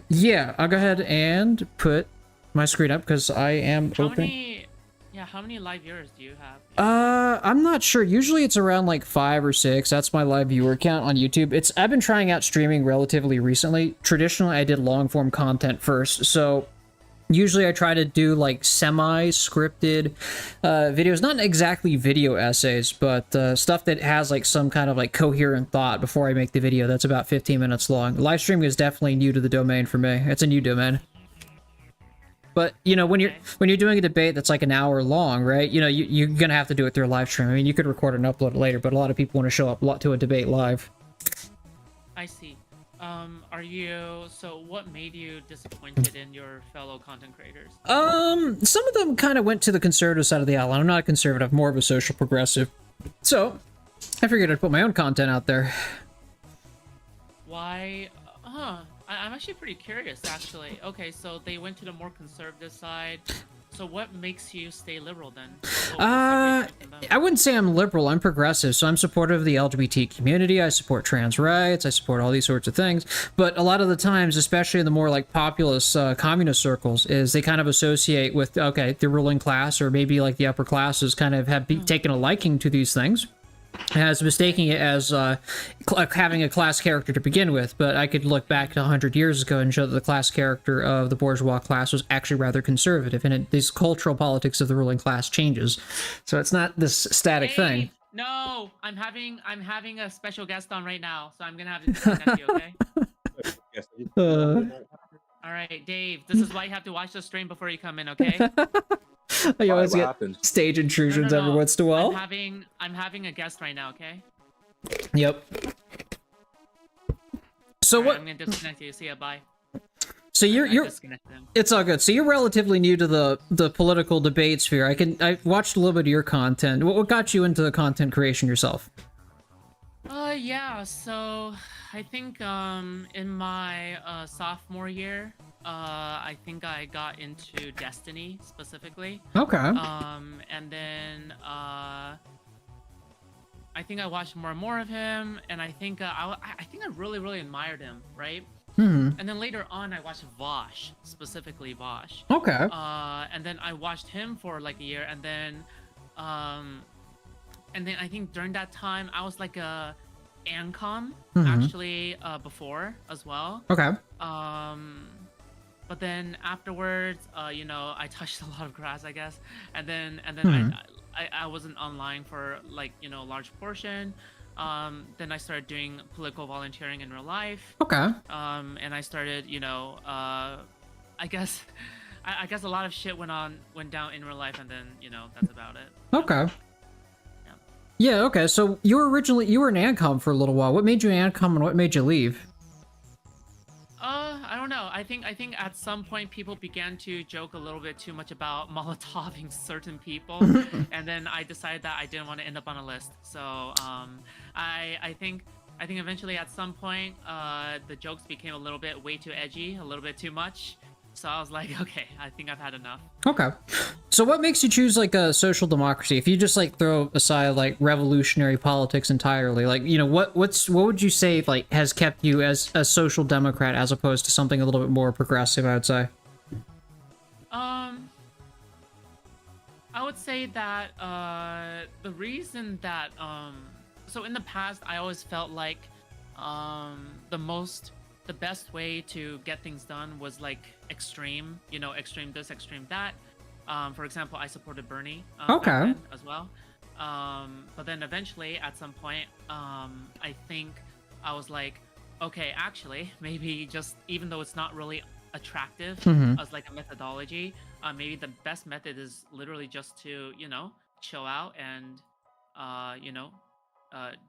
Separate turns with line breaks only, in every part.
Yeah, I'll go ahead and put my screen up because I am open.
How many live viewers do you have?
I'm not sure. Usually it's around like 5 or 6. That's my live viewer count on YouTube. I've been trying out streaming relatively recently. Traditionally, I did long form content first, so usually I try to do like semi-scripted videos, not exactly video essays, but stuff that has like some kind of like coherent thought before I make the video that's about 15 minutes long. Live streaming is definitely new to the domain for me. It's a new domain. But you know, when you're doing a debate that's like an hour long, right? You know, you're gonna have to do it through a live stream. I mean, you could record and upload it later, but a lot of people want to show up to a debate live.
I see. So what made you disappointed in your fellow content creators?
Some of them kind of went to the conservative side of the aisle. I'm not a conservative, more of a social progressive. So, I figured I'd put my own content out there.
Why? I'm actually pretty curious, actually. Okay, so they went to the more conservative side. So what makes you stay liberal then?
I wouldn't say I'm liberal, I'm progressive, so I'm supportive of the LGBT community, I support trans rights, I support all these sorts of things, but a lot of the times, especially in the more like populist communist circles, is they kind of associate with, okay, the ruling class or maybe like the upper classes kind of have taken a liking to these things, as mistaking it as having a class character to begin with, but I could look back to 100 years ago and show that the class character of the bourgeois class was actually rather conservative, and these cultural politics of the ruling class changes. So it's not this static thing.
No, I'm having a special guest on right now, so I'm gonna have to disconnect you, okay? All right, Dave, this is why you have to watch the stream before you come in, okay?
You always get stage intrusions every once in a while.
I'm having a guest right now, okay?
Yep. So
right,
what?
I'm gonna disconnect you. See ya. Bye.
So you're it's all good. So you're relatively new to the political debate sphere. I watched a little bit of your content. What got you into the content creation yourself?
Yeah. So I think in my sophomore year, I think I got into Destiny specifically.
Okay.
And then I think I watched more and more of him, and I think I really admired him, right?
Mm-hmm.
And then later on, I watched Vosh, specifically Vosh.
Okay.
And then I watched him for like a year, and then I think during that time I was like a ANCOM actually before as well.
Okay.
But then afterwards, you know, I touched a lot of grass, I guess, and then I wasn't online for like, you know, a large portion. Then I started doing political volunteering in real life.
Okay.
And I started, you know, I guess a lot of shit went down in real life, and then, you know, that's about it.
Okay. Yeah, okay, so you were an ANCOM for a little while. What made you an ANCOM and what made you leave?
I don't know. I think at some point people began to joke a little bit too much about Molotoving certain people, and then I decided that I didn't want to end up on a list. So I think eventually at some point the jokes became a little bit way too edgy, a little bit too much. So I was like, okay, I think I've had enough.
Okay. So what makes you choose like a social democracy? If you just like throw aside like revolutionary politics entirely, like, you know, what would you say like has kept you as a social democrat as opposed to something a little bit more progressive, I would say?
I would say that the reason that so in the past I always felt like the best way to get things done was like extreme, you know, extreme this, extreme that. For example, I supported Bernie
okay.
as well. But then eventually at some point, I think I was like, okay, actually, maybe just even though it's not really attractive as like a methodology, maybe the best method is literally just to, you know, chill out and, you know,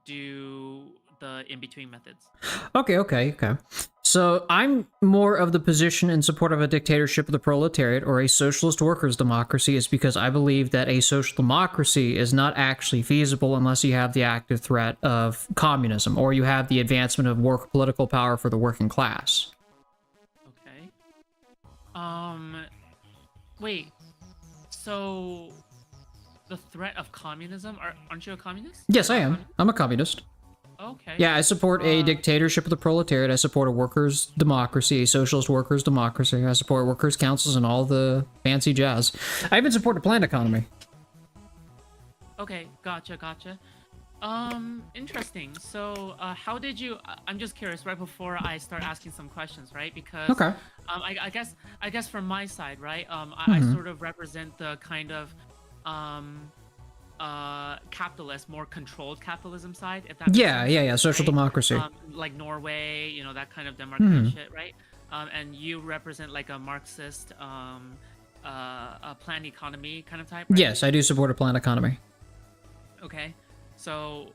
do the in-between methods.
Okay. So I'm more of the position in support of a dictatorship of the proletariat or a socialist workers' democracy is because I believe that a social democracy is not actually feasible unless you have the active threat of communism or you have the advancement of work political power for the working class.
Okay. Wait. So the threat of communism? Aren't you a communist?
Yes, I am. I'm a communist.
Okay.
Yeah, I support a dictatorship of the proletariat. I support a workers' democracy, a socialist workers' democracy. I support workers' councils and all the fancy jazz. I even support a planned economy.
Okay, gotcha. Interesting. So, how did you? I'm just curious. Right before I start asking some questions, right? Because,
Okay.
I guess from my side, right? I
Mm-hmm.
sort of represent the kind of, um, capitalist, more controlled capitalism side, if that makes sense,
Yeah. Social
right?
democracy.
Like Norway, you know, that kind of Denmark kind of
Hmm.
shit, right? And you represent like a Marxist, a planned economy kind of type, right?
Yes, I do support a planned economy.
Okay, so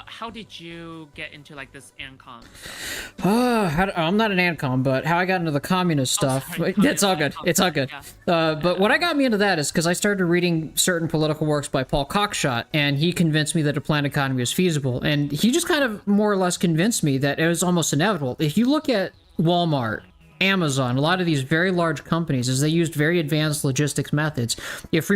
how did you get into like this ANCOM stuff?
I'm not an ANCOM, but how I got into the communist
Oh,
stuff,
sorry,
it's
communist
all good.
ANCOM.
It's all
Sorry,
good.
yeah.
But what I got me into that is because I started reading certain political works by Paul Cockshott, and he convinced me that a planned economy is feasible. And he just kind of more or less convinced me that it was almost inevitable. If you look at Walmart, Amazon, a lot of these very large companies, as they used very advanced logistics methods. If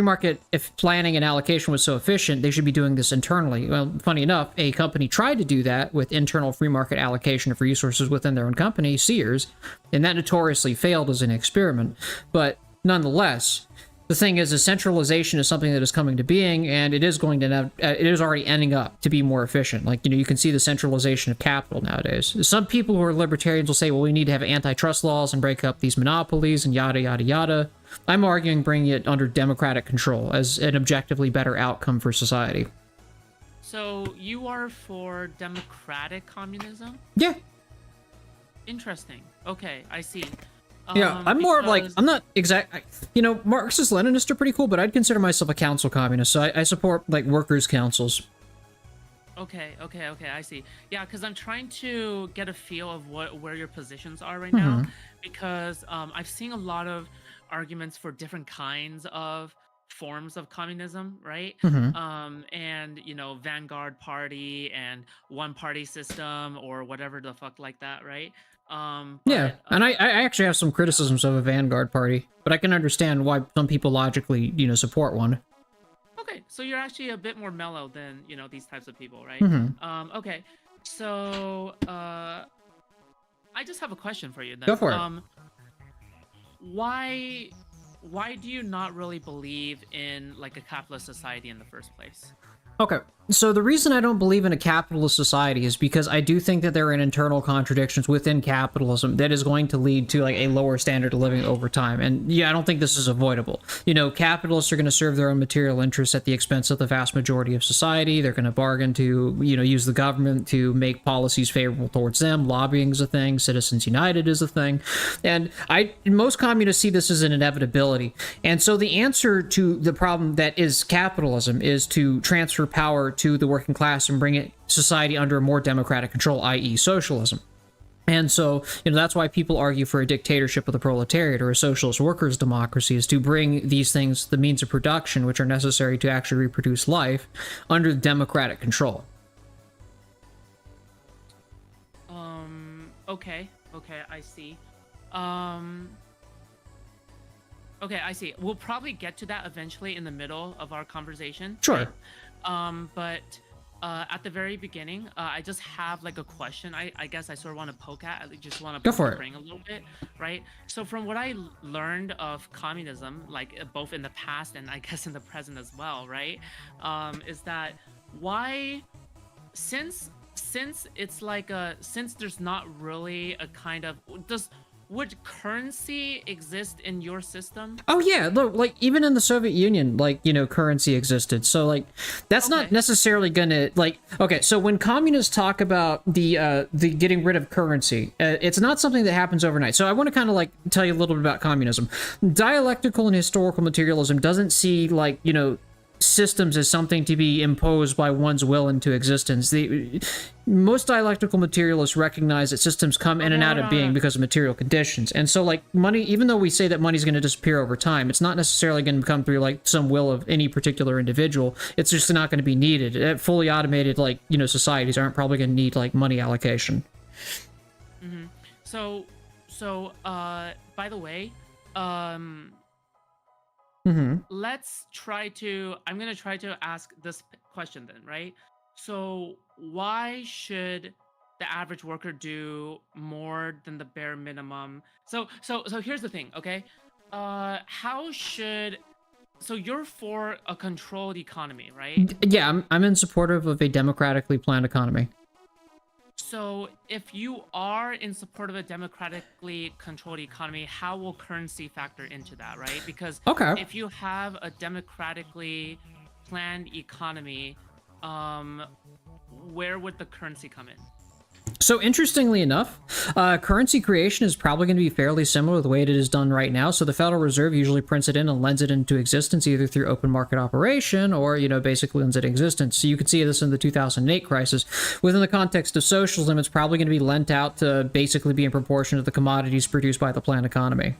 planning and allocation was so efficient, they should be doing this internally. Well, funny enough, a company tried to do that with internal free market allocation of resources within their own company, Sears, and that notoriously failed as an experiment. But nonetheless, the thing is, centralization is something that is coming to being, and it is going to it is already ending up to be more efficient. Like, you can see the centralization of capital nowadays. Some people who are libertarians will say, well, we need to have antitrust laws and break up these monopolies and yada yada yada. I'm arguing bringing it under democratic control as an objectively better outcome for society.
So you are for democratic communism?
Yeah.
Interesting. Okay, I see.
Yeah, I'm more of like, I'm not exact. Marxist Leninists are pretty cool, but I'd consider myself a council communist. So I support like workers' councils.
Okay, I see. Yeah, because I'm trying to get a feel of where your positions are right now, because I've seen a lot of arguments for different kinds of forms of communism, right?
Mm-hmm.
And Vanguard Party and one party system or whatever the fuck like that, right?
Yeah,
But
and I actually have some criticisms of a Vanguard Party, but I can understand why some people logically, support one.
okay, so you're actually a bit more mellow than these types of people, right?
Mm-hmm.
Okay, so I just have a question for you then.
Go for it.
Why do you not really believe in like a capitalist society in the first place?
Okay, so the reason I don't believe in a capitalist society is because I do think that there are internal contradictions within capitalism that is going to lead to like a lower standard of living over time. And yeah, I don't think this is avoidable. Capitalists are going to serve their own material interests at the expense of the vast majority of society. They're going to bargain to, use the government to make policies favorable towards them. Lobbying is a thing. Citizens United is a thing. And most communists see this as an inevitability. And so the answer to the problem that is capitalism is to transfer power to the working class and bring society under a more democratic control, i.e. socialism. And so, that's why people argue for a dictatorship of the proletariat or a socialist workers' democracy, is to bring these things, the means of production, which are necessary to actually reproduce life, under democratic control.
Okay, I see. Okay, I see. We'll probably get to that eventually in the middle of our conversation.
Sure.
Right? But at the very beginning, I just have like a question. I guess I sort of want to poke at. I just want to
Go
poke
for
your
it.
brain a little bit, right? So from what I learned of communism, like both in the past and I guess in the present as well, right? Is that why, since it's like since there's not really a kind of would currency exist in your system?
Oh yeah, look, like even in the Soviet Union, like, currency existed. So like that's not necessarily gonna okay, so when communists talk about the getting rid of currency, it's not something that happens overnight. So I want to kind of like tell you a little bit about communism. Dialectical and historical materialism doesn't see like, systems as something to be imposed by one's will into existence. Most dialectical materialists recognize that systems come in and out of being because of material conditions. And so like money, even though we say that money's going to disappear over time, it's not necessarily going to come through like some will of any particular individual. It's just not going to be needed. Fully automated like, societies aren't probably going to need like money allocation.
Mm-hmm. So by the way, I'm gonna try to ask this question then, right? So why should the average worker do more than the bare minimum? So here's the thing, okay? How should so you're for a controlled economy, right?
Yeah, I'm in supportive of a democratically planned economy.
So if you are in support of a democratically controlled economy, how will currency factor into that, right? Because
Okay.
if you have a democratically planned economy, um, where would the currency come in?
So interestingly enough, currency creation is probably going to be fairly similar to the way it is done right now. So the Federal Reserve usually prints it in and lends it into existence either through open market operation or, basically lends it existence. So you could see this in the 2008 crisis. Within the context of socialism, it's probably going to be lent out to basically be in proportion to the commodities produced by the planned economy.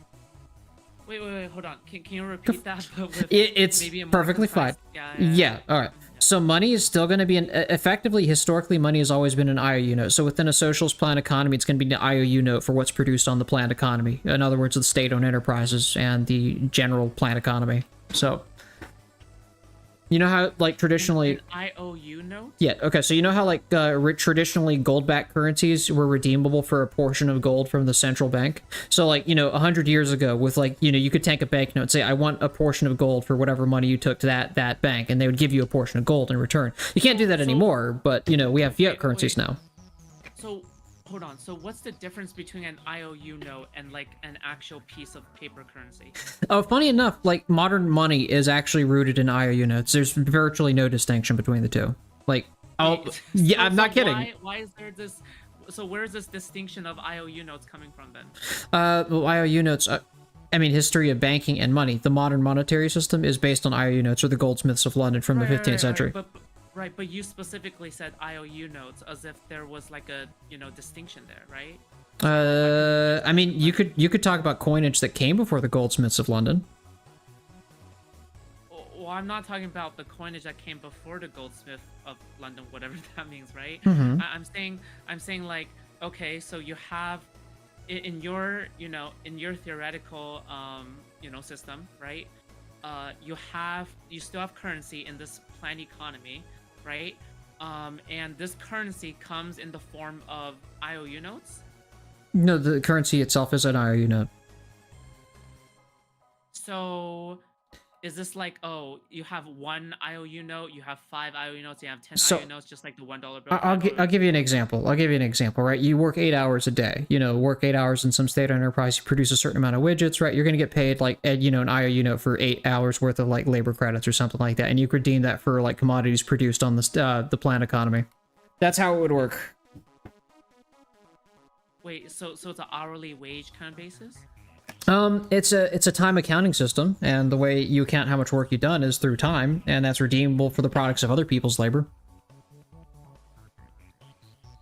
Wait, hold on. Can you repeat that?
It's
maybe a more
perfectly fine. Yeah, all right. So money is still going to be effectively, historically, money has always been an IOU note. So within a socialist planned economy, it's going to be an IOU note for what's produced on the planned economy. In other words, the state-owned enterprises and the general planned economy. So, you know how, like, traditionally...
An IOU note?
Yeah, okay, so you know how, like, traditionally gold-backed currencies were redeemable for a portion of gold from the central bank? So, like, 100 years ago, with, like, you could take a banknote and say, I want a portion of gold for whatever money you took to that bank, and they would give you a portion of gold in return. You can't do that anymore, but, we have fiat currencies now.
So, hold on. So what's the difference between an IOU note and like an actual piece of paper currency?
Oh, funny enough, like modern money is actually rooted in IOU notes. There's virtually no distinction between the two. Like, yeah, I'm not kidding.
Why is there this? So where is this distinction of IOU notes coming from then?
Well, IOU notes. History of banking and money. The modern monetary system is based on IOU notes, or the goldsmiths of London from the 15th century.
Right, but you specifically said IOU notes as if there was like a distinction there, right?
You could talk about coinage that came before the goldsmiths of London.
Well, I'm not talking about the coinage that came before the goldsmith of London, whatever that means, right?
Mm-hmm.
I'm saying like, okay, so you have in your theoretical system, right? You still have currency in this planned economy, right? And this currency comes in the form of IOU notes.
No, the currency itself is an IOU note.
So is this like, oh, you have one IOU note, you have 5 IOU notes, you have 10 IOU notes, just like the $1 bill?
I'll give you an example. Right? You work 8 hours a day. Work 8 hours in some state enterprise, you produce a certain amount of widgets, right? You're going to get paid like, an IOU note for 8 hours worth of like labor credits or something like that. And you could redeem that for like commodities produced on the planned economy. That's how it would work.
Wait, so it's an hourly wage kind of basis?
It's a time accounting system, and the way you account how much work you've done is through time, and that's redeemable for the products of other people's labor.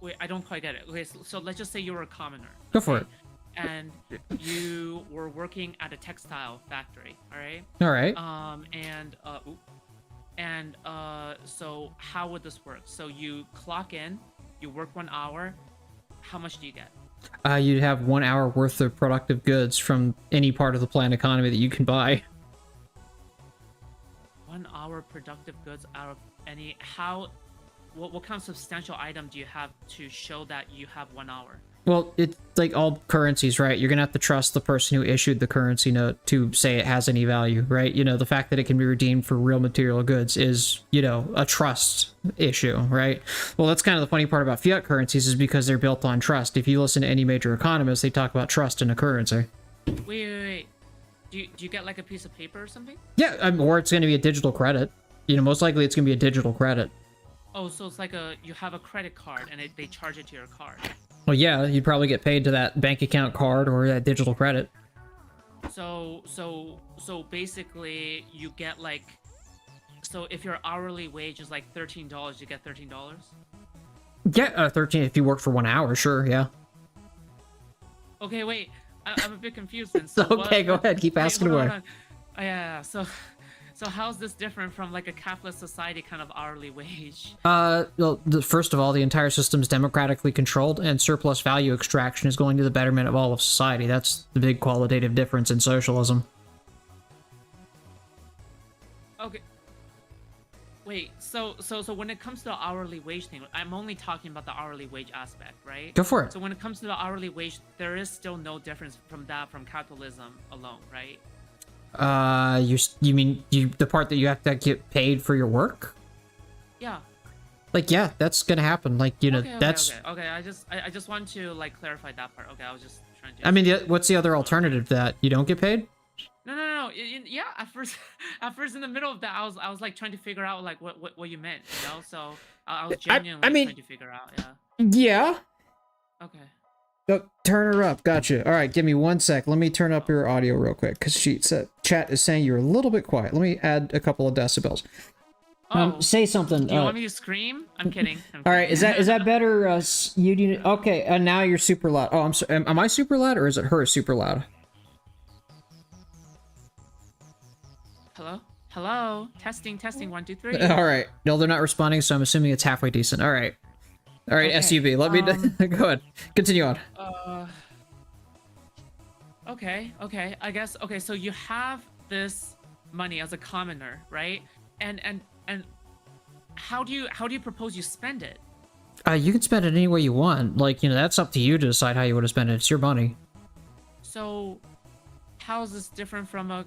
Wait, I don't quite get it. Okay, so let's just say you were a commoner.
Go for it.
And you were working at a textile factory, all right?
All right.
So how would this work? So you clock in, you work 1 hour. How much do you get?
You'd have 1 hour worth of productive goods from any part of the planned economy that you can buy.
1 hour productive goods out of any... What kind of substantial item do you have to show that you have 1 hour?
Well, it's like all currencies, right? You're going to have to trust the person who issued the currency note to say it has any value, right? The fact that it can be redeemed for real material goods is, a trust issue, right? Well, that's kind of the funny part about fiat currencies is because they're built on trust. If you listen to any major economist, they talk about trust in a currency.
Wait. Do you get like a piece of paper or something?
Yeah, or it's going to be a digital credit. Most likely it's going to be a digital credit.
Oh, so it's like you have a credit card and they charge it to your card.
Well, yeah, you'd probably get paid to that bank account card or that digital credit.
So basically, you get like, so if your hourly wage is like $13, you get $13.
Yeah, 13 if you work for 1 hour, sure, yeah.
Okay, wait, I'm a bit confused. Then. So
okay, go ahead, keep asking away.
Yeah, So how's this different from like a capitalist society kind of hourly wage?
Well, first of all, the entire system is democratically controlled, and surplus value extraction is going to the betterment of all of society. That's the big qualitative difference in socialism.
Okay. Wait, So when it comes to the hourly wage thing, I'm only talking about the hourly wage aspect, right?
Go for it.
So when it comes to the hourly wage, there is still no difference from capitalism alone, right?
You mean the part that you have to get paid for your work?
Yeah.
Like, yeah, that's gonna happen. Like, that's
okay. I just want to like clarify that part. Okay, I was just trying to.
I mean, what's the other alternative? That you don't get paid?
No. Yeah, at first in the middle of that, I was like trying to figure out like what you meant, you know. So I was genuinely trying to figure out. Yeah.
Yeah.
Okay.
Oh, turn her up. Gotcha. All right, give me 1 sec. Let me turn up your audio real quick because she said chat is saying you're a little bit quiet. Let me add a couple of decibels. Say something.
Do you want me to scream? I'm kidding.
All right, is that better? Okay, and now you're super loud. Oh, I'm sorry. Am I super loud or is it her super loud?
Hello. Testing. 1, 2, 3.
All right. No, they're not responding, so I'm assuming it's halfway decent. All right. Okay. SUV. Let me go ahead. Continue on.
Okay. I guess. Okay. So you have this money as a commoner, right? And how do you propose you spend it?
You can spend it any way you want. Like, that's up to you to decide how you want to spend it. It's your money.
So, how is this different from a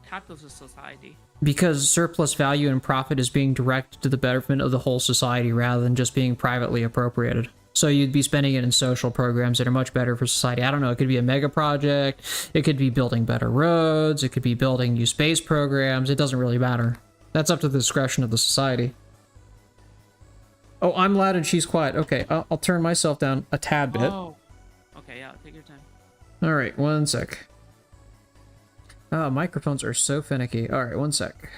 capitalist society?
Because surplus value and profit is being directed to the betterment of the whole society rather than just being privately appropriated. So you'd be spending it in social programs that are much better for society. I don't know, it could be a mega project, it could be building better roads, it could be building new space programs, it doesn't really matter. That's up to the discretion of the society. Oh, I'm loud and she's quiet. Okay, I'll turn myself down a tad bit.
Oh, okay, yeah, take your time.
All right, 1 sec. Microphones are so finicky. All right, 1 sec.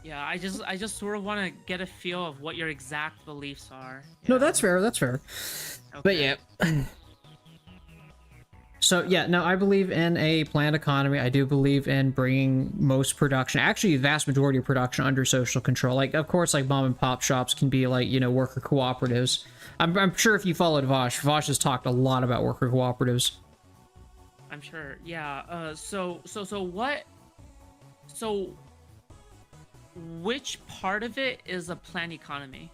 Yeah, I just sort of want to get a feel of what your exact beliefs are.
No, that's fair. That's fair. Okay. But yeah. So yeah, no, I believe in a planned economy. I do believe in bringing most production, actually, the vast majority of production under social control. Like, of course, like mom and pop shops can be like, worker cooperatives. I'm sure if you followed Vosh has talked a lot about worker cooperatives.
I'm sure. Yeah. So which part of it is a planned economy?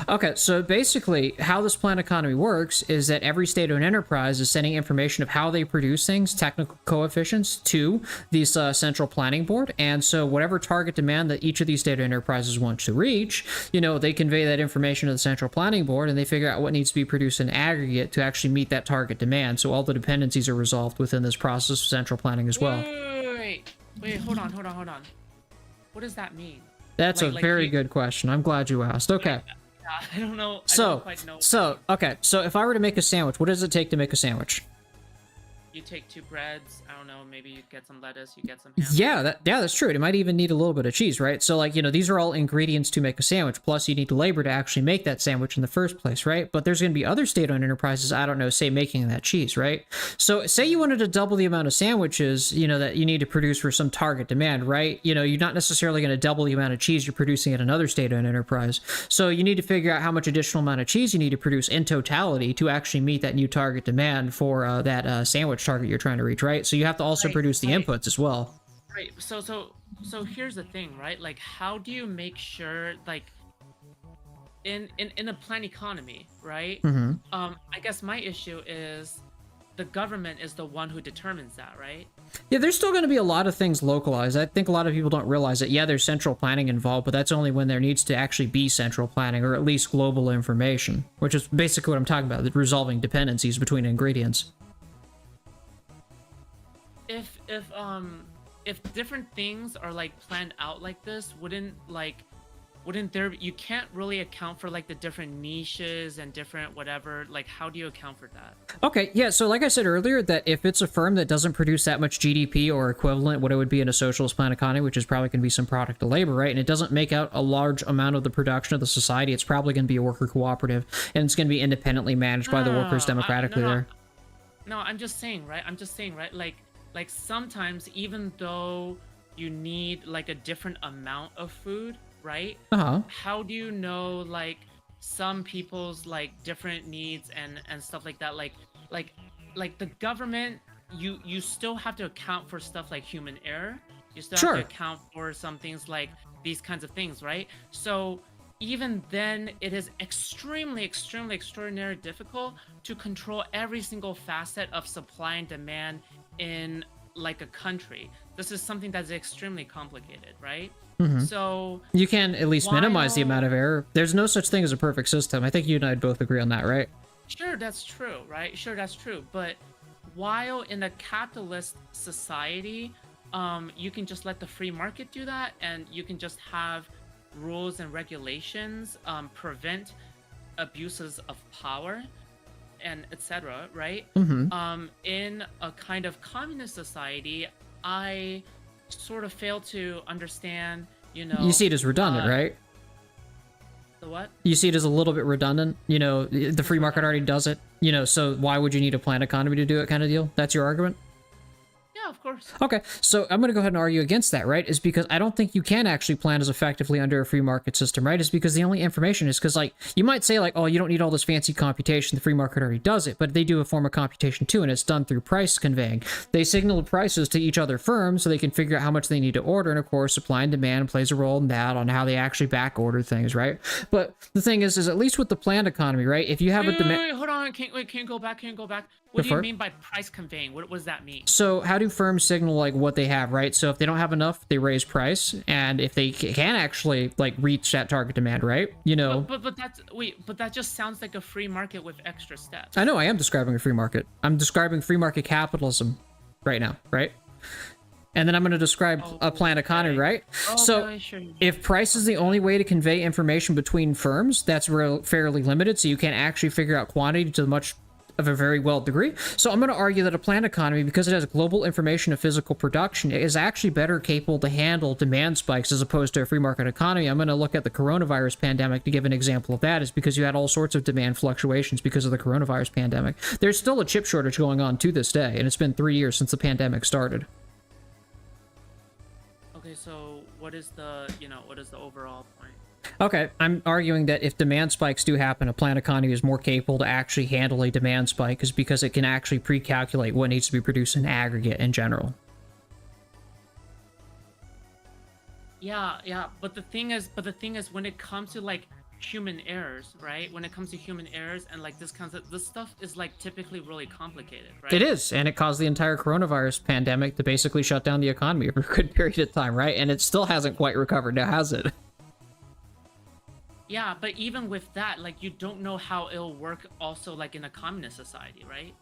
Okay, so basically how this planned economy works is that every state-owned enterprise is sending information of how they produce things, technical coefficients, to this central planning board. And so whatever target demand that each of these state-owned enterprises wants to reach, they convey that information to the central planning board and they figure out what needs to be produced in aggregate to actually meet that target demand. So all the dependencies are resolved within this process of central planning as well.
Wait, hold on. What does that mean?
That's a very good question. I'm glad you asked. Okay.
I don't know. I
don't
quite know.
Okay. So if I were to make a sandwich, what does it take to make a sandwich?
You take 2 breads. I don't know. Maybe you get some lettuce. You get some ham.
Yeah, that's true. It might even need a little bit of cheese, right? So like, these are all ingredients to make a sandwich. Plus, you need labor to actually make that sandwich in the first place, right? But there's going to be other state-owned enterprises, I don't know, say making that cheese, right? So say you wanted to double the amount of sandwiches, that you need to produce for some target demand, right? You're not necessarily going to double the amount of cheese you're producing at another state-owned enterprise. So you need to figure out how much additional amount of cheese you need to produce in totality to actually meet that new target demand for that sandwich target you're trying to reach, right? So you have to also produce the inputs as well.
Right. So here's the thing, right? Like, how do you make sure, like, in a planned economy, right?
Mm-hmm.
I guess my issue is the government is the one who determines that, right?
Yeah, there's still going to be a lot of things localized. I think a lot of people don't realize that, yeah, there's central planning involved, but that's only when there needs to actually be central planning, or at least global information, which is basically what I'm talking about, resolving dependencies between ingredients.
If different things are like planned out like this, wouldn't there, you can't really account for like the different niches and different whatever, like how do you account for that?
Okay, yeah, so like I said earlier, that if it's a firm that doesn't produce that much GDP or equivalent what it would be in a socialist planned economy, which is probably going to be some product of labor, right, and it doesn't make out a large amount of the production of the society, it's probably going to be a worker cooperative, and it's going to be independently managed by the workers democratically there.
No, I'm just saying, right, like sometimes even though you need like a different amount of food, right? How do you know like some people's like different needs and stuff like that? Like the government, you still have to account for stuff like human error. You still have to account for some things like these kinds of things, right? So even then, it is extremely, extremely, extraordinarily difficult to control every single facet of supply and demand in like a country. This is something that's extremely complicated, right? So
You can at least minimize the
while-
amount of error. There's no such thing as a perfect system. I think you and I both agree on that, right?
Sure, that's true, right? Sure, that's true. But while in a capitalist society, you can just let the free market do that, and you can just have rules and regulations prevent abuses of power and etc., right? In a kind of communist society, I sort of fail to understand,
You see it as redundant, right?
The what?
You see it as a little bit redundant. The free market already does it. So why would you need a planned economy to do it, kind of deal? That's your argument?
Yeah, of course.
Okay, so I'm going to go ahead and argue against that, right? Is because I don't think you can actually plan as effectively under a free market system, right? Is because the only information is because, like, you might say, like, oh, you don't need all this fancy computation. The free market already does it, but they do a form of computation too, and it's done through price conveying. They signal prices to each other firms so they can figure out how much they need to order, and of course, supply and demand plays a role in that on how they actually back order things, right? But the thing is at least with the planned economy, right? If you have a demand,
Wait, hold on, can't go back. What do you mean by price conveying? What does that mean?
so how do firms signal like what they have, right? So if they don't have enough, they raise price, and if they can actually like reach that target demand, right?
But that just sounds like a free market with extra steps.
I know I am describing a free market. I'm describing free market capitalism right now, right? And then I'm going to describe a planned economy, right? So
Sure.
if price is the only way to convey information between firms, that's fairly limited, so you can't actually figure out quantity to much of a very well degree. So I'm going to argue that a planned economy, because it has global information of physical production, is actually better capable to handle demand spikes as opposed to a free market economy. I'm going to look at the coronavirus pandemic to give an example of that, is because you had all sorts of demand fluctuations because of the coronavirus pandemic. There's still a chip shortage going on to this day, and it's been 3 years since the pandemic started.
Okay, so what is the overall point?
Okay, I'm arguing that if demand spikes do happen, a planned economy is more capable to actually handle a demand spike, is because it can actually pre-calculate what needs to be produced in aggregate in general.
Yeah, but the thing is, when it comes to like human errors, right? When it comes to human errors and like this stuff is like typically really complicated, right?
It is, and it caused the entire coronavirus pandemic to basically shut down the economy for a good period of time, right? And it still hasn't quite recovered now, has it?
Yeah, but even with that, like, you don't know how it'll work also like in a communist society, right?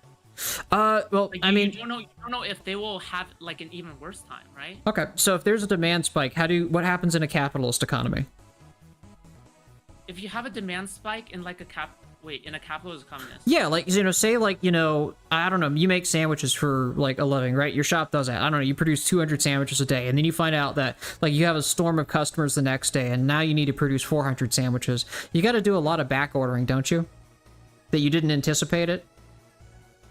Well,
Like,
I mean,
you don't know if they will have like an even worse time, right?
okay, so if there's a demand spike, what happens in a capitalist economy?
If you have a demand spike in like in a capitalist communist.
Yeah, like, say, like, I don't know, you make sandwiches for, like, a living, right? Your shop does that. I don't know, you produce 200 sandwiches a day, and then you find out that, like, you have a storm of customers the next day, and now you need to produce 400 sandwiches. You got to do a lot of back ordering, don't you? That you didn't anticipate it?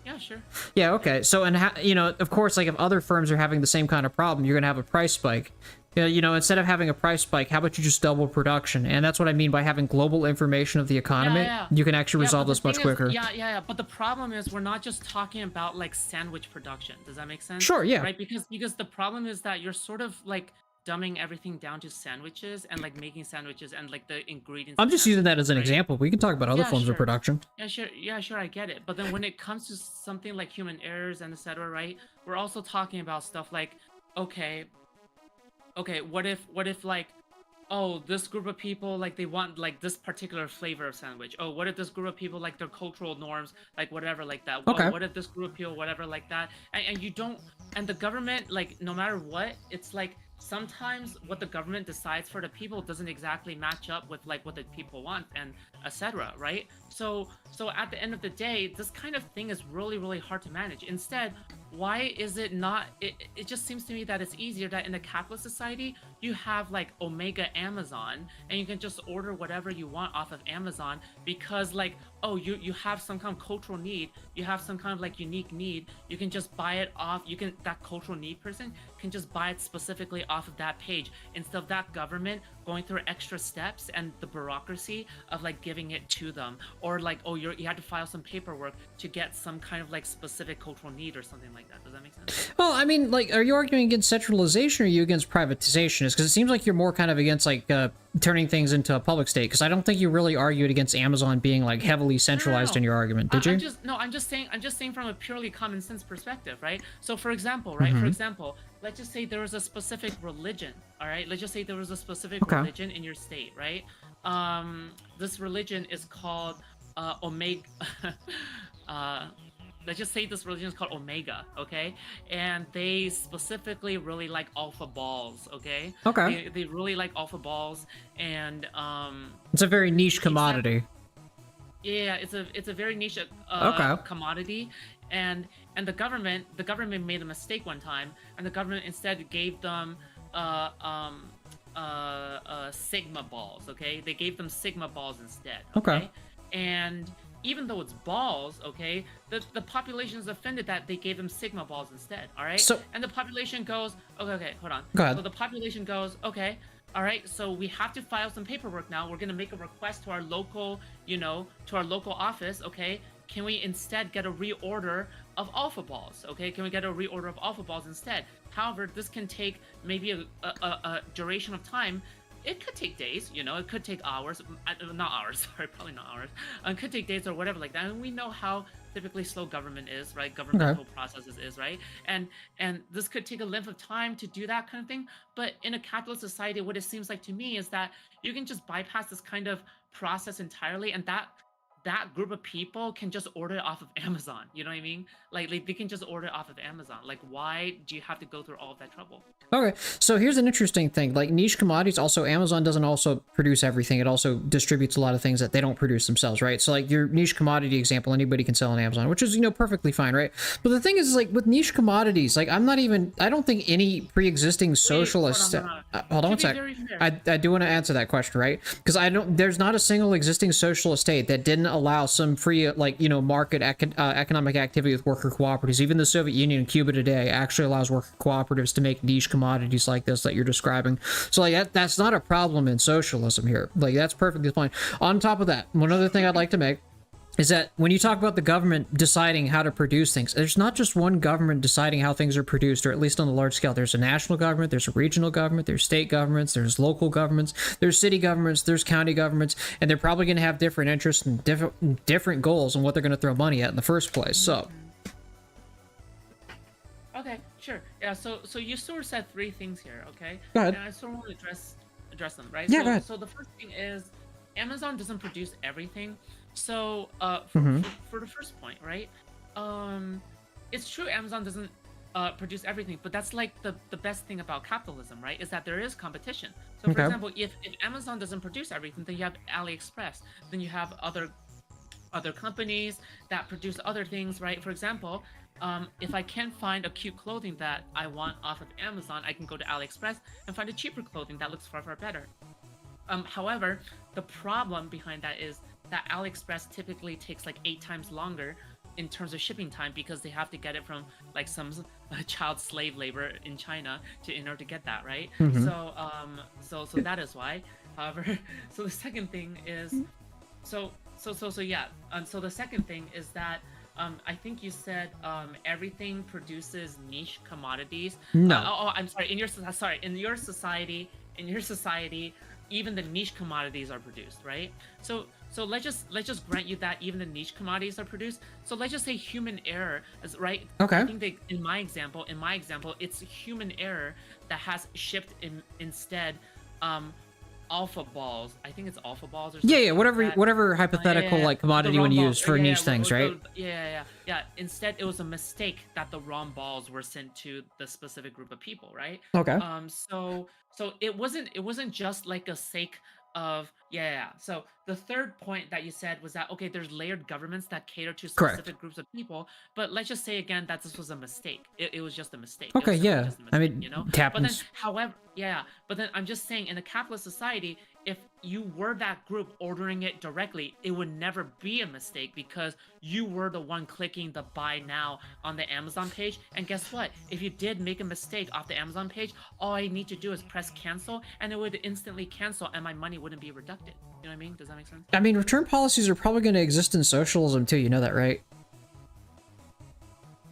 Yeah, sure.
Yeah, okay. So, and, of course, like, if other firms are having the same kind of problem, you're going to have a price spike. Instead of having a price spike, how about you just double production? And that's what I mean by having global information of the economy.
Yeah.
You can actually resolve this much quicker.
Yeah. But the problem is we're not just talking about like sandwich production. Does that make sense?
Sure, yeah.
Right? Because the problem is that you're sort of like dumbing everything down to sandwiches and like making sandwiches and like the ingredients.
I'm just using that as an
right?
example. We can talk about other forms of production.
Yeah, sure, I get it. But then when it comes to something like human errors and etc., right? We're also talking about stuff like, okay, what if like, oh, this group of people, like, they want like this particular flavor of sandwich. Oh, what if this group of people like their cultural norms, like whatever like that.
Okay.
Oh, what if this group of people, whatever like that. And you don't, and the government, like, no matter what, it's like sometimes what the government decides for the people doesn't exactly match up with like what the people want and etc., right? So at the end of the day, this kind of thing is really, really hard to manage. Instead, why is it not, it just seems to me that it's easier that in a capitalist society you have like Omega Amazon and you can just order whatever you want off of Amazon, because like, oh, you have some kind of cultural need, you have some kind of like unique need, you can just buy it off, that cultural need person can just buy it specifically off of that page, instead of that government going through extra steps and the bureaucracy of like giving it to them, or like, oh, you had to file some paperwork to get some kind of like specific cultural need or something like that. Does that make sense?
Well, I mean, like, are you arguing against centralization or are you against privatization? Because it seems like you're more kind of against like turning things into a public state. Because I don't think you really argued against Amazon being like heavily centralized
No.
in your argument, did you?
I'm just saying from a purely common sense perspective, right? So for example, right? For example, let's just say there was a specific religion, all right? Let's just say there was a specific religion in your state, right? This religion is called Omega. Let's just say this religion is called Omega, okay? And they specifically really like alpha balls, okay?
Okay.
They really like alpha balls, and
It's a very niche commodity.
yeah, it's a very niche commodity, and the government made a mistake one time, and the government instead gave them sigma balls. Okay, they gave them sigma balls instead. Okay, and even though it's balls, okay, the population is offended that they gave them sigma balls instead. All right,
So,
and the population goes, okay, hold on.
go ahead.
So the population goes, okay. All right, so we have to file some paperwork now. We're gonna make a request to our local, to our local office. Okay, can we instead get a reorder of alpha balls? Okay, can we get a reorder of alpha balls instead? However, this can take maybe a duration of time. It could take days, it could take hours, not hours, sorry, probably not hours. It could take days or whatever like that. And we know how typically slow government is, right? Governmental processes is, right? And this could take a length of time to do that kind of thing. But in a capitalist society, what it seems like to me is that you can just bypass this kind of process entirely, and that group of people can just order it off of Amazon. You know what I mean? Like they can just order it off of Amazon. Like, why do you have to go through all of that trouble?
Okay, so here's an interesting thing. Like niche commodities, also Amazon doesn't also produce everything. It also distributes a lot of things that they don't produce themselves, right? So like your niche commodity example, anybody can sell on Amazon, which is perfectly fine, right? But the thing is, like with niche commodities, like I don't think any pre-existing socialist. Hold on one sec. I do want to answer that question, right? Because there's not a single existing socialist state that didn't allow some free market economic activity with worker cooperatives. Even the Soviet Union and Cuba today actually allows worker cooperatives to make niche commodities like this that you're describing. So like that's not a problem in socialism here. Like that's perfectly fine. On top of that, one other thing I'd like to make is that when you talk about the government deciding how to produce things, there's not just one government deciding how things are produced, or at least on the large scale. There's a national government, there's a regional government, there's state governments, there's local governments, there's city governments, there's county governments, and they're probably going to have different interests and different goals on what they're going to throw money at in the first place. So
okay, sure. Yeah, so you sort of said three things here, okay?
Go ahead.
And I sort of want to address them, right?
Yeah,
so,
go ahead.
So the first thing is Amazon doesn't produce everything. So for the first point, right? It's true Amazon doesn't produce everything, but that's like the best thing about capitalism, right? Is that there is competition. So for example, if Amazon doesn't produce everything, then you have AliExpress, then you have other companies that produce other things, right? For example, if I can't find a cute clothing that I want off of Amazon, I can go to AliExpress and find a cheaper clothing that looks far, far better. However, the problem behind that is that AliExpress typically takes like 8 times longer in terms of shipping time, because they have to get it from like some child slave labor in China in order to get that, right? So that is why. However, so the second thing is, so the second thing is that I think you said everything produces niche commodities.
No.
I'm sorry. In your society, even the niche commodities are produced, right? So let's just grant you that even the niche commodities are produced. So let's just say human error is right.
Okay.
I think in my example, it's human error that has shipped instead alpha balls. I think it's alpha balls or something.
Yeah, whatever hypothetical like commodity you want to use for niche things, right?
Yeah. Instead, it was a mistake that the wrong balls were sent to the specific group of people, right?
Okay.
So it wasn't just like a sake of Yeah. So the third point that you said was that okay, there's layered governments that cater to
Correct.
specific groups of people, but let's just say again that this was a mistake. It was just a mistake. It
Okay,
was simply
yeah.
just a
I
mistake,
mean,
you know?
it
But then,
happens.
however, yeah, but then I'm just saying in a capitalist society, if you were that group ordering it directly, it would never be a mistake because you were the one clicking the buy now on the Amazon page. And guess what? If you did make a mistake off the Amazon page, all I need to do is press cancel and it would instantly cancel and my money wouldn't be deducted. You know what I mean? Does that make sense?
I mean, return policies are probably going to exist in socialism too. You know that, right?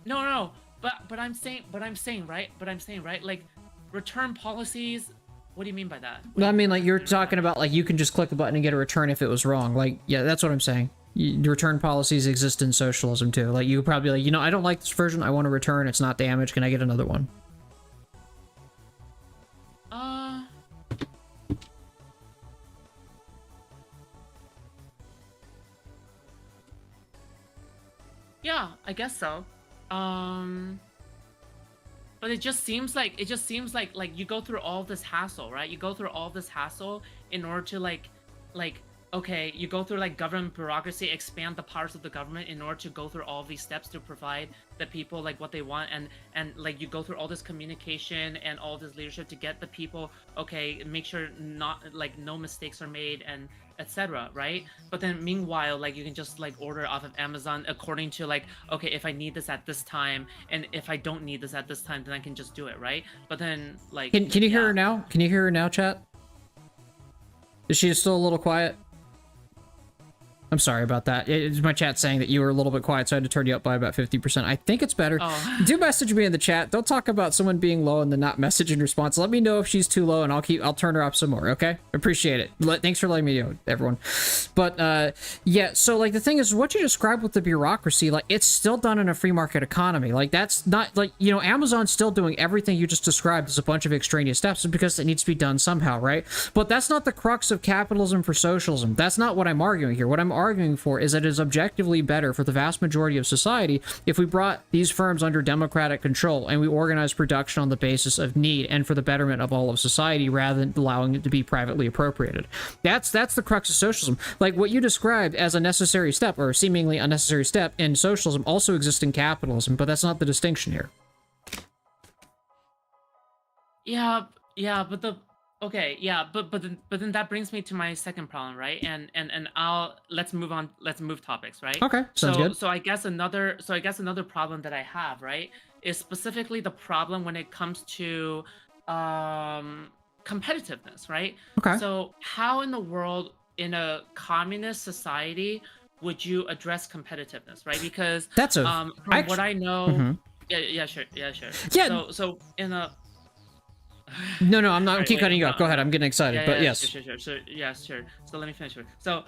No. But I'm saying right? Like return policies. What do you mean by that?
I mean, like, you're talking about, like, you can just click a button and get a return if it was wrong. Like, yeah, that's what I'm saying. Return policies exist in socialism, too. Like, you could probably be like, you know, I don't like this version. I want to return. It's not damaged. Can I get another one?
Yeah, I guess so. But it just seems like you go through all this hassle, right? You go through all this hassle in order to like okay, you go through like government bureaucracy, expand the powers of the government in order to go through all these steps to provide the people like what they want, and like you go through all this communication and all this leadership to get the people, okay, make sure not like no mistakes are made and etc, right? But then meanwhile, like you can just like order off of Amazon according to like, okay, if I need this at this time and if I don't need this at this time, then I can just do it, right? But then like
Can you hear her now? Can you hear her now, chat? Is she still a little quiet? I'm sorry about that. It's my chat saying that you were a little bit quiet, so I had to turn you up by about 50%. I think it's better.
Oh.
Do message me in the chat. Don't talk about someone being low and then not message in response. Let me know if she's too low, and I'll turn her up some more, okay? Appreciate it. Thanks for letting me know, everyone. But, yeah, so, like, the thing is, what you described with the bureaucracy, like, it's still done in a free market economy. Like, that's not, like, you know, Amazon's still doing everything you just described as a bunch of extraneous steps because it needs to be done somehow, right? But that's not the crux of capitalism for socialism. That's not what I'm arguing here. What I'm arguing for is that it is objectively better for the vast majority of society if we brought these firms under democratic control and we organized production on the basis of need and for the betterment of all of society rather than allowing it to be privately appropriated. That's the crux of socialism. Like what you described as a necessary step or seemingly unnecessary step in socialism also exists in capitalism, but that's not the distinction here.
Yeah, but the okay, yeah, but then that brings me to my second problem, right? And let's move topics, right?
Okay, sounds good.
So I guess another problem that I have, right, is specifically the problem when it comes to competitiveness, right?
Okay.
So how in the world in a communist society would you address competitiveness, right? Because
that's a
from what I know, yeah, sure.
Yeah.
So in a
No, I'm not.
Right,
Keep cutting you off. Go ahead. I'm getting excited, but yes.
Sure. So So let me finish. So,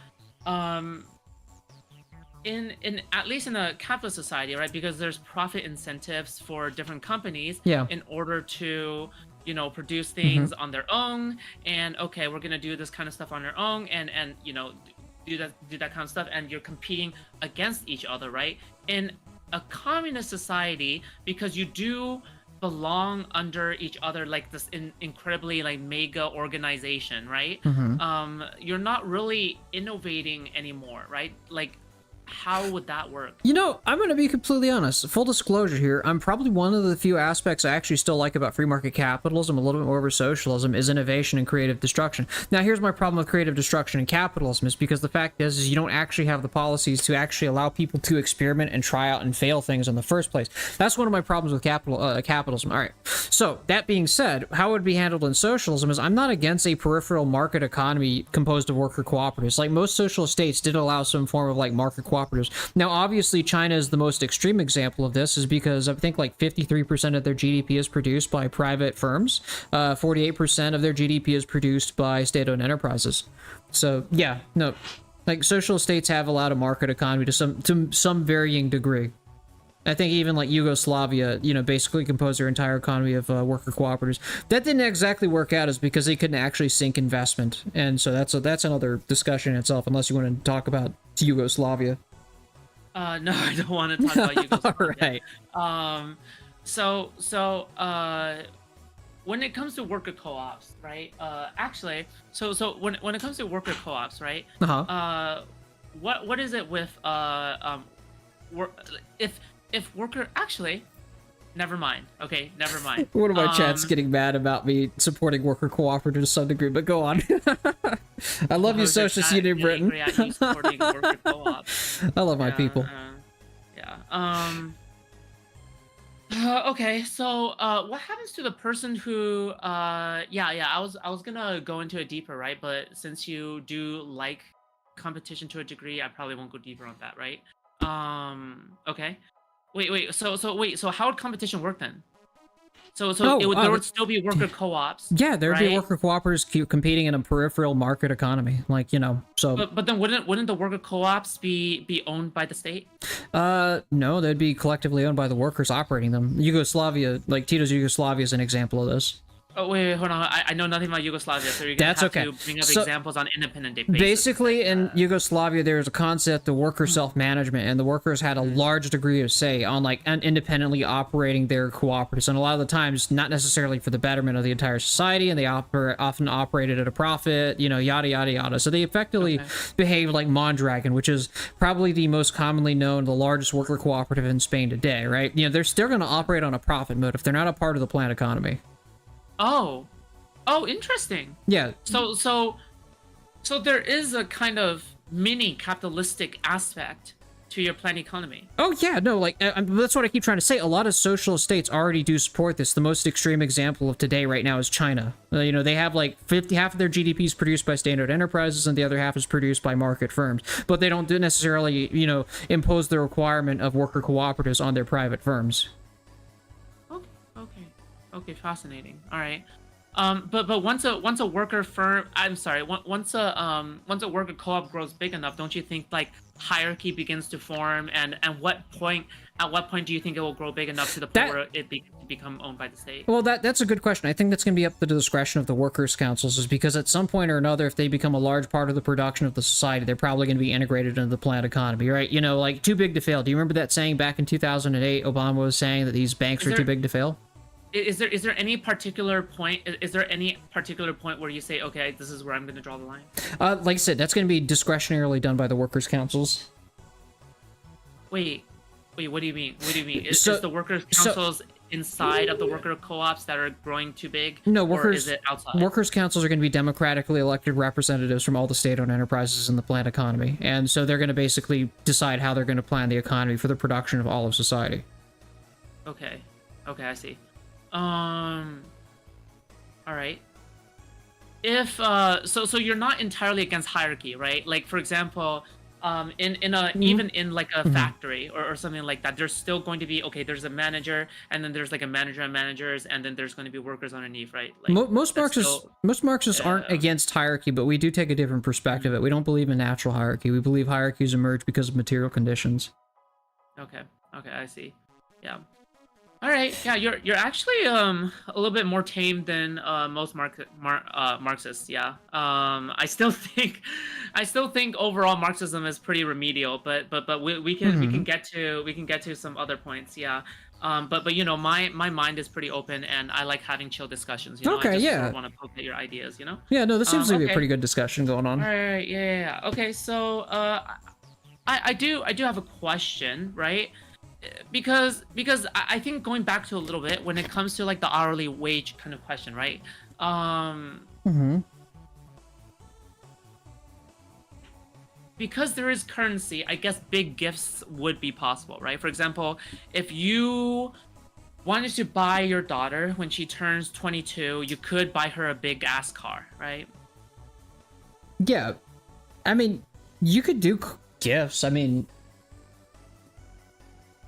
in at least in a capitalist society, right? Because there's profit incentives for different companies.
Yeah.
In order to produce things on their own, and okay, we're gonna do this kind of stuff on our own, and do that kind of stuff, and you're competing against each other, right? In a communist society, because you do belong under each other like this incredibly like mega organization, right? You're not really innovating anymore, right? Like how would that work?
You know, I'm going to be completely honest. Full disclosure here, I'm probably one of the few aspects I actually still like about free market capitalism, a little bit more over socialism, is innovation and creative destruction. Now, here's my problem with creative destruction in capitalism is because the fact is you don't actually have the policies to actually allow people to experiment and try out and fail things in the first place. That's one of my problems with capitalism. All right. So, that being said, how it would be handled in socialism is I'm not against a peripheral market economy composed of worker cooperatives. Like, most socialist states did allow some form of, like, market cooperatives. Now, obviously, China is the most extreme example of this, is because I think like 53% of their GDP is produced by private firms. 48% of their GDP is produced by state-owned enterprises. So, yeah, no, like socialist states have allowed a market economy to some varying degree. I think even like Yugoslavia, basically composed their entire economy of worker cooperatives. That didn't exactly work out is because they couldn't actually sink investment. And so that's another discussion in itself, unless you want to talk about Yugoslavia.
No, I don't want to talk about Yugoslavia.
All right.
when it comes to worker co-ops, right? Actually, when it comes to worker co-ops, right? What is it with if worker actually? Never mind. Okay, never mind.
One of my chats getting mad about me supporting worker cooperatives to some degree, but go on. I love you, Socialist Union Britain.
You supporting worker co-ops.
I love my people.
Okay, so what happens to the person who I was gonna go into it deeper, right? But since you do like competition to a degree, I probably won't go deeper on that, right? Okay. So how would competition work then? There would still be worker co-ops.
Yeah, there'd be worker cooperatives competing in a peripheral market economy, like, you know. So,
but then wouldn't the worker co-ops be owned by the state?
No, they'd be collectively owned by the workers operating them. Yugoslavia, like Tito's Yugoslavia, is an example of this.
Oh wait, hold on. I know nothing about Yugoslavia, so you're gonna have to bring up examples on independent basis.
Basically, in Yugoslavia, there's a concept of worker self-management, and the workers had a large degree of say on independently operating their cooperatives, and a lot of the times, not necessarily for the betterment of the entire society, and they often operated at a profit, you know, yada yada yada. So they effectively behave like Mondragon, which is probably the most commonly known, the largest worker cooperative in Spain today, right? You know, they're still going to operate on a profit motive. They're not a part of the planned economy.
Oh, interesting.
Yeah.
So there is a kind of mini capitalistic aspect to your planned economy.
Oh yeah, no, like that's what I keep trying to say. A lot of socialist states already do support this. The most extreme example of today right now is China. You know, they have like half of their GDP is produced by standard enterprises, and the other half is produced by market firms. But they don't necessarily, you know, impose the requirement of worker cooperatives on their private firms.
Okay, fascinating. All right. But once a worker firm, I'm sorry, once a worker co-op grows big enough, don't you think like hierarchy begins to form, and at what point do you think it will grow big enough to the point where it become owned by the state?
Well, that's a good question. I think that's going to be up to the discretion of the workers' councils, is because at some point or another, if they become a large part of the production of the society, they're probably going to be integrated into the planned economy, right? You know, like too big to fail. Do you remember that saying back in 2008? Obama was saying that these banks are too big to fail.
Is there any particular point? Is there any particular point where you say, okay, this is where I'm going to draw the line?
Like I said, that's going to be discretionarily done by the workers' councils.
Wait, what do you mean? Is the workers' councils inside of the worker co-ops that are growing too big?
No,
or is it outside?
Workers' councils are going to be democratically elected representatives from all the state-owned enterprises in the planned economy, and so they're going to basically decide how they're going to plan the economy for the production of all of society.
Okay, I see. All right. If so you're not entirely against hierarchy, right? Like for example, even in like a factory or something like that, there's still going to be there's a manager, and then there's like a manager and managers, and then there's going to be workers underneath, right? Like
most Marxists aren't against hierarchy, but we do take a different perspective. We don't believe in natural hierarchy. We believe hierarchies emerge because of material conditions.
Okay, I see. Yeah. All right, yeah, you're actually a little bit more tame than most Marxists. Yeah, I still think overall Marxism is pretty remedial, but we can get to some other points. Yeah, but you know, my mind is pretty open, and I like having chill discussions. You know, I just want to poke at your ideas. You know.
Yeah, no, this seems to be a pretty good discussion going on.
All right, yeah. Okay, so I do have a question, right? Because I think going back to a little bit when it comes to like the hourly wage kind of question, right? Because there is currency, I guess big gifts would be possible, right? For example, if you wanted to buy your daughter when she turns 22, you could buy her a big ass car, right?
Yeah, I mean, you could do gifts. I mean,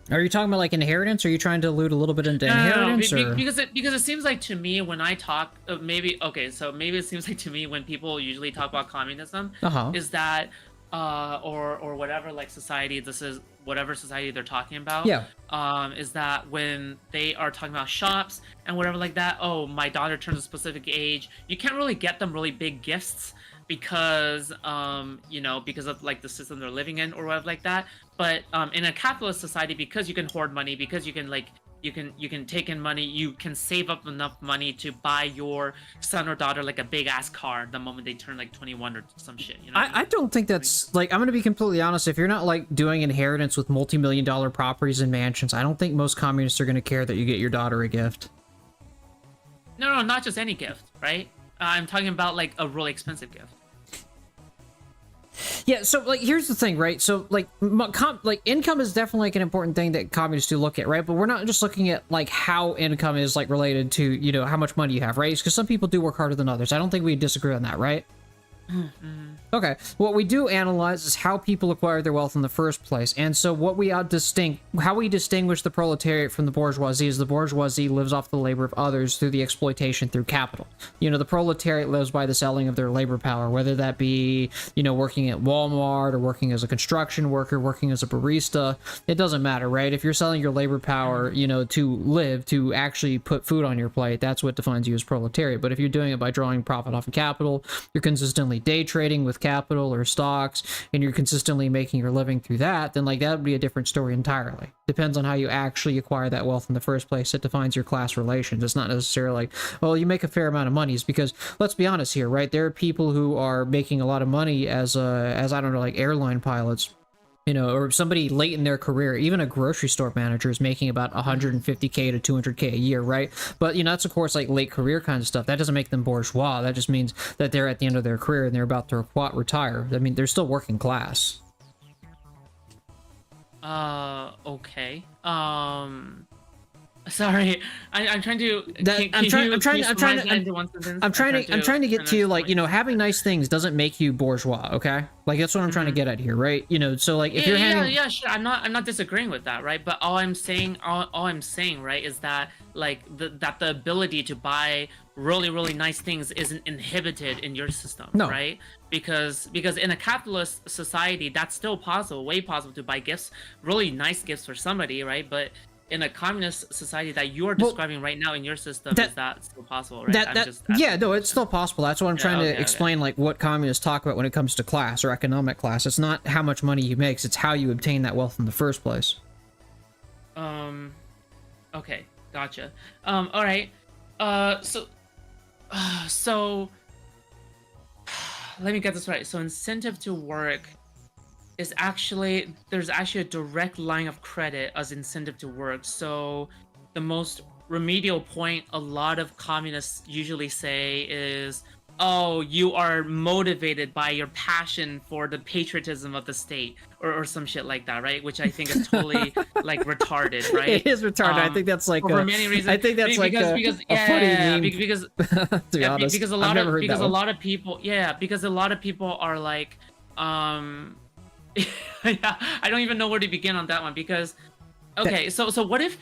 are you talking about like inheritance? Or are you trying to allude a little bit into inheritance?
No, because it seems like to me when I talk, maybe it seems like to me when people usually talk about communism, is that or whatever, like society, this is whatever society they're talking about.
Yeah.
Is that when they are talking about shops and whatever like that, oh, my daughter turns a specific age, you can't really get them really big gifts because you know, because of like the system they're living in or whatever like that. But in a capitalist society, because you can hoard money, because you can like you can take in money, you can save up enough money to buy your son or daughter like a big ass car the moment they turn like 21 or some shit. You know what I
I
mean?
don't think that's like, I'm gonna be completely honest. If you're not like doing inheritance with multi-million-dollar properties and mansions, I don't think most communists are gonna care that you get your daughter a gift.
No, not just any gift, right? I'm talking about like a really expensive gift.
Yeah, so like here's the thing, right? So like like income is definitely like an important thing that communists do look at, right? But we're not just looking at like how income is like related to, you know, how much money you have, right? Because some people do work harder than others. I don't think we disagree on that, right? Okay, what we do analyze is how people acquire their wealth in the first place, and so what we how we distinguish the proletariat from the bourgeoisie is the bourgeoisie lives off the labor of others through the exploitation through capital. You know, the proletariat lives by the selling of their labor power, whether that be, you know, working at Walmart or working as a construction worker, working as a barista. It doesn't matter, right? If you're selling your labor power, you know, to live, to actually put food on your plate, that's what defines you as proletariat. But if you're doing it by drawing profit off of capital, you're consistently day trading with capital or stocks, and you're consistently making your living through that, then like that would be a different story entirely. Depends on how you actually acquire that wealth in the first place. It defines your class relations. It's not necessarily like, well, you make a fair amount of money. It's because, let's be honest here, right? There are people who are making a lot of money as I don't know, like airline pilots, you know, or somebody late in their career. Even a grocery store manager is making about 150K to 200K a year, right? But, you know, that's of course like late career kind of stuff. That doesn't make them bourgeois. That just means that they're at the end of their career and they're about to retire. I mean, they're still working class.
Okay. Sorry, I'm trying to.
I'm trying to get to, like, you know, having nice things doesn't make you bourgeois. Okay, like that's what I'm trying to get at here, right? You know, so like if you're having,
yeah, sure. I'm not disagreeing with that, right? But all I'm saying, right, is that like the ability to buy really nice things isn't inhibited in your system,
No.
right? Because in a capitalist society, that's still possible, way possible to buy gifts, really nice gifts for somebody, right? But in a communist society that you're describing right now in your system, is that still possible, right?
Yeah, no, it's still possible. That's what I'm trying to explain, like what communists talk about when it comes to class or economic class. It's not how much money you make, it's how you obtain that wealth in the first place.
Okay, gotcha. All right. So let me get this right. So incentive to work is actually, there's actually a direct line of credit as incentive to work. So the most remedial point a lot of communists usually say is, oh, you are motivated by your passion for the patriotism of the state, or some shit like that, right? Which I think is totally like retarded, right?
It is retarded. I think that's like
for many reasons.
I think that's
because
a funny meme.
Because
to be honest,
because a lot of people are like, yeah, I don't even know where to begin on that one, because okay, so what if,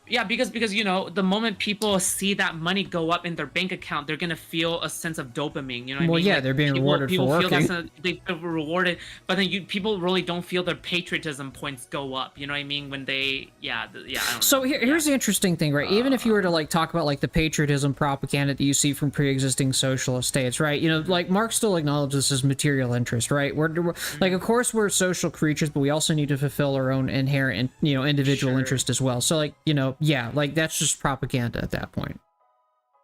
yeah, because you know, the moment people see that money go up in their bank account, they're gonna feel a sense of dopamine. You know what I mean?
Well, yeah,
like,
they're being rewarded for working.
They feel rewarded, but then people really don't feel their patriotism points go up. You know what I mean? When they, I don't know.
So here's the interesting thing, right? Even if you were to like talk about like the patriotism propaganda that you see from pre-existing socialist states, right? You know, like Marx still acknowledges this as material interest, right? We're like, of course, we're social creatures, but we also need to fulfill our own inherent, you know, individual interest as well. So like, you know, yeah, like that's just propaganda at that point.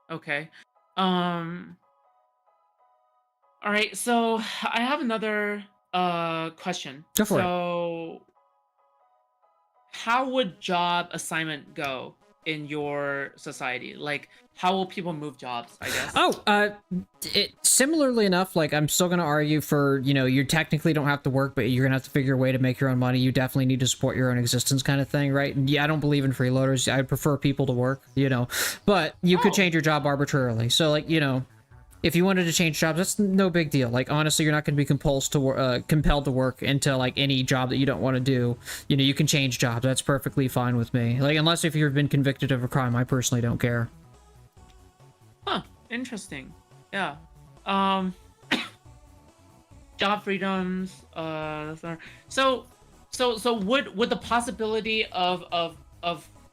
Okay. All right, so I have another question.
Go for it.
So how would job assignment go in your society? Like, how will people move jobs, I guess?
Oh, similarly enough, like I'm still gonna argue for, you know, you technically don't have to work, but you're gonna have to figure a way to make your own money. You definitely need to support your own existence, kind of thing, right? And yeah, I don't believe in freeloaders. I prefer people to work, you know, but you could change your job arbitrarily. So like, you know, if you wanted to change jobs, that's no big deal. Like, honestly, you're not going to be compelled to work into like any job that you don't want to do. You know, you can change jobs. That's perfectly fine with me. Like, unless if you've been convicted of a crime, I personally don't care.
Huh. Interesting. Yeah. Job freedoms. So would the possibility of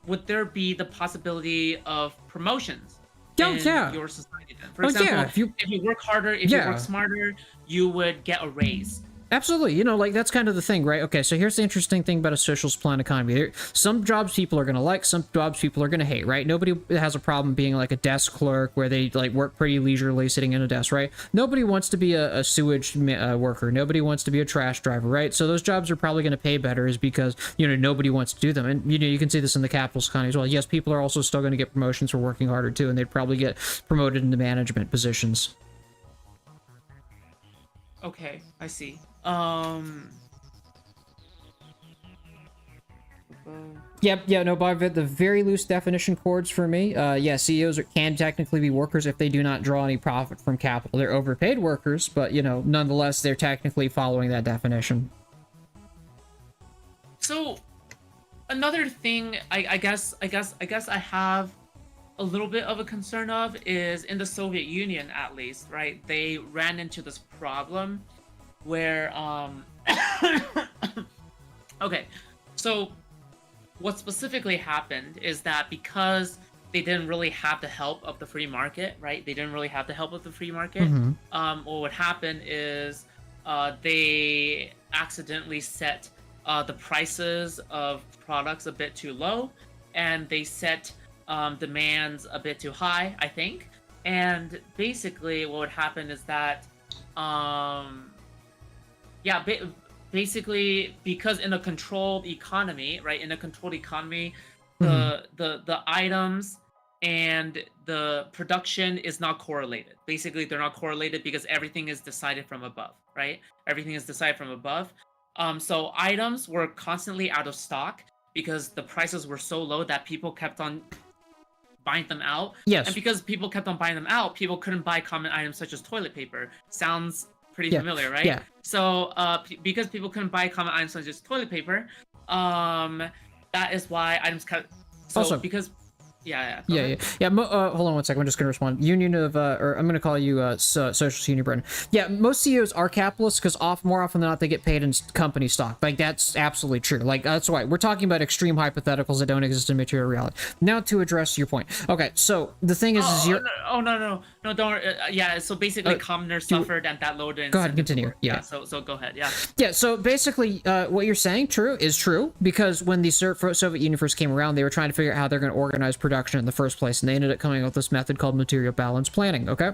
would there be the possibility of promotions in your society then? For example, if you work harder, if you work smarter, you would get a raise.
Absolutely. You know, like that's kind of the thing, right? Okay, so here's the interesting thing about a socialist plan economy. Some jobs people are going to like, some jobs people are going to hate, right? Nobody has a problem being like a desk clerk where they like work pretty leisurely sitting in a desk, right? Nobody wants to be a sewage worker. Nobody wants to be a trash driver, right? So those jobs are probably going to pay better is because, you know, nobody wants to do them. And, you know, you can see this in the capitalist economy as well. Yes, people are also still going to get promotions for working harder too, and they'd probably get promoted into management positions.
Okay, I see.
Yeah, no, by the very loose definition chords for me, yeah, CEOs can technically be workers if they do not draw any profit from capital. They're overpaid workers, but, you know, nonetheless, they're technically following that definition.
So, another thing I guess I have a little bit of a concern of is in the Soviet Union, at least, right? They ran into this problem where, okay, so what specifically happened is that because they didn't really have the help of the free market, right? They didn't really have the help of the free market. What would happen is they accidentally set the prices of products a bit too low, and they set demands a bit too high, I think. And basically what would happen is that basically because in a controlled economy, right, in a controlled economy, the items and the production is not correlated. Basically they're not correlated because everything is decided from above, right? Everything is decided from above. So items were constantly out of stock because the prices were so low that people kept on buying them out.
Yes.
And because people kept on buying them out, people couldn't buy common items such as toilet paper. Sounds pretty familiar, right?
Yeah.
So because people couldn't buy common items such as toilet paper, that is why items cut. So
also,
because Yeah.
Hold on one second. I'm just going to respond. Union of, or I'm going to call you Socialist Union Britain. Yeah, most CEOs are capitalists because more often than not they get paid in company stock. Like that's absolutely true. Like that's why we're talking about extreme hypotheticals that don't exist in material reality. Now to address your point. Okay, so the thing is,
no, don't. Yeah, so basically, commoners suffered and that lowered the.
Go ahead, continue. Yeah.
So go ahead. Yeah.
Yeah. So basically, what you're saying is true because when the Soviet Union first came around, they were trying to figure out how they're going to organize production in the first place, and they ended up coming up with this method called material balance planning. Okay.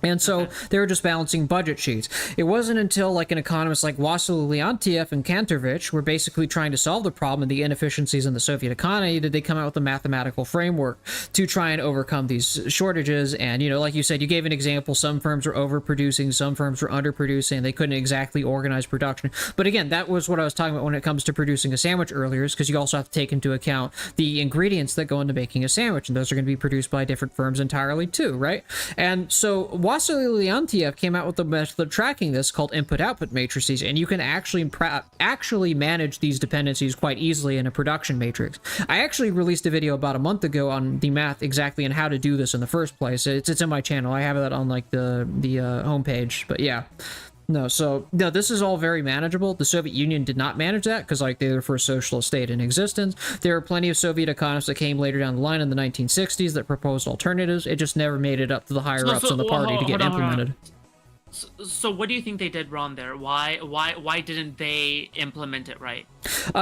And so they were just balancing budget sheets. It wasn't until like an economist like Wassily Leontief and Kantorovich were basically trying to solve the problem and the inefficiencies in the Soviet economy did they come out with a mathematical framework to try and overcome these shortages. And, you know, like you said, you gave an example. Some firms were overproducing, some firms were underproducing. They couldn't exactly organize production. But again, that was what I was talking about when it comes to producing a sandwich earlier, is because you also have to take into account the ingredients that go into making a sandwich. And those are going to be produced by different firms entirely too, right? And so Wassily Leontief came out with a method of tracking this called input-output matrices, and you can actually manage these dependencies quite easily in a production matrix. I actually released a video about a month ago on the math exactly and how to do this in the first place. It's in my channel. I have that on like the homepage, but yeah. No, this is all very manageable. The Soviet Union did not manage that because, like, they were the first socialist state in existence. There are plenty of Soviet economists that came later down the line in the 1960s that proposed alternatives. It just never made it up to the higher-ups in the party to get implemented.
So what do you think they did wrong there? Why didn't they implement it right?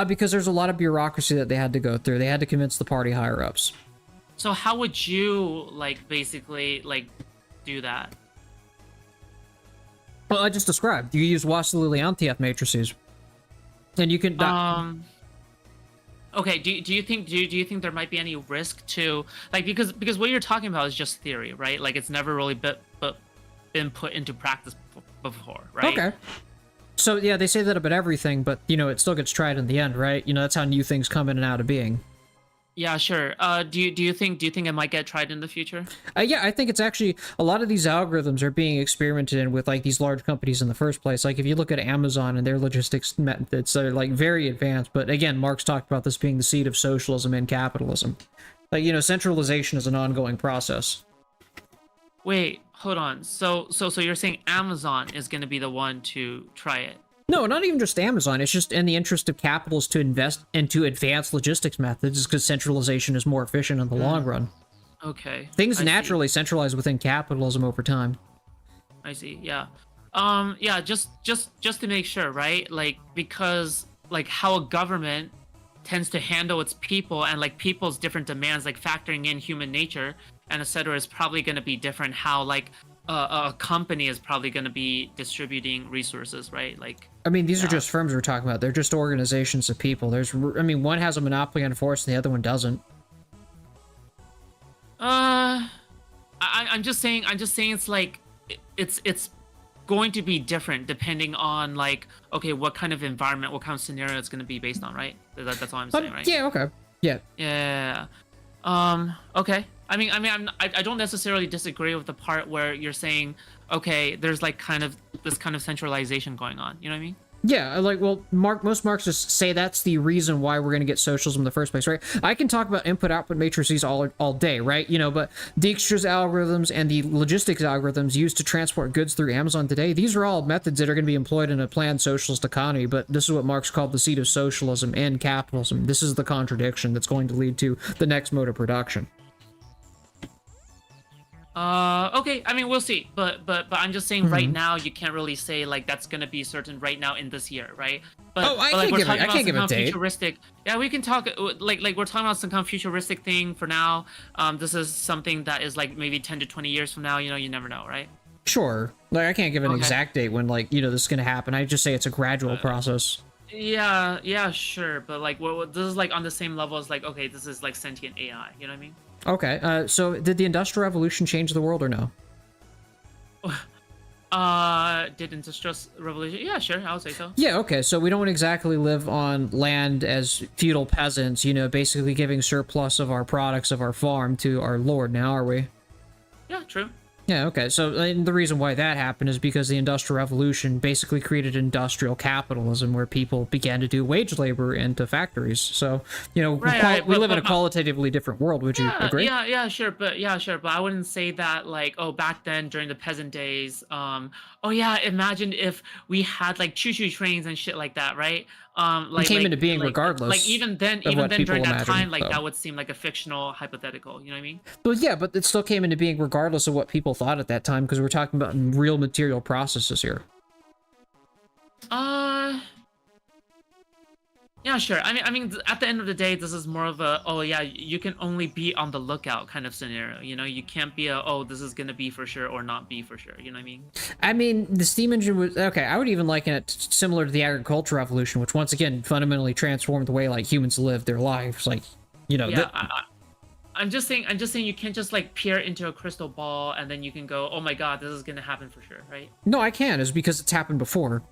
Because there's a lot of bureaucracy that they had to go through. They had to convince the party higher-ups.
So how would you, like, basically, like, do that?
Well, I just described. You use Wassily Leontief matrices, and you can.
Okay. Do you think there might be any risk to, like, because what you're talking about is just theory, right? Like it's never really been put into practice before, right?
Okay. So yeah, they say that about everything, but you know it still gets tried in the end, right? You know that's how new things come in and out of being.
Yeah, sure. Do you think it might get tried in the future?
Yeah, I think it's actually a lot of these algorithms are being experimented in with like these large companies in the first place. Like if you look at Amazon and their logistics methods, they're like very advanced. But again, Marx talked about this being the seed of socialism and capitalism. Like, you know, centralization is an ongoing process.
Wait, hold on. So you're saying Amazon is going to be the one to try it?
No, not even just Amazon. It's just in the interest of capitalists to invest into advanced logistics methods because centralization is more efficient in the long run.
Okay.
Things naturally centralize within capitalism over time.
I see, yeah. Yeah, just to make sure, right? Like, because like how a government tends to handle its people and like people's different demands, like factoring in human nature and etc., is probably going to be different. How like a company is probably going to be distributing resources, right? Like,
I mean, these are
yeah.
just firms we're talking about. They're just organizations of people. I mean, one has a monopoly on force and the other one doesn't.
I'm just saying. I'm just saying it's like it's going to be different depending on like, okay, what kind of environment, what kind of scenario it's going to be based on, right? That's all I'm saying, right?
Yeah. Okay. Yeah.
Yeah. Okay. I don't necessarily disagree with the part where you're saying, okay, there's like kind of this kind of centralization going on. You know what I mean?
Yeah, like, well, most Marxists say that's the reason why we're going to get socialism in the first place, right? I can talk about input-output matrices all day, right? You know, but Dijkstra's algorithms and the logistics algorithms used to transport goods through Amazon today, these are all methods that are going to be employed in a planned socialist economy, but this is what Marx called the seed of socialism and capitalism. This is the contradiction that's going to lead to the next mode of production.
Okay. I mean, we'll see. But I'm just saying right now you can't really say like that's gonna be certain right now in this year, right? But,
I can't give a date.
Futuristic. Yeah, we can talk like we're talking about some kind of futuristic thing for now. This is something that is like maybe 10 to 20 years from now. You know, you never know, right?
Sure. Like, I can't give an exact date when, like, you know, this is gonna happen. I just say it's a gradual process.
Yeah, sure. But like, this is like on the same level as like, okay, this is like sentient AI. You know what I mean?
Okay, so did the Industrial Revolution change the world or no?
Did Industrial Revolution? Yeah, sure, I would say so.
Yeah, okay, so we don't exactly live on land as feudal peasants, you know, basically giving surplus of our products of our farm to our lord now, are we?
Yeah, true.
Yeah, okay, so and the reason why that happened is because the Industrial Revolution basically created industrial capitalism where people began to do wage labor into factories. So, you know, we live in a qualitatively different world, would you agree?
Yeah, sure, but I wouldn't say that like, oh, back then during the peasant days, oh yeah, imagine if we had like choo-choo trains and shit like that, right?
Like, it came into being regardless.
Like even then during that time, like that would seem like a fictional hypothetical. You know what I mean?
But yeah, but it still came into being regardless of what people thought at that time, because we're talking about real material processes here.
Yeah, sure. I mean, at the end of the day, this is more of a, oh yeah, you can only be on the lookout kind of scenario. You know, you can't be a, oh, this is gonna be for sure or not be for sure. You know what I mean? I
mean, the steam engine was okay. I would even liken it similar to the agricultural revolution, which once again fundamentally transformed the way like humans live their lives. Like, you know.
Yeah. I'm just saying you can't just like peer into a crystal ball and then you can go, oh my god, this is gonna happen for sure, right?
No, I can. It's because it's happened before.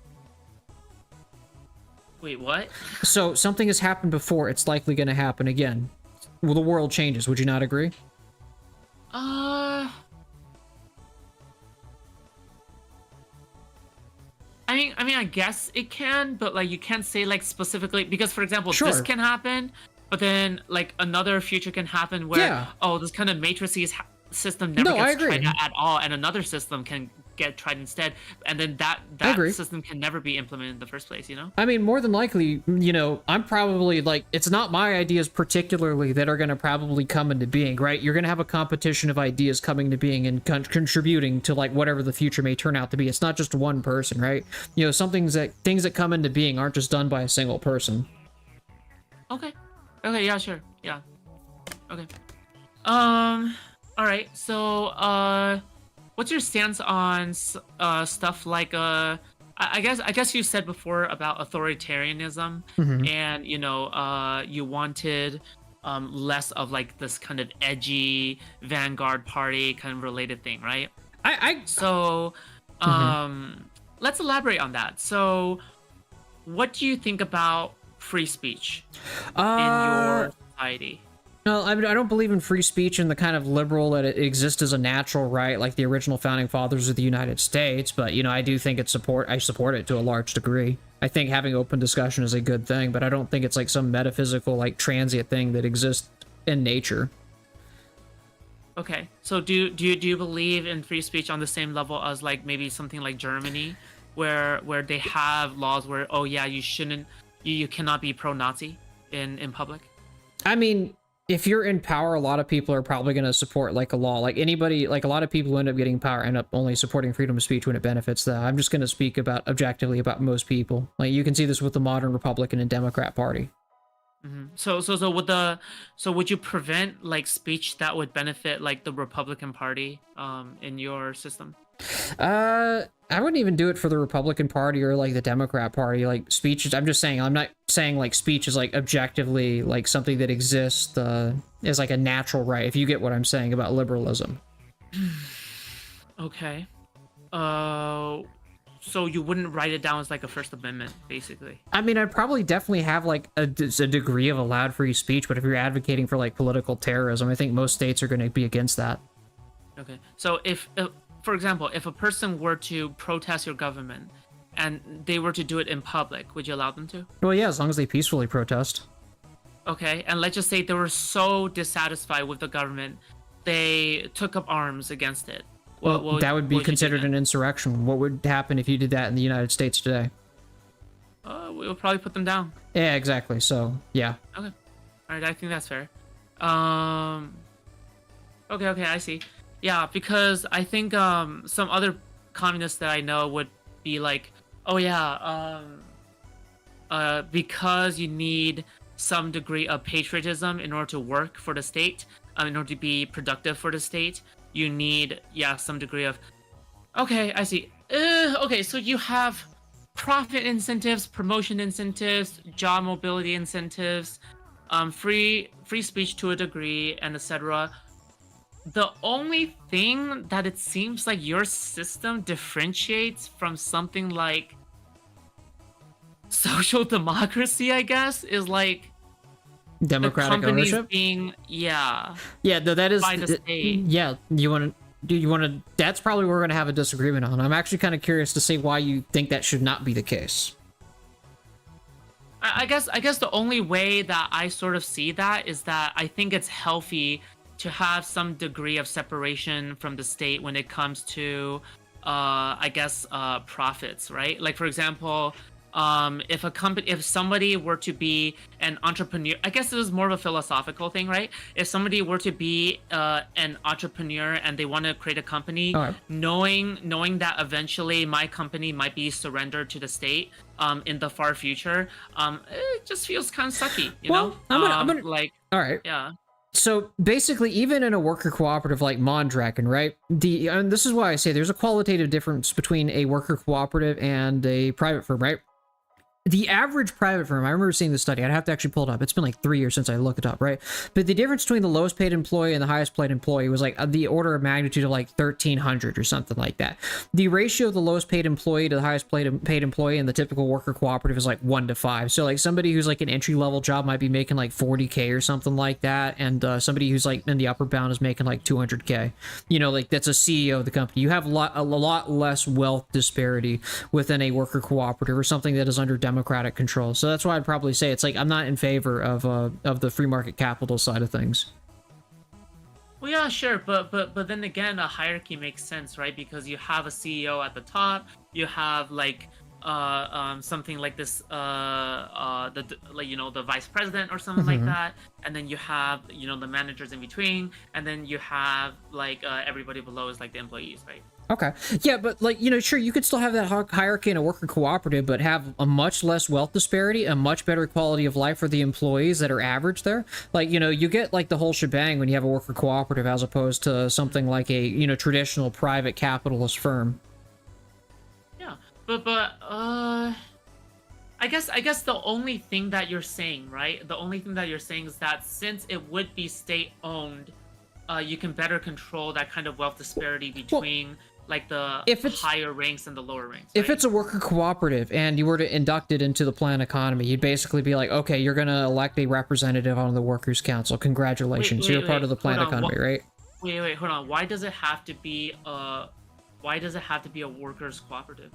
Wait, what?
So something has happened before, it's likely going to happen again. Well, the world changes. Would you not agree?
I mean, I guess it can, but like you can't say like specifically because, for example, this can happen, but then like another future can happen where oh, this kind of matrices system never gets tried at all, and another system can get tried instead, and then that system can never be implemented in the first place, you know? I
mean, more than likely, you know, I'm probably like, it's not my ideas particularly that are going to probably come into being, right? You're going to have a competition of ideas coming to being and contributing to like whatever the future may turn out to be. It's not just one person, right? You know, things that come into being aren't just done by a single person.
Okay, yeah, sure, yeah. Okay. All right, so what's your stance on stuff like I guess you said before about authoritarianism, and you know you wanted less of like this kind of edgy vanguard party kind of related thing, right? So let's elaborate on that. So what do you think about free speech in your society?
No, I mean, I don't believe in free speech and the kind of liberal that it exists as a natural right, like the original founding fathers of the United States. But you know, I do think I support it to a large degree. I think having open discussion is a good thing, but I don't think it's like some metaphysical, like transient thing that exists in nature.
Okay, so do you believe in free speech on the same level as like maybe something like Germany, where they have laws where, oh yeah, you cannot be pro-Nazi in public?
I mean, if you're in power, a lot of people are probably going to support like a law. Like anybody, like a lot of people who end up getting power end up only supporting freedom of speech when it benefits them. I'm just going to speak about objectively about most people. Like you can see this with the modern Republican and Democrat Party.
So would you prevent like speech that would benefit like the Republican Party in your system?
I wouldn't even do it for the Republican Party or like the Democrat Party. Like speech, I'm just saying, I'm not saying like speech is like objectively like something that exists as like a natural right. If you get what I'm saying about liberalism.
Okay. So you wouldn't write it down as like a First Amendment, basically.
I mean, I'd probably definitely have like a degree of allowed free speech, but if you're advocating for like political terrorism, I think most states are going to be against that.
Okay. So if for example, if a person were to protest your government and they were to do it in public, would you allow them to?
Well, yeah, as long as they peacefully protest.
Okay, and let's just say they were so dissatisfied with the government, they took up arms against it.
Well, that would be considered an insurrection. What would happen if you did that in the United States today?
We would probably put them down.
Yeah, exactly. So, yeah.
Okay. All right, I think that's fair. Okay, I see. Yeah, because I think some other communists that I know would be like, oh yeah, because you need some degree of patriotism in order to work for the state, in order to be productive for the state, you need, yeah, some degree of, okay, I see. Okay, so you have profit incentives, promotion incentives, job mobility incentives, free speech to a degree, and etc. The only thing that it seems like your system differentiates from something like social democracy, I guess, is like
democratic
the companies
ownership
being, yeah,
that is
by the state.
Yeah, you want to that's probably what we're going to have a disagreement on. I'm actually kind of curious to see why you think that should not be the case.
I guess the only way that I sort of see that is that I think it's healthy to have some degree of separation from the state when it comes to I guess profits, right? Like for example, if somebody were to be an entrepreneur, I guess this is more of a philosophical thing, right? If somebody were to be an entrepreneur and they want to create a company,
right,
knowing that eventually my company might be surrendered to the state in the far future, it just feels kind of sucky, you know?
I'm gonna
like,
all right,
yeah.
So basically, even in a worker cooperative like Mondragon, right? And this is why I say there's a qualitative difference between a worker cooperative and a private firm, right? The average private firm, I remember seeing the study, I'd have to actually pull it up. It's been like 3 years since I looked it up, right? But the difference between the lowest paid employee and the highest paid employee was like the order of magnitude of like 1,300 or something like that. The ratio of the lowest paid employee to the highest paid employee in the typical worker cooperative is like 1 to 5. So like somebody who's like an entry level job might be making like 40K or something like that. And somebody who's like in the upper bound is making like 200K. You know, like that's a CEO of the company. You have a lot less wealth disparity within a worker cooperative or something that is under democratic control. So that's why I'd probably say it's like I'm not in favor of the free market capital side of things.
Well, yeah, sure, but then again, a hierarchy makes sense, right? Because you have a CEO at the top, you have like something like this, the vice president or something like that, and then you have the managers in between, and then you have like everybody below is like the employees, right?
Okay. Yeah, but like, sure, you could still have that hierarchy in a worker cooperative, but have a much less wealth disparity, a much better quality of life for the employees that are average there. Like, you get like the whole shebang when you have a worker cooperative as opposed to something like a, traditional private capitalist firm.
Yeah, but I guess the only thing that you're saying, right? The only thing that you're saying is that since it would be state owned, you can better control that kind of wealth disparity between like the higher ranks and the lower ranks. Right?
If it's a worker cooperative and you were to induct it into the planned economy, you'd basically be like, okay, you're going to elect a representative on the workers' council. Congratulations, you're part of the planned economy, right?
Wait, hold on. Why does it have to be a workers' cooperative?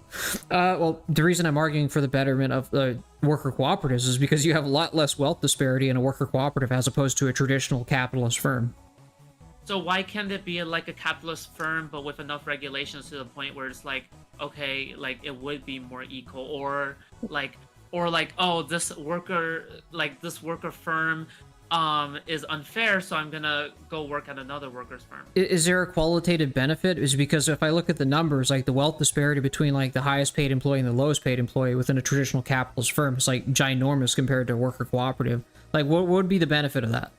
Well, the reason I'm arguing for the betterment of the worker cooperatives is because you have a lot less wealth disparity in a worker cooperative as opposed to a traditional capitalist firm.
So why can't it be like a capitalist firm, but with enough regulations to the point where it's like, okay, like it would be more equal, or like, oh, this worker firm is unfair, so I'm gonna go work at another workers firm.
Is there a qualitative benefit? Is because if I look at the numbers, like the wealth disparity between like the highest paid employee and the lowest paid employee within a traditional capitalist firm is like ginormous compared to a worker cooperative. Like, what would be the benefit of that?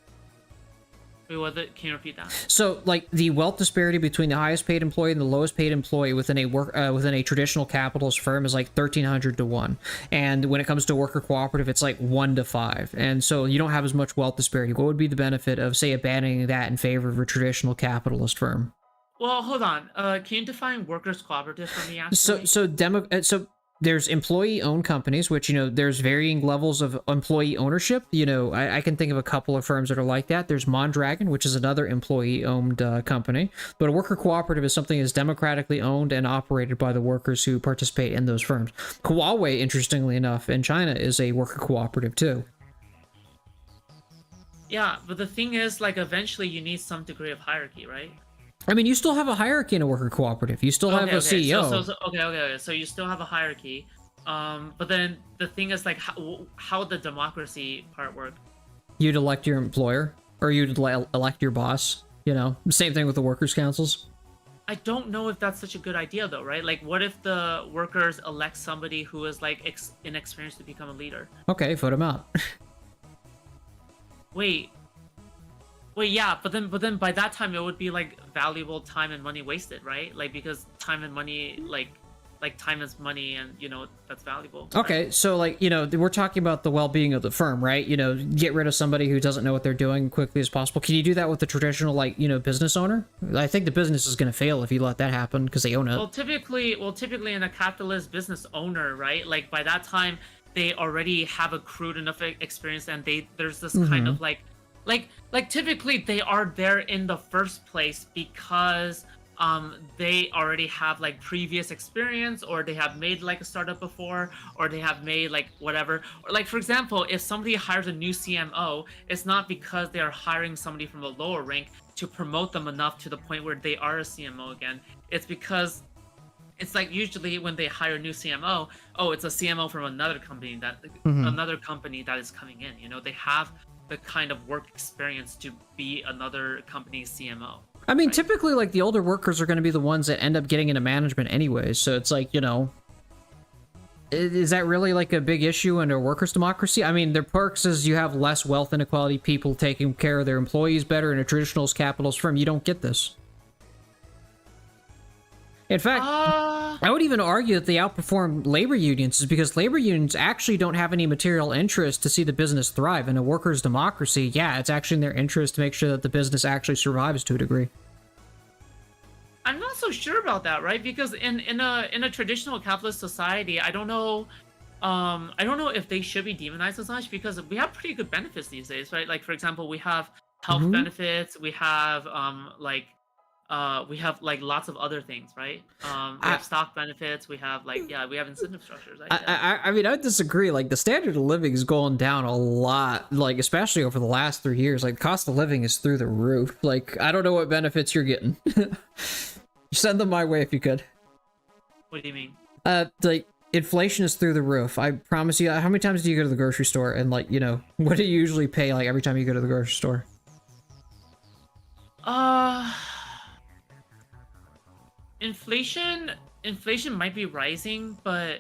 Wait, can you repeat that?
So, like, the wealth disparity between the highest paid employee and the lowest paid employee within a traditional capitalist firm is like 1,300 to 1, and when it comes to worker cooperative, it's like 1 to 5, and so you don't have as much wealth disparity. What would be the benefit of, say, abandoning that in favor of a traditional capitalist firm?
Well, hold on. Can you define workers cooperative for me? Actually,
So there's employee-owned companies, which, there's varying levels of employee ownership. I can think of a couple of firms that are like that. There's Mondragon, which is another employee-owned company. But a worker cooperative is something that's democratically owned and operated by the workers who participate in those firms. Huawei, interestingly enough, in China is a worker cooperative too.
yeah, but the thing is, like, eventually you need some degree of hierarchy, right?
I mean, you still have a hierarchy in a worker cooperative. You still have a CEO.
Okay. So you still have a hierarchy. But then the thing is, like, how would the democracy part work?
You'd elect your employer, or you'd elect your boss. Same thing with the workers' councils.
I don't know if that's such a good idea, though, right? Like, what if the workers elect somebody who is, like, inexperienced to become a leader?
Okay, vote him out.
Wait, yeah, but then by that time it would be like valuable time and money wasted, right? Like, because time and money, like time is money, and that's valuable.
Okay,
right?
so like, we're talking about the well-being of the firm, right? Get rid of somebody who doesn't know what they're doing quickly as possible. Can you do that with the traditional, like, business owner? I think the business is going to fail if you let that happen because they own it.
Well, typically in a capitalist business owner, right? Like, by that time they already have accrued enough experience, and there's this kind of like typically they are there in the first place because they already have like previous experience, or they have made like a startup before, or they have made like whatever. Or, like, for example, if somebody hires a new CMO, it's not because they are hiring somebody from a lower rank to promote them enough to the point where they are a CMO again. It's because it's like, usually when they hire a new CMO, it's a CMO from another company that is coming in. They have the kind of work experience to be another company's CMO.
I mean,
right?
Typically, like, the older workers are going to be the ones that end up getting into management anyways. So it's like, is that really like a big issue under workers' democracy? I mean, their perks is you have less wealth inequality, people taking care of their employees better. In a traditional capitalist firm, you don't get this. In fact, I would even argue that they outperform labor unions, is because labor unions actually don't have any material interest to see the business thrive. In a workers' democracy, yeah, it's actually in their interest to make sure that the business actually survives to a degree.
I'm not so sure about that, right? Because in a traditional capitalist society, I don't know if they should be demonized as much, because we have pretty good benefits these days, right? Like, for example, we have health benefits, we have lots of other things, right? We have stock benefits. We have we have incentive structures. Right?
I mean, I would disagree. Like, the standard of living is going down a lot. Like, especially over the last 3 years. Like, cost of living is through the roof. Like, I don't know what benefits you're getting. Send them my way if you could.
What do you mean?
Like, inflation is through the roof. I promise you. How many times do you go to the grocery store? And like, what do you usually pay like every time you go to the grocery store?
Inflation might be rising, but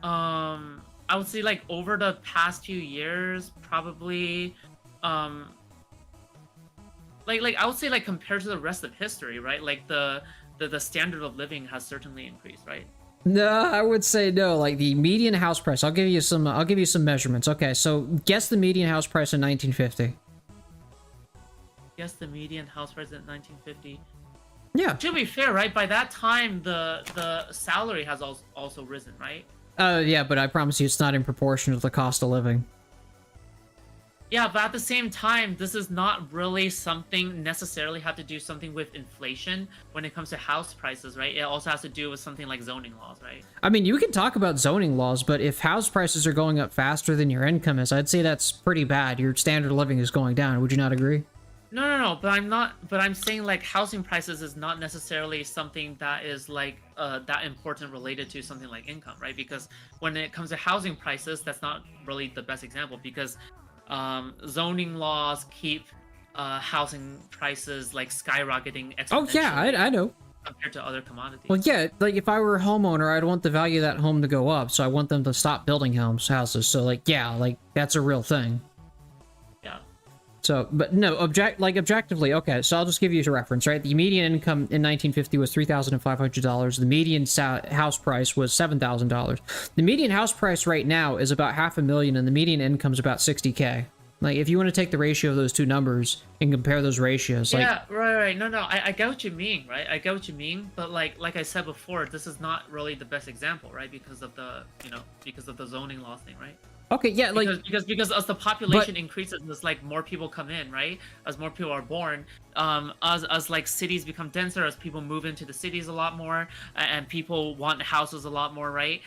I would say, like, over the past few years, probably like I would say, like, compared to the rest of history, right? Like, the standard of living has certainly increased, right?
No, I would say no. Like, the median house price. I'll give you some measurements. Okay, so guess the median house price in 1950.
Guess the median house price in 1950.
Yeah.
To be fair, right, by that time the salary has also risen, right?
Yeah, but I promise you it's not in proportion to the cost of living.
Yeah, but at the same time, this is not really something necessarily have to do something with inflation when it comes to house prices, right? It also has to do with something like zoning laws, right?
I mean, you can talk about zoning laws, but if house prices are going up faster than your income is, I'd say that's pretty bad. Your standard of living is going down. Would you not agree?
No, but I'm saying, like, housing prices is not necessarily something that is like that important related to something like income, right? Because when it comes to housing prices, that's not really the best example, because zoning laws keep housing prices like skyrocketing
Oh yeah,
exponentially
I know.
compared to other commodities.
Well, yeah, like if I were a homeowner, I'd want the value of that home to go up, so I want them to stop building houses. So like, yeah, like that's a real thing.
Yeah.
So, but no, objectively, okay. So I'll just give you a reference, right? The median income in 1950 was $3,500. The median house price was $7,000. The median house price right now is about $500,000, and the median income is about $60K. Like, if you want to take the ratio of those two numbers and compare those ratios, like,
yeah, right. No, I get what you mean, right? I get what you mean, but like I said before, this is not really the best example, right? Because of the zoning laws thing, right?
okay, yeah, like,
because as the population increases, as like more people come in, right? As more people are born, as like cities become denser, as people move into the cities a lot more, and people want houses a lot more, right?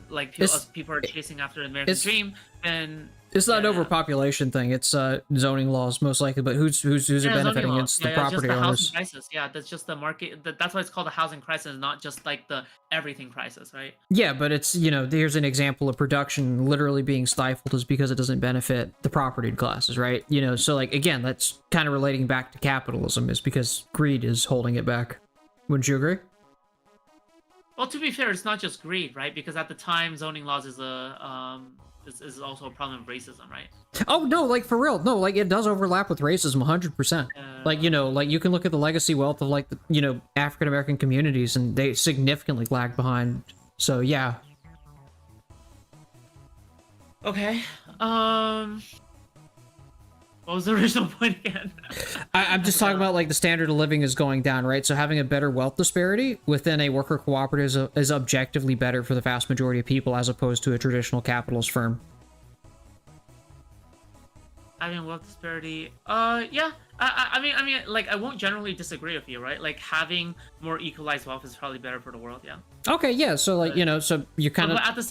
Like as people are chasing after the American dream, and
it's not an overpopulation thing. It's zoning laws most likely, but who's it benefiting? It's the property
just the
owners.
housing crisis. Yeah, that's just the market. That's why it's called a housing crisis, not just like the everything crisis, right?
Yeah, but it's, here's an example of production literally being stifled is because it doesn't benefit the property classes, right? So like, again, that's kind of relating back to capitalism, is because greed is holding it back. Wouldn't you agree?
Well, to be fair, it's not just greed, right? Because at the time, zoning laws is is also a problem of racism, right?
Oh no, like for real, no, like it does overlap with racism 100%. Like, like you can look at the legacy wealth of like the, African American communities, and they significantly lag behind. So yeah.
Okay. What was the original point again?
I'm just talking about like the standard of living is going down, right? So having a better wealth disparity within a worker cooperative is objectively better for the vast majority of people as opposed to a traditional capitalist firm.
Having wealth disparity, yeah. I mean, like I won't generally disagree with you, right? Like having more equalized wealth is probably better for the world, yeah.
Okay, yeah. So like, so you kind of.
But at the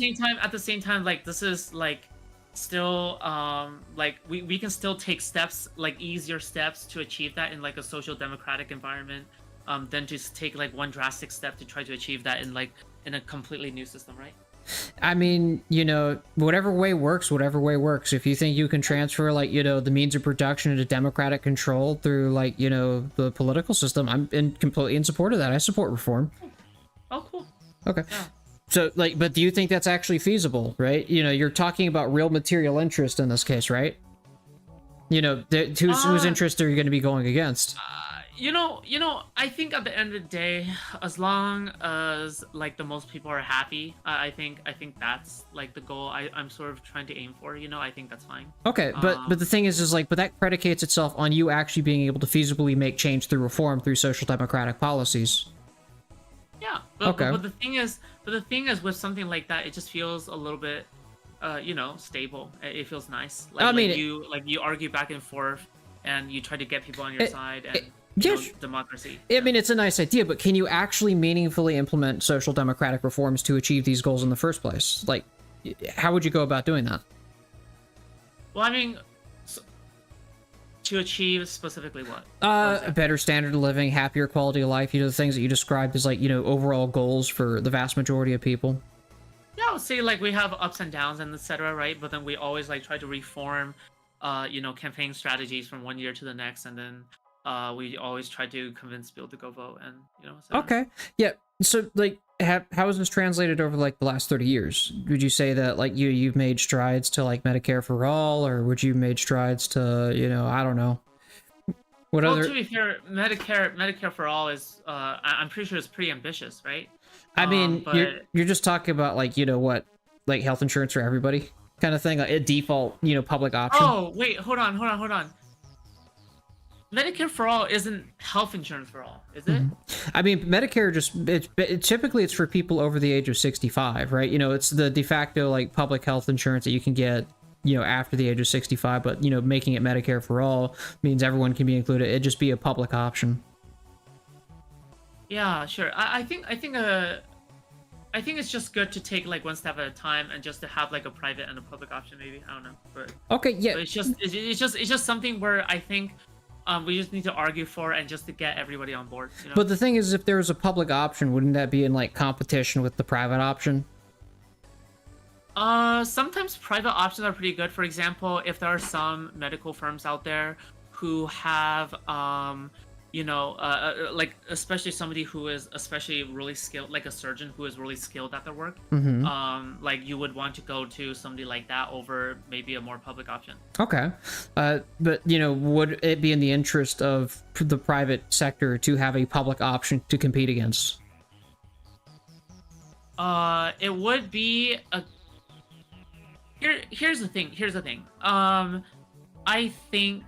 same time, like this is like still like we can still take steps, like easier steps to achieve that in like a social democratic environment than just take like one drastic step to try to achieve that in a completely new system, right?
I mean, whatever way works. If you think you can transfer like, the means of production into democratic control through like, the political system, I'm completely in support of that. I support reform.
Oh, cool.
Okay.
Yeah.
So, like, but do you think that's actually feasible, right? You're talking about real material interest in this case, right? Whose interest are you going to be going against?
I think at the end of the day, as long as like the most people are happy, I think that's like the goal I'm sort of trying to aim for. I think that's fine.
Okay, but the thing is like, but that predicates itself on you actually being able to feasibly make change through reform through social democratic policies.
Yeah, but the thing is with something like that, it just feels a little bit, stable. It feels nice. Like,
I mean,
you argue back and forth, and you try to get people on your side, and democracy.
I mean, it's a nice idea, but can you actually meaningfully implement social democratic reforms to achieve these goals in the first place? Like, how would you go about doing that?
Well, I mean, to achieve specifically what?
A better standard of living, happier quality of life, the things that you described as like, overall goals for the vast majority of people.
Yeah, I would say like we have ups and downs and etc., right? But then we always like try to reform, campaign strategies from one year to the next, and then we always try to convince people to go vote, and
Okay, yeah. So like, how is this translated over like the last 30 years? Would you say that like you've made strides to like Medicare for all, or would you made strides to I don't know? What
well,
other?
To be fair, Medicare for all is I'm pretty sure it's pretty ambitious, right?
I mean,
but
you're just talking about like what, like health insurance for everybody kind of thing, like a default public option.
Oh wait, hold on. Medicare for all isn't health insurance for all, is it?
I mean, Medicare typically it's for people over the age of 65, right? It's the de facto like public health insurance that you can get, after the age of 65. But making it Medicare for all means everyone can be included. It'd just be a public option.
Yeah, sure. I think it's just good to take like one step at a time and just to have like a private and a public option, maybe. I don't know, but
okay, yeah.
But it's just something where I think. We just need to argue for and just to get everybody on board.
But the thing is, if there was a public option, wouldn't that be in like competition with the private option?
Sometimes private options are pretty good. For example, if there are some medical firms out there who have, like especially somebody who is especially really skilled, like a surgeon who is really skilled at their work,
Mm-hmm.
like you would want to go to somebody like that over maybe a more public option.
Okay. But, would it be in the interest of the private sector to have a public option to compete against?
It would be a here's the thing. Here's the thing. I think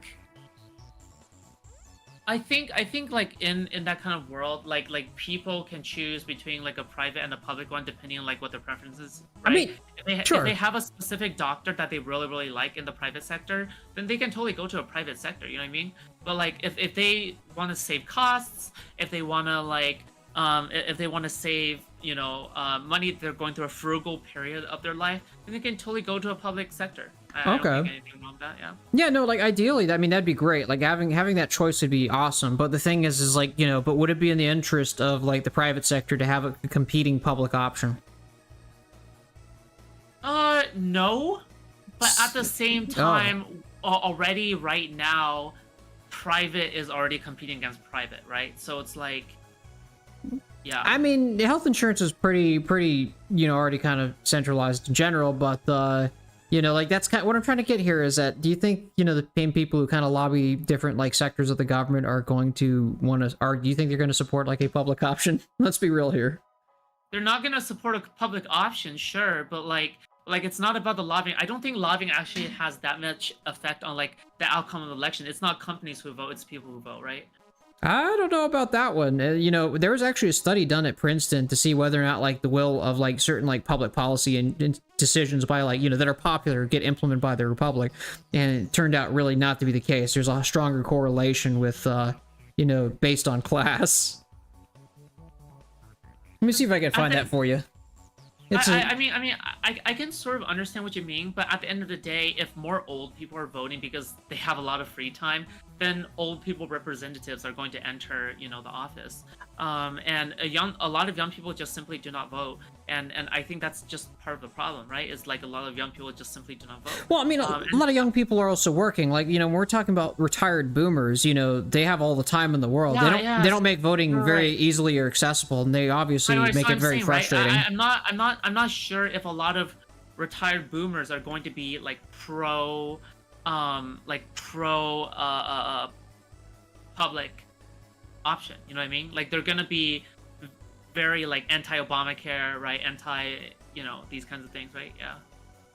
I think like in that kind of world, like people can choose between like a private and a public one depending on like what their preferences. Right?
I mean,
If
sure.
they have a specific doctor that they really like in the private sector, then they can totally go to a private sector. You know what I mean? But like if they want to save costs, if they want to like if they want to save money, they're going through a frugal period of their life, then they can totally go to a public sector. I don't think anything wrong with that. Yeah.
Yeah, no, like ideally, I mean, that'd be great. Like having that choice would be awesome. But the thing is like, but would it be in the interest of like the private sector to have a competing public option?
No, but at the same time, already right now, private is already competing against private, right? So it's like, yeah.
I mean, health insurance is pretty, already kind of centralized in general, but like that's kind of what I'm trying to get here is that do you think, the same people who kind of lobby different like sectors of the government are going to want to, or do you think they're going to support like a public option? Let's be real here.
They're not going to support a public option, sure, but like it's not about the lobbying. I don't think lobbying actually has that much effect on like the outcome of the election. It's not companies who vote, it's people who vote, right?
I don't know about that one. There was actually a study done at Princeton to see whether or not like the will of like certain like public policy and decisions by like, that are popular get implemented by the Republic. And it turned out really not to be the case. There's a stronger correlation with, based on class. Let me see if I can find that for you.
I can sort of understand what you mean, but at the end of the day, if more old people are voting because they have a lot of free time, then old people representatives are going to enter, the office. And a lot of young people just simply do not vote, and I think that's just part of the problem, right? Is like a lot of young people just simply do not vote.
Well, I mean, a lot of young people are also working. Like, when we're talking about retired boomers, they have all the time in the world. They don't make voting very easily or accessible, and they obviously make it very frustrating.
I'm not sure if a lot of retired boomers are going to be like pro public option. You know what I mean? Like they're gonna be very like anti-Obamacare, right? These kinds of things, right? Yeah.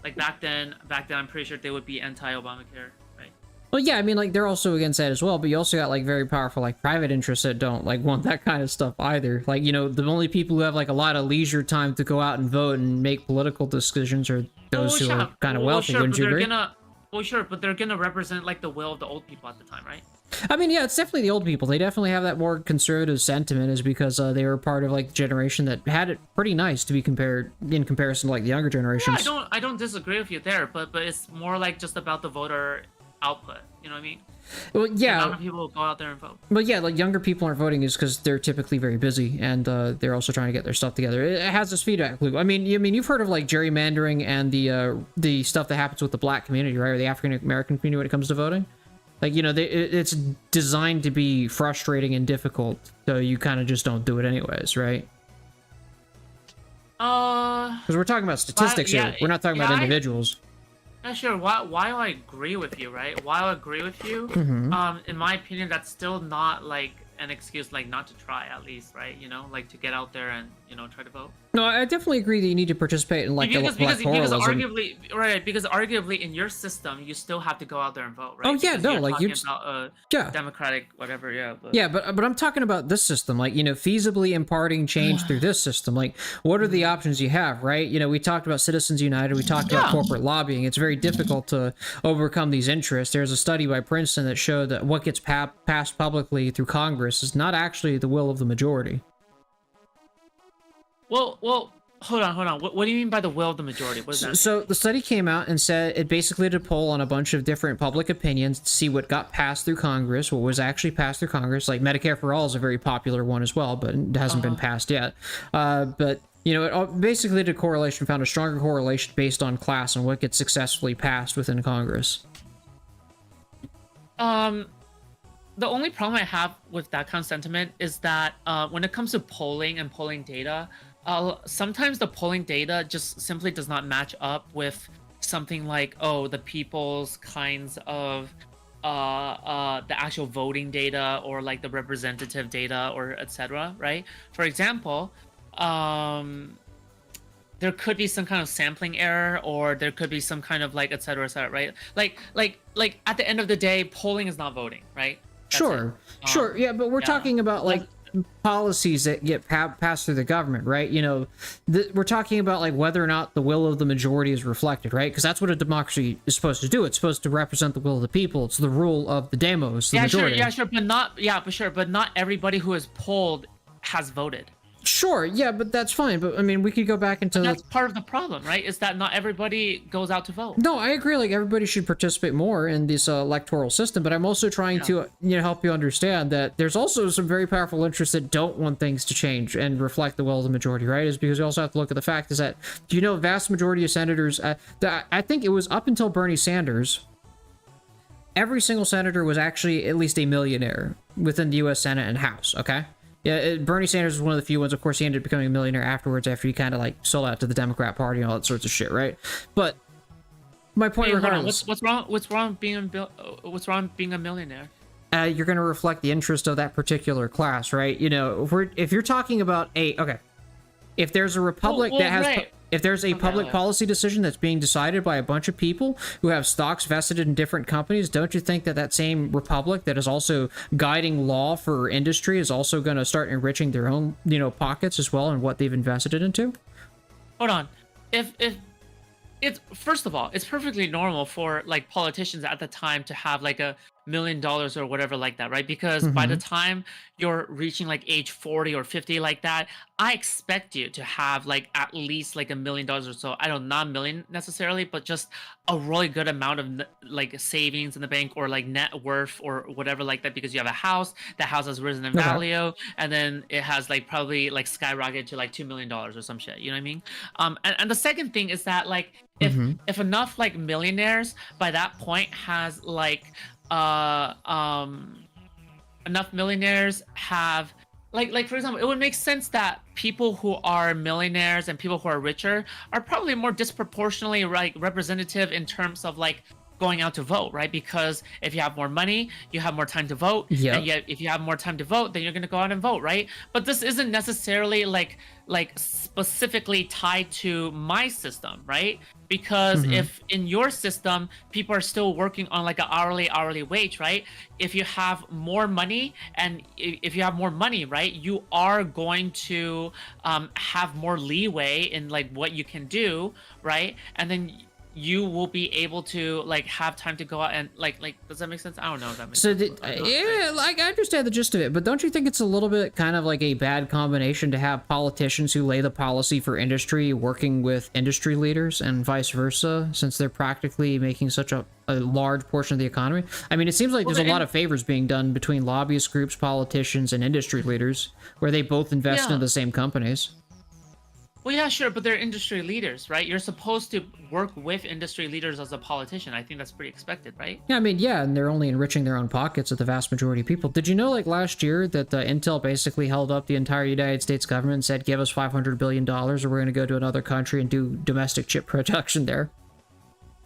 Like back then I'm pretty sure they would be anti-Obamacare, right?
Well, yeah, I mean, like they're also against that as well, but you also got like very powerful like private interests that don't like want that kind of stuff either. Like, the only people who have like a lot of leisure time to go out and vote and make political decisions are those who are kind of wealthy, wouldn't you agree?
Well, sure, but they're gonna represent like the will of the old people at the time, right?
I mean, yeah, it's definitely the old people. They definitely have that more conservative sentiment, is because they were part of like the generation that had it pretty nice to be compared in comparison to like the younger generations.
Yeah, I don't disagree with you there, but it's more like just about the voter output. You know what I mean?
Well, yeah.
The amount of people will go out there and vote.
But yeah, like younger people aren't voting is because they're typically very busy, and they're also trying to get their stuff together. It has this feedback loop. I mean, you've heard of like gerrymandering and the stuff that happens with the black community, right, or the African American community when it comes to voting. Like, it's designed to be frustrating and difficult, so you kind of just don't do it anyways, right? Because we're talking about statistics here. We're not talking about individuals.
Yeah, sure. While I agree with you, right? While I agree with you, in my opinion, that's still not like an excuse, like not to try at least, right? Like to get out there and try to vote.
No, I definitely agree that you need to participate in like
because
electoralism.
arguably in your system you still have to go out there and vote, right?
Oh yeah,
because
no, like you
democratic whatever, yeah.
But I'm talking about this system, like feasibly imparting change through this system. Like, what are the options you have, right? We talked about Citizens United, we talked about corporate lobbying. It's very difficult to overcome these interests. There's a study by Princeton that showed that what gets passed publicly through Congress is not actually the will of the majority.
Well, hold on. What do you mean by the will of the majority? What is that?
So the study came out and said it basically did a poll on a bunch of different public opinions to see what got passed through Congress, what was actually passed through Congress. Like Medicare for All is a very popular one as well, but it hasn't been passed yet. But You know, basically the correlation found a stronger correlation based on class and what gets successfully passed within Congress.
The only problem I have with that kind of sentiment is that when it comes to polling and polling data, sometimes the polling data just simply does not match up with something like, oh, the people's kinds of the actual voting data, or like the representative data, or etc. Right? For example, there could be some kind of sampling error, or there could be some kind of like etc. Right? Like at the end of the day, polling is not voting, right? That's
Sure, sure, yeah, but we're talking about like policies that get passed through the government, right? You know, we're talking about like whether or not the will of the majority is reflected, right? Because that's what a democracy is supposed to do. It's supposed to represent the will of the people. It's the rule of the demos, the majority.
Sure, but not everybody who is polled has voted.
Sure, yeah, but that's fine. But I mean, we could go back into
that's part of the problem, right? Is that not everybody goes out to vote?
No, I agree. Like everybody should participate more in this electoral system. But I'm also trying to help you understand that there's also some very powerful interests that don't want things to change and reflect the will of the majority, right? Is because you also have to look at the fact is that vast majority of senators. I think it was up until Bernie Sanders. Every single senator was actually at least a millionaire within the U.S. Senate and House. Okay. Yeah, Bernie Sanders was one of the few ones. Of course, he ended up becoming a millionaire afterwards after he kind of like sold out to the Democrat Party and all that sorts of shit, right? But my point, regardless,
what's wrong being a millionaire?
You're going to reflect the interest of that particular class, right? You know, if you're talking about if there's a republic that has. Right. If there's a public policy decision that's being decided by a bunch of people who have stocks vested in different companies, don't you think that that same republic that is also guiding law for industry is also going to start enriching their own, pockets as well and what they've invested it into?
Hold on. If it's, first of all, it's perfectly normal for like politicians at the time to have like $1 million or whatever like that, right? Because by the time you're reaching like age 40 or 50 like that, I expect you to have like at least like $1 million or so. I don't, not a million necessarily, but just a really good amount of like savings in the bank, or like net worth or whatever like that, because you have a house, that house has risen in value, and then it has like probably like skyrocketed to like $2 million or some shit, you know what I mean? And the second thing is that like if enough like millionaires by that point has like enough millionaires have like for example, it would make sense that people who are millionaires and people who are richer are probably more disproportionately like representative in terms of like going out to vote, right? Because if you have more money, you have more time to vote. And yet if you have more time to vote, then you're going to go out and vote, right? But this isn't necessarily like specifically tied to my system, right? Because if in your system people are still working on like an hourly wage, right? If you have more money, and if you have more money, right, you are going to have more leeway in like what you can do, right? And then you will be able to like have time to go out and like does that make sense? I don't know if that makes sense.
Like I understand the gist of it, but don't you think it's a little bit kind of like a bad combination to have politicians who lay the policy for industry working with industry leaders and vice versa, since they're practically making such a large portion of the economy? I mean, it seems like there's a lot of favors being done between lobbyist groups, politicians, and industry leaders, where they both invest in the same companies.
Well, yeah, sure, but they're industry leaders, right? You're supposed to work with industry leaders as a politician. I think that's pretty expected, right?
Yeah, I mean, yeah, and they're only enriching their own pockets of the vast majority of people. Did you know, like, last year that Intel basically held up the entire United States government and said, give us $500 billion or we're going to go to another country and do domestic chip production there?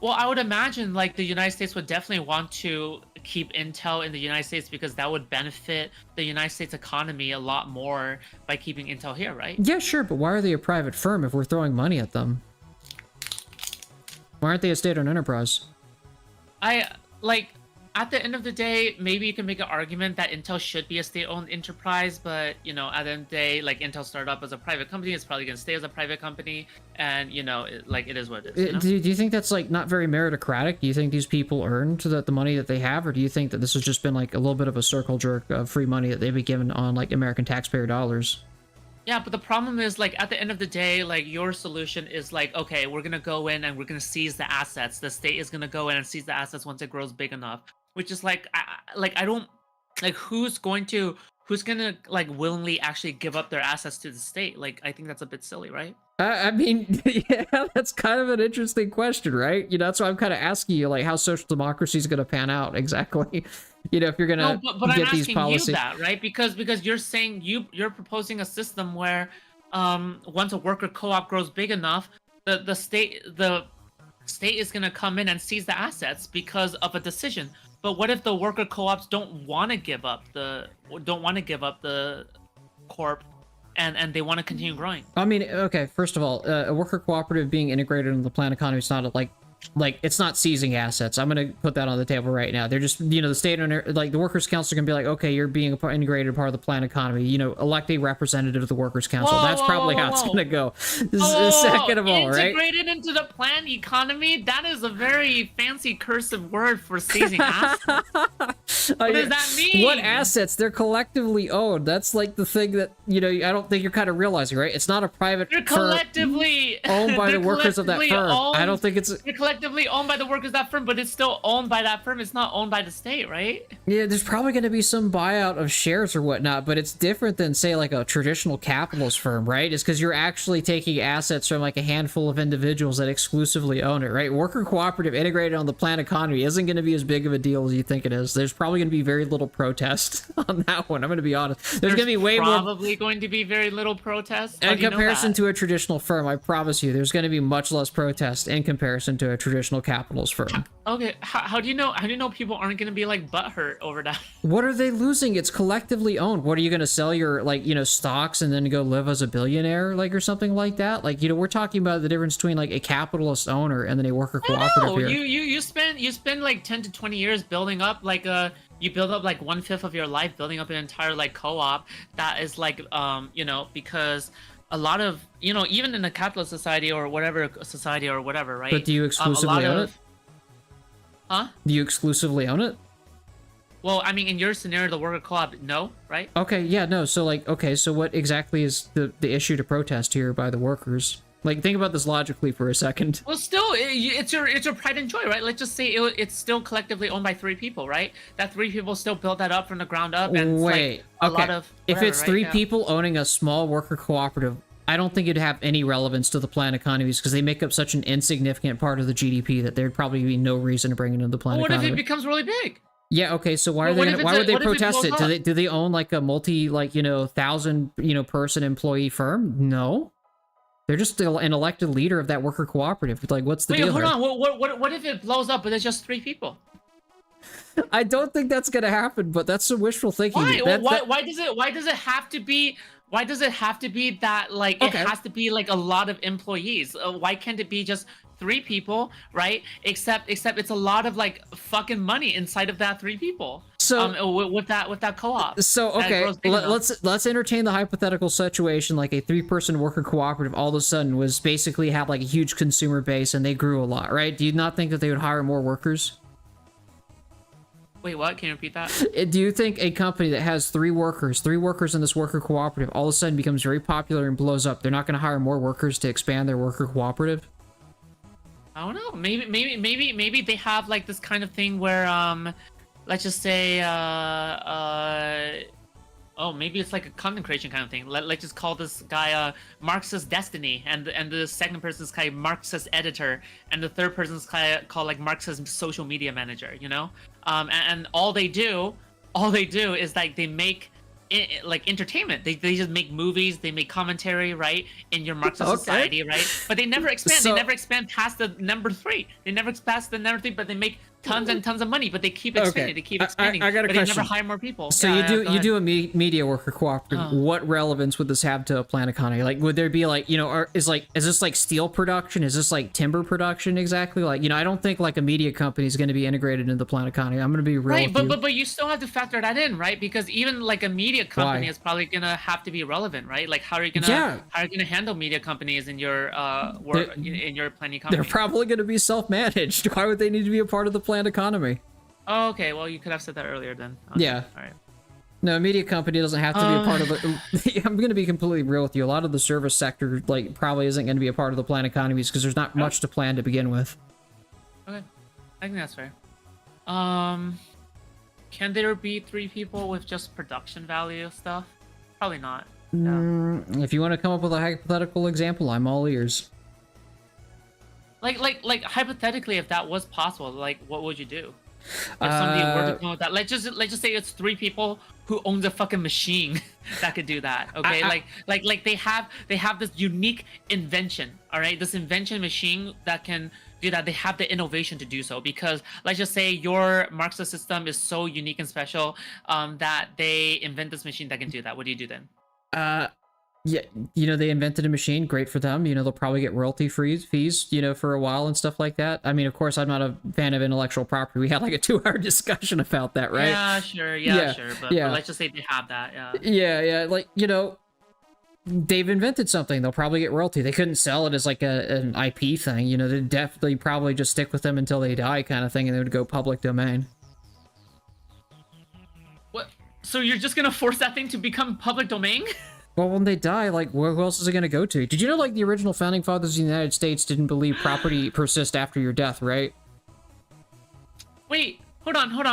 Well, I would imagine, like, the United States would definitely want to keep Intel in the United States because that would benefit the United States economy a lot more by keeping Intel here, right?
Yeah, sure, but why are they a private firm if we're throwing money at them? Why aren't they a state-owned enterprise?
At the end of the day, maybe you can make an argument that Intel should be a state-owned enterprise, but, at the end of the day, like, Intel started up as a private company, it's probably going to stay as a private company, and, it is what it is,
Do you think that's, like, not very meritocratic? Do you think these people earned the money that they have, or do you think that this has just been, like, a little bit of a circle jerk of free money that they've been given on, like, American taxpayer dollars?
Yeah, but the problem is, like, at the end of the day, like, your solution is like, okay, we're going to go in and we're going to seize the assets. The state is going to go in and seize the assets once it grows big enough. Which is like, I don't like who's gonna like willingly actually give up their assets to the state? Like, I think that's a bit silly, right?
I mean, yeah, that's kind of an interesting question, right? You know, that's why I'm kind of asking you, like, how social democracy is going to pan out exactly. You know, if you're going
No,
to
but I'm
get these
asking
policies.
you that, right? Because you're saying you're proposing a system where once a worker co-op grows big enough, the state is gonna come in and seize the assets because of a decision. But what if the worker co-ops don't want to give up the corp, and they want to continue growing?
I mean, okay, first of all, a worker cooperative being integrated into the planned economy is not like it's not seizing assets. I'm gonna put that on the table right now. They're just, you know, the state owner, like the workers council can be like, okay, you're being integrated part of the planned economy, you know, elect a representative of the workers council. That's probably how it's gonna go. Second of all, right?
Integrated into the planned economy? That is a very fancy cursive word for seizing assets. What does that mean?
What assets? They're collectively owned. That's like the thing that, you know, I don't think you're kind of realizing, right? It's not a private
They're collectively
owned by the workers of that firm. I don't think it's...
They're collectively owned by the workers of that firm, but it's still owned by that firm. It's not owned by the state, right?
Yeah, there's probably going to be some buyout of shares or whatnot, but it's different than, say, like a traditional capitalist firm, right? It's because you're actually taking assets from like a handful of individuals that exclusively own it, right? Worker cooperative integrated on the planned economy isn't going to be as big of a deal as you think it is. There's probably going to be very little protest on that one. I'm going to be honest. There's going to be
probably going to be very little protest
in comparison to a traditional firm. I promise you, there's going to be much less protest in comparison to a traditional capitalist firm.
Okay, how do you know? How do you know people aren't going to be like butthurt over that?
What are they losing? It's collectively owned. What are you going to sell your, like, you know, stocks and then go live as a billionaire, like, or something like that? Like, you know, we're talking about the difference between like a capitalist owner and then a worker cooperative here.
You spend like 10 to 20 years building up like you build up like 1/5 of your life building up an entire like co-op that is like you know, because a lot of, you know, even in a capitalist society or whatever society or whatever, right?
But do you exclusively own it?
Huh?
Do you exclusively own it?
Well, I mean, in your scenario, the worker co-op, no, right?
Okay, yeah, no. So, like, okay, so what exactly is the issue to protest here by the workers? Like, think about this logically for a second.
Well, still, it's your pride and joy, right? Let's just say it's still collectively owned by 3 people, right? That 3 people still built that up from the ground up, and it's like a lot of
if it's 3 people owning a small worker cooperative, I don't think it'd have any relevance to the planned economies because they make up such an insignificant part of the GDP that there'd probably be no reason to bring it into the planned economy.
What if it becomes really big?
Yeah, okay, so why would they protest it? Do they own like a multi, like, you know, 1,000, you know, person employee firm? No. They're just an elected leader of that worker cooperative. Like, what's the deal?
Hold on. What if it blows up but there's just 3 people?
I don't think that's gonna happen, but that's some wishful thinking.
Why does it have to be? Why does it have to be that, like, it has to be like a lot of employees? Why can't it be just 3 people, right? Except it's a lot of like fucking money inside of that 3 people. So with that co-op.
So okay, let's entertain the hypothetical situation like a 3-person worker cooperative all of a sudden was basically have like a huge consumer base and they grew a lot, right? Do you not think that they would hire more workers?
Wait, what? Can you repeat that?
Do you think a company that has 3 workers in this worker cooperative all of a sudden becomes very popular and blows up? They're not going to hire more workers to expand their worker cooperative?
I don't know. Maybe they have like this kind of thing where let's just say oh, maybe it's like a content creation kind of thing. Let's just call this guy Marxist Destiny, and the second person's called Marxist Editor, and the third person's called like Marxist Social Media Manager. You know, and all they do is like they make like entertainment. They just make movies. They make commentary, right, in your Marxist society, right? But they never expand. They never expand past the number 3. They never expand past the number 3, but they make tons and tons of money, but they keep expanding. They keep expanding.
I got a
but
question.
They never hire more people.
So you do a media worker cooperative. What relevance would this have to a planned economy? Like, would there be like, you know, or is this like steel production? Is this like timber production exactly? Like, you know, I don't think like a media company is going to be integrated into the planned economy. I'm going to be real.
Right, but you still have to factor that in, right? Because even like a media company is probably going to have to be relevant, right? Like, how are you gonna handle media companies in your work in your planned economy?
They're probably going to be self-managed. Why would they need to be a part of the planned economy?
Oh, okay. Well, you could have said that earlier then.
Okay. Yeah.
All right.
No, a media company doesn't have to be a part of the... I'm going to be completely real with you. A lot of the service sector, like, probably isn't going to be a part of the planned economies because there's not much to plan to begin with.
Okay. I think that's fair. Can there be 3 people with just production value stuff? Probably not. Yeah.
If you want to come up with a hypothetical example, I'm all ears.
Like hypothetically, if that was possible, like what would you do? If somebody were to come with that, let's just say it's 3 people who owns a fucking machine that could do that. Okay, like they have this unique invention. All right, this invention machine that can do that. They have the innovation to do so because let's just say your Marxist system is so unique and special that they invent this machine that can do that. What do you do then?
Yeah, they invented a machine. Great for them. They'll probably get royalty fees, for a while and stuff like that. I mean, of course, I'm not a fan of intellectual property. We had like a 2-hour discussion about that, right?
Yeah, sure. Yeah, sure. But let's just say they have that.
Yeah. Like, they've invented something. They'll probably get royalty. They couldn't sell it as like an IP thing. They'd definitely probably just stick with them until they die kind of thing, and they would go public domain.
What? So you're just gonna force that thing to become public domain?
Well, when they die, like, where else is it going to go to? Did you know, like, the original founding fathers of the United States didn't believe property persists after your death, right?
Wait, hold on. So, hold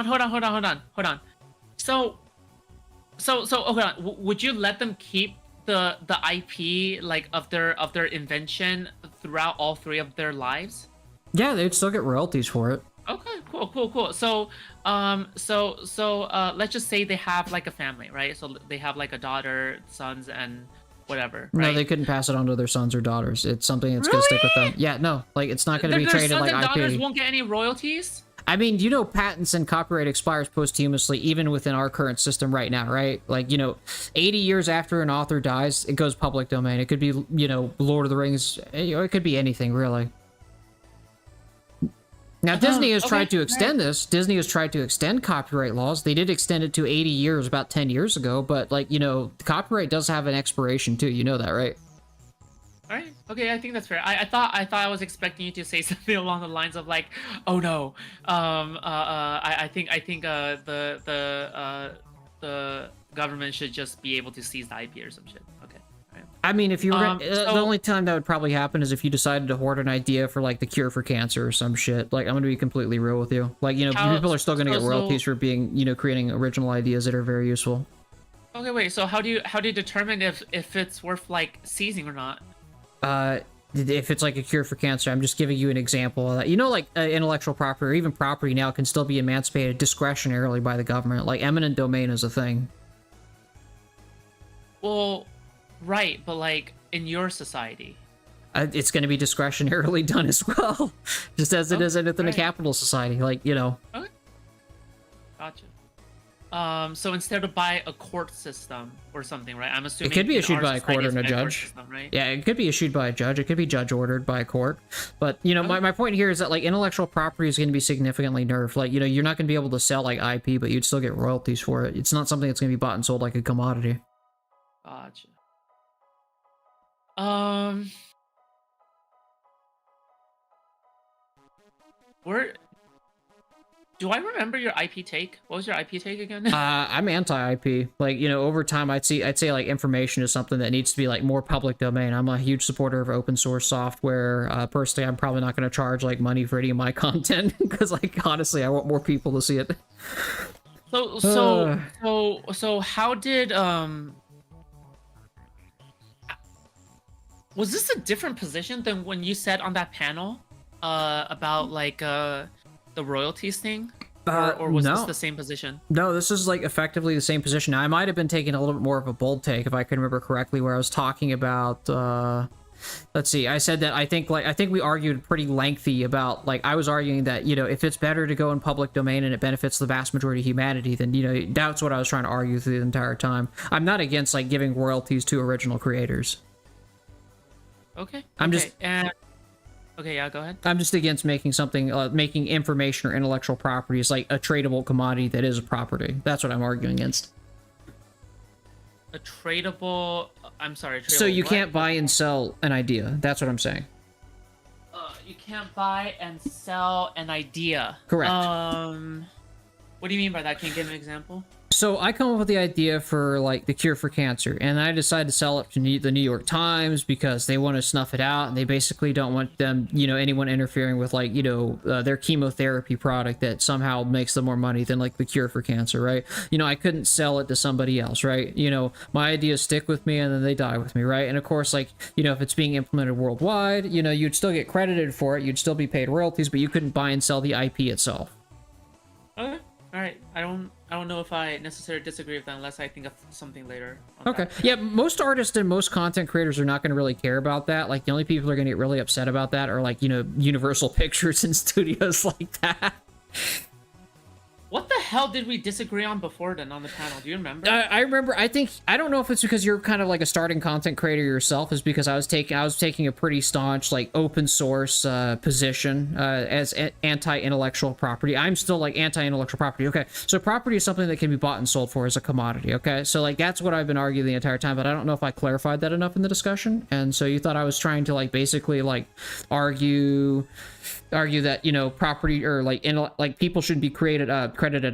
on. Would you let them keep the IP, like, of their invention throughout all 3 of their lives?
Yeah, they'd still get royalties for it.
Okay, cool. So, let's just say they have like a family, right? So they have like a daughter, sons, and whatever. Right?
No, they couldn't pass it on to their sons or daughters. It's something that's gonna stick with them. Yeah, no, like it's not gonna be traded like IP.
Their sons and daughters won't get any royalties.
I mean, patents and copyright expires posthumously, even within our current system right now, right? Like, 80 years after an author dies, it goes public domain. It could be, Lord of the Rings. It could be anything, really. Now, Disney has tried to extend this. Disney has tried to extend copyright laws. They did extend it to 80 years about 10 years ago, but, like, copyright does have an expiration, too. You know that, right?
All right. Okay, I think that's fair. I thought I was expecting you to say something along the lines of like, oh no, I think the government should just be able to seize the IP or some shit. Okay.
I mean, if you were the only time that would probably happen is if you decided to hoard an idea for like the cure for cancer or some shit. Like, I'm gonna be completely real with you. Like, people are still gonna get royalties for being, creating original ideas that are very useful.
Okay, wait. So how do you determine if it's worth like seizing or not?
If it's like a cure for cancer, I'm just giving you an example of that. Like intellectual property or even property now can still be emancipated discretionarily by the government. Like eminent domain is a thing.
Well. Right, but like in your society,
it's going to be discretionarily done as well, just as it is in a capital society. Like Okay.
Gotcha. So instead of by a court system or something, right? I'm assuming
it could be issued by a court and a judge.
System, right?
Yeah, it could be issued by a judge. It could be judge ordered by a court. But my point here is that like intellectual property is going to be significantly nerfed. Like you're not going to be able to sell like IP, but you'd still get royalties for it. It's not something that's going to be bought and sold like a commodity.
Gotcha. Do I remember your IP take? What was your IP take again?
I'm anti-IP. Like, over time, I'd say like information is something that needs to be like more public domain. I'm a huge supporter of open source software. Personally, I'm probably not going to charge like money for any of my content because, like, honestly, I want more people to see it.
So how did was this a different position than when you said on that panel about like the royalties thing? Or was this the same position?
No, this is like effectively the same position. Now, I might have been taking a little bit more of a bold take if I can remember correctly, where I was talking about let's see, I said that I think we argued pretty lengthy about, like, I was arguing that, if it's better to go in public domain and it benefits the vast majority of humanity, then, that's what I was trying to argue through the entire time. I'm not against, like, giving royalties to original creators.
Okay.
Okay,
yeah, go ahead.
I'm just against making something, making information or intellectual property is like a tradable commodity that is a property. That's what I'm arguing against.
A tradable... I'm sorry,
so you can't buy and sell an idea. That's what I'm saying.
You can't buy and sell an idea.
Correct.
What do you mean by that? Can you give an example?
So I come up with the idea for like the cure for cancer, and I decide to sell it to the New York Times because they want to snuff it out, and they basically don't want them, anyone interfering with like, their chemotherapy product that somehow makes them more money than like the cure for cancer, right? I couldn't sell it to somebody else, right? My ideas stick with me and then they die with me, right? And of course, like, if it's being implemented worldwide, you'd still get credited for it, you'd still be paid royalties, but you couldn't buy and sell the IP itself.
Okay. All right. I don't know if I necessarily disagree with that unless I think of something later.
Okay. Yeah, most artists and most content creators are not going to really care about that. Like, the only people who are going to get really upset about that are like, Universal Pictures and studios like that.
What the hell did we disagree on before then on the panel? Do you remember?
I remember. I don't know if it's because you're kind of like a starting content creator yourself, is because I was taking a pretty staunch like open source position as anti-intellectual property. I'm still like anti-intellectual property. Okay, so property is something that can be bought and sold for as a commodity. Okay, so like that's what I've been arguing the entire time, but I don't know if I clarified that enough in the discussion. And so you thought I was trying to like basically like argue that property or like people shouldn't be credited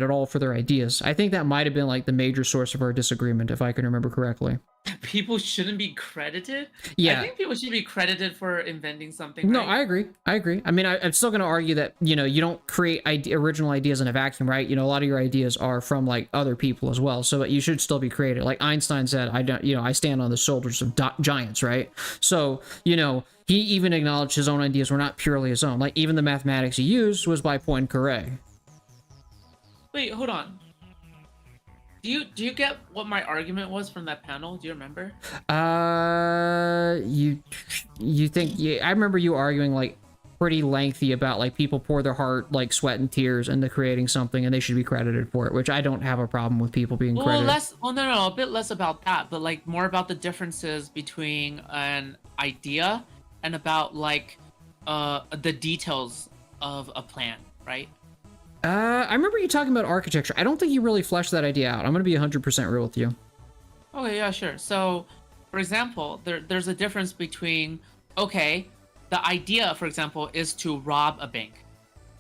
at all for their ideas. I think that might have been like the major source of our disagreement, if I can remember correctly.
People shouldn't be credited?
Yeah,
I think people should be credited for inventing something.
No,
right?
I agree. I mean, I'm still going to argue that you don't create original ideas in a vacuum, right? A lot of your ideas are from like other people as well, so you should still be created. Like Einstein said, I stand on the shoulders of giants, right? So he even acknowledged his own ideas were not purely his own. Like, even the mathematics he used was by Poincaré.
Wait, hold on. Do you get what my argument was from that panel? Do you remember?
You think... Yeah, I remember you arguing, like, pretty lengthy about, like, people pour their heart, like, sweat and tears into creating something, and they should be credited for it, which I don't have a problem with people being credited.
No, a bit less about that, but, like, more about the differences between an idea and about like the details of a plan, right?
I remember you talking about architecture. I don't think you really fleshed that idea out. I'm gonna be 100% real with you.
Okay, yeah, sure. So, for example, there's a difference between, okay, the idea, for example, is to rob a bank,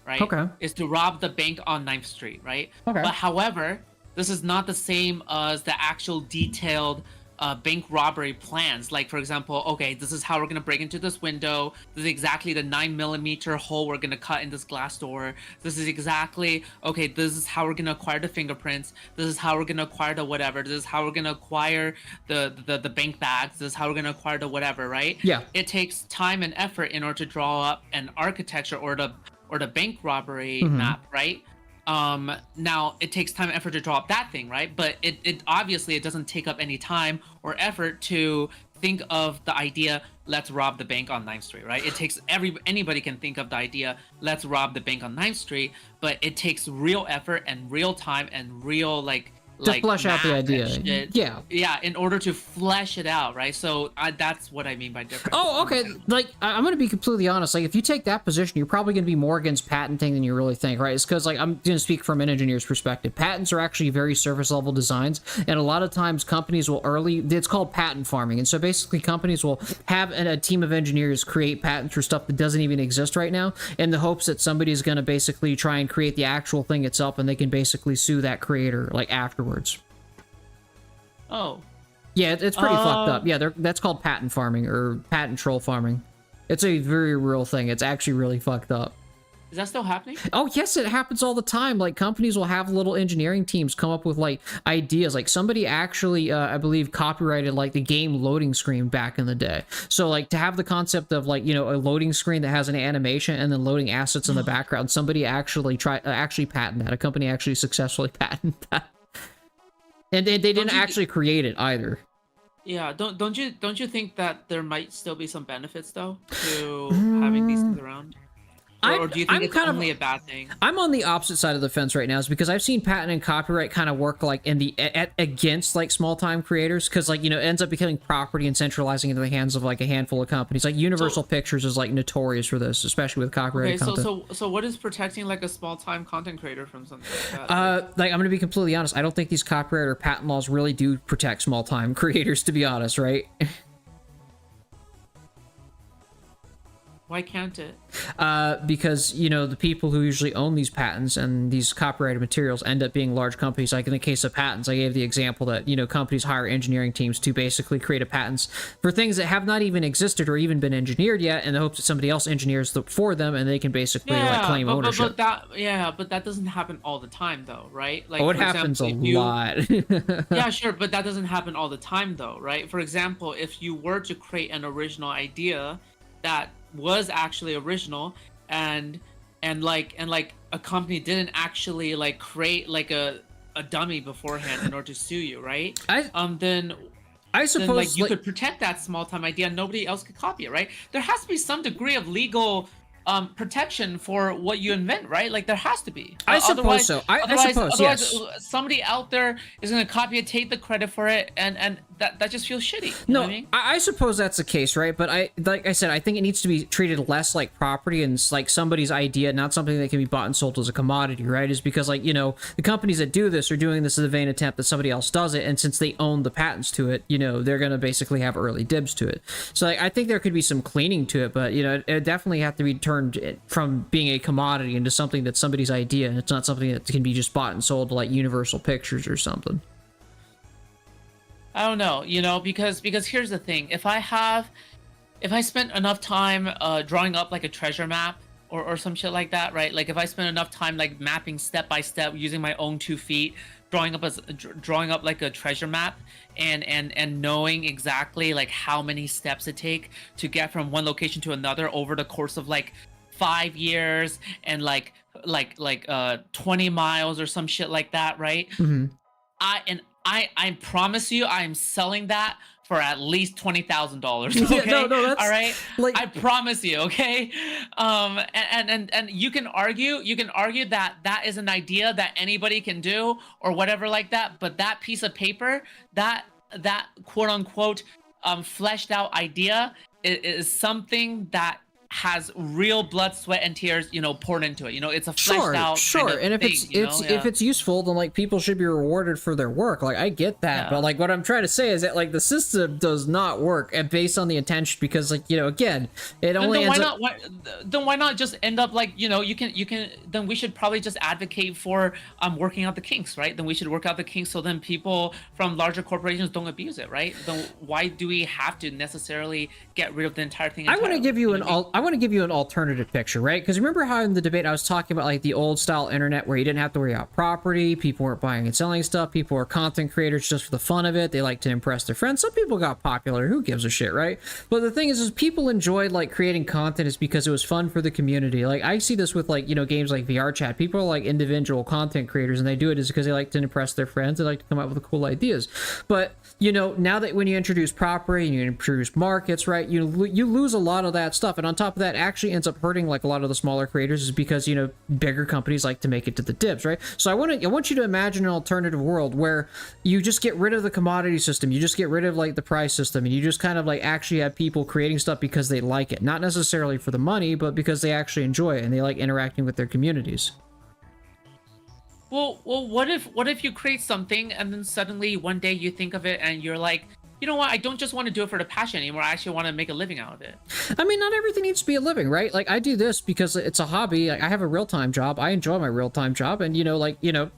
right?
Okay.
Is to rob the bank on 9th Street, right?
Okay.
But however, this is not the same as the actual detailed bank robbery plans. Like, for example, okay, this is how we're gonna break into this window. This is exactly the 9mm hole we're gonna cut in this glass door. This is exactly, okay, this is how we're gonna acquire the fingerprints. This is how we're gonna acquire the whatever. This is how we're gonna acquire the bank bags. This is how we're gonna acquire the whatever, right?
Yeah.
It takes time and effort in order to draw up an architecture or the bank robbery map, right? Now it takes time and effort to draw up that thing, right? But it obviously it doesn't take up any time or effort to think of the idea, let's rob the bank on 9th Street, right? It takes anybody can think of the idea, let's rob the bank on 9th Street, but it takes real effort and real time and real like
to flesh out the idea. Yeah,
in order to flesh it out, right? So that's what I mean by different.
Oh, okay. Like, I'm gonna be completely honest. Like, if you take that position, you're probably gonna be more against patenting than you really think, right? It's because, like, I'm gonna speak from an engineer's perspective. Patents are actually very surface level designs, and a lot of times companies will it's called patent farming, and so basically companies will have a team of engineers create patents for stuff that doesn't even exist right now, in the hopes that somebody's gonna basically try and create the actual thing itself, and they can basically sue that creator, like, afterwards.
Oh.
Yeah, it's pretty fucked up. Yeah, that's called patent farming or patent troll farming. It's a very real thing. It's actually really fucked up.
Is that still happening?
Oh, yes, it happens all the time. Like, companies will have little engineering teams come up with, like, ideas. Like, somebody actually, I believe, copyrighted, like, the game loading screen back in the day. So, like, to have the concept of, like, a loading screen that has an animation and then loading assets in the background, somebody actually patented that. A company actually successfully patented that. And they didn't actually create it either.
Yeah, don't you think that there might still be some benefits though to having these things around? Or do you think it's only a bad thing? I'm
on the opposite side of the fence right now, is because I've seen patent and copyright kind of work like against like small time creators, because like it ends up becoming property and centralizing into the hands of like a handful of companies. Like Universal Pictures is like notorious for this, especially with copyrighted content.
So what is protecting like a small time content creator from something like that?
Like I'm gonna be completely honest, I don't think these copyright or patent laws really do protect small time creators, to be honest, right?
Why can't it?
Because, you know, the people who usually own these patents and these copyrighted materials end up being large companies. Like in the case of patents, I gave the example that, you know, companies hire engineering teams to basically create a patents for things that have not even existed or even been engineered yet, in the hopes that somebody else engineers for them, and they can basically like claim ownership.
But that doesn't happen all the time though, right? Like,
Oh, it
for
happens
example,
a lot.
yeah, sure, but that doesn't happen all the time though, right? For example, if you were to create an original idea that was actually original, and like a company didn't actually like create like a dummy beforehand in order to sue you, right? Then
I suppose
like you could protect that small time idea and nobody else could copy it, right? There has to be some degree of legal protection for what you invent, right? Like there has to be.
I suppose so. I suppose, yes.
Somebody out there is going to copy it, take the credit for it, and that just feels shitty. You know what I mean?
I suppose that's the case, right? But like I said, I think it needs to be treated less like property and it's like somebody's idea, not something that can be bought and sold as a commodity, right? Is because, like, you know, the companies that do this are doing this in the vain attempt that somebody else does it, and since they own the patents to it, you know, they're going to basically have early dibs to it. So like, I think there could be some cleaning to it, but, you know, it definitely have to be turned from being a commodity into something that's somebody's idea, and it's not something that can be just bought and sold to like Universal Pictures or something.
I don't know, you know, because here's the thing: if I spent enough time drawing up like a treasure map or some shit like that, right? Like if I spent enough time like mapping step by step using my own 2 feet, drawing up like a treasure map, and knowing exactly like how many steps it take to get from one location to another over the course of like 5 years and like 20 miles or some shit like that, right?
Mm-hmm.
I promise you, I'm selling that for at least $20,000. Okay,
no, that's,
all right.
Like,
I promise you. Okay, and you can argue that that is an idea that anybody can do or whatever like that. But that piece of paper, that quote unquote fleshed out idea is something that has real blood, sweat, and tears, you know, poured into it. You know, it's a fleshed out kind of
and if
thing,
if it's useful, then like people should be rewarded for their work. Like I get that, but like what I'm trying to say is that like the system does not work and based on the intention, because like, you know, again, it only ends up.
Then why not just end up like, you know, you can then we should probably just advocate for working out the kinks, right? Then we should work out the kinks so then people from larger corporations don't abuse it, right? Then why do we have to necessarily get rid of the entire thing?
I want to give you an alternative picture, right? Because remember how in the debate I was talking about like the old style internet where you didn't have to worry about property, people weren't buying and selling stuff, people were content creators just for the fun of it, they like to impress their friends. Some people got popular, who gives a shit, right? But the thing is people enjoyed like creating content is because it was fun for the community. Like I see this with like, you know, games like VR Chat. People are like individual content creators and they do it is because they like to impress their friends, they like to come up with cool ideas. But you know, now that when you introduce property and you introduce markets, right, you lose a lot of that stuff, and on top of that actually ends up hurting like a lot of the smaller creators is because, you know, bigger companies like to make it to the dibs, right? So I want you to imagine an alternative world where you just get rid of the commodity system, you just get rid of like the price system, and you just kind of like actually have people creating stuff because they like it, not necessarily for the money, but because they actually enjoy it and they like interacting with their communities.
Well, what if you create something and then suddenly one day you think of it and you're like, you know what, I don't just want to do it for the passion anymore, I actually want to make a living out of it.
I mean, not everything needs to be a living, right? Like I do this because it's a hobby. I have a real-time job, I enjoy my real-time job, and you know, like, you know,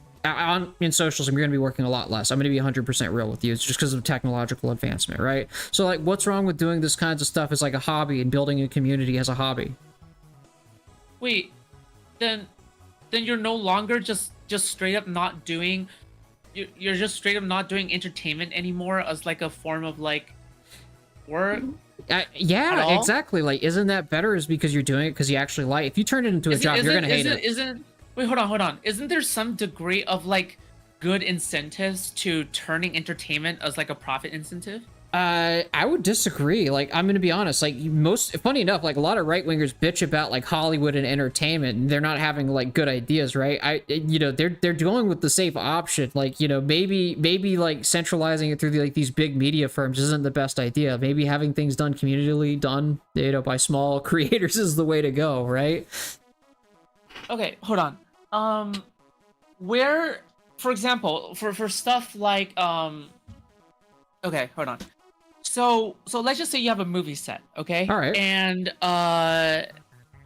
in socialism you're going to be working a lot less. I'm going to be 100% real with you. It's just because of technological advancement, right? So like what's wrong with doing this kinds of stuff as like a hobby and building a community as a hobby?
Wait, then you're no longer just straight up not doing, you're just straight up not doing entertainment anymore as like a form of like work.
Yeah, exactly. Like, isn't that better? Is because you're doing it because you actually like. If you turn it into a job, you're gonna hate it.
Wait, hold on. Isn't there some degree of like good incentives to turning entertainment as like a profit incentive?
I would disagree. Like, I'm gonna be honest. Like, funny enough, like a lot of right wingers bitch about like Hollywood and entertainment, and they're not having like good ideas, right? You know, they're going with the safe option. Like, you know, maybe like centralizing it through like these big media firms isn't the best idea. Maybe having things done communally, done, you know, by small creators is the way to go, right?
Okay, hold on. Where, for example, for stuff like okay, hold on. So let's just say you have a movie set, okay?
All right.
And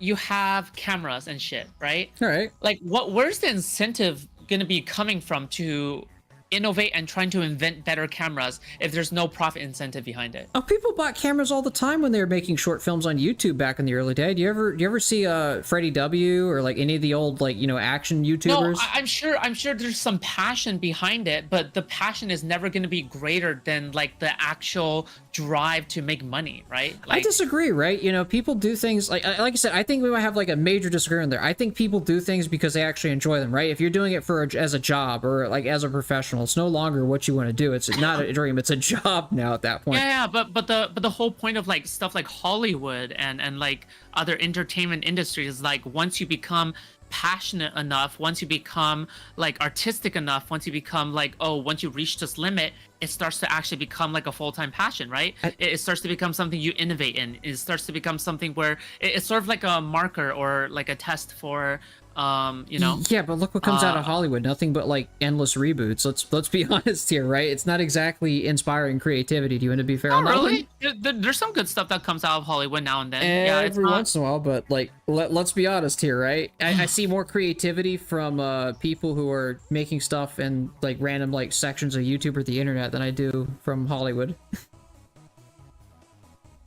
you have cameras and shit, right?
All right.
Like, where's the incentive gonna be coming from to innovate and trying to invent better cameras if there's no profit incentive behind it?
Oh, people bought cameras all the time when they were making short films on YouTube back in the early day. Do you ever see Freddie W or like any of the old like action YouTubers?
No, I'm sure there's some passion behind it, but the passion is never going to be greater than like the actual drive to make money, right? Like,
I disagree, right? People do things like I said. I think we might have like a major disagreement there. I think people do things because they actually enjoy them, right? If you're doing it as a job or like as a professional, it's no longer what you want to do. It's not a dream; it's a job now at that point.
Yeah, but the whole point of like stuff like Hollywood and like other entertainment industries is like once you become passionate enough, once you become like artistic enough, once you become like, once you reach this limit, it starts to actually become like a full-time passion, right? It starts to become something you innovate in. It starts to become something where it's sort of like a marker or like a test for
Yeah, but look what comes out of Hollywood. Nothing but like endless reboots. Let's be honest here, right? It's not exactly inspiring creativity. Do you want to be fair on that
really
one?
There's some good stuff that comes out of Hollywood now and then.
Every once in a while, but like let's be honest here, right? I see more creativity from people who are making stuff in like random like sections of YouTube or the internet than I do from Hollywood.